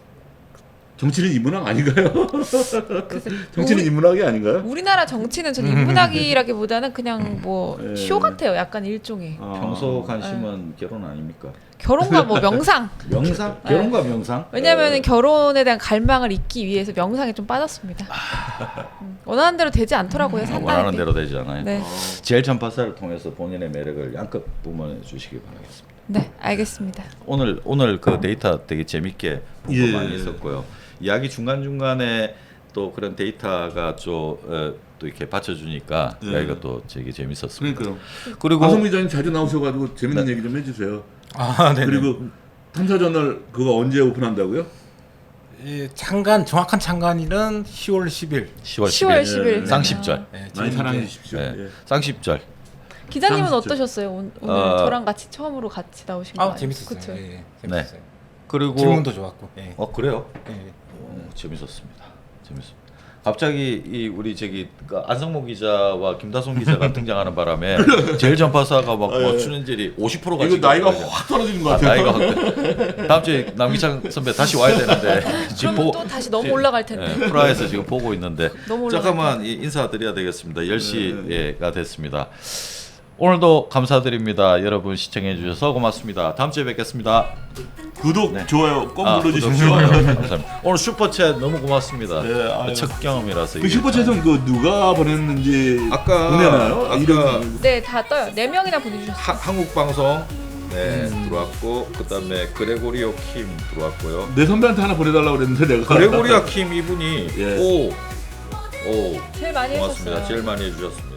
정치는 인문학 아닌가요? 글쎄, 정치는 인문학이 아닌가요? 우리나라 정치는 저는 인문학이라기보다는 그냥 뭐 예. 쇼 같아요. 약간 일종의 평소 관심은 결혼 아닙니까? 결혼과 뭐 명상. 명상? 네. 결혼과 명상? 왜냐하면 결혼에 대한 갈망을 잊기 위해서 명상에 좀 빠졌습니다. 원하는 대로 되지 않더라고요. 산다는 원하는 게. 대로 되지 않아요. 네, 제일 전파사를 통해서 본인의 매력을 양껏 뿜어내 주시기 바라겠습니다. 네, 알겠습니다. 오늘 그 데이터 되게 재밌게 공부 예. 많이 했었고요. 이야기 중간중간에 또 그런 데이터가 또 이렇게 받쳐주니까 예. 이야기가 또 되게 재밌었습니다. 그러니까요. 그리고 박성 기자님 자주 나오셔가지고 재밌는 얘기 좀 해주세요. 네. 그리고 탐사저널 그거 언제 오픈한다고요? 정확한 창간일은 10월 10일. 10월 10월 10일 10일. 쌍십절. 많이 사랑해 주십시오. 네. 예. 쌍십절. 기자님은 참 어떠셨어요? 오늘 저랑 같이 처음으로 같이 나오신 거 아니에요? 재밌었어요. 그쵸? 예, 재밌었어요. 그리고 질문도 좋았고. 예. 그래요? 예. 재밌었습니다. 재밌습니다. 갑자기 이 우리 저기 그 안성모 기자와 김다솜 기자가 등장하는 바람에 제일 전파사가 막 출연율이 50%가 이거 나이가 확 떨어지는 것 같아요. 나이가 확. 다음 주에 남기창 선배 다시 와야 되는데 지금 그럼 또 다시 너무 올라갈 텐데. 네, 프라에서 지금 보고 있는데 너무 올라갈 잠깐만 인사드려야 되겠습니다. 10시가 됐습니다. 오늘도 감사드립니다. 여러분 시청해 주셔서 고맙습니다. 다음 주에 뵙겠습니다. 구독, 좋아요 꼭 눌러주십시오. 구독, 좋아요. 감사합니다. 오늘 슈퍼챗 너무 고맙습니다. 네, 아유. 첫 경험이라서 그 이게 슈퍼챗은 그 누가 보냈는지 아까 보내나요? 네, 다 떠요. 4명이나 보내주셨어요. 한국 방송 네 들어왔고 그다음에 그레고리오 킴 들어왔고요. 내 선배한테 하나 보내달라고 그랬는데 내가 그레고리아 킴 이분이 예. 오 제일 많이 고맙습니다. 해줬어요. 제일 많이 해주셨습니다.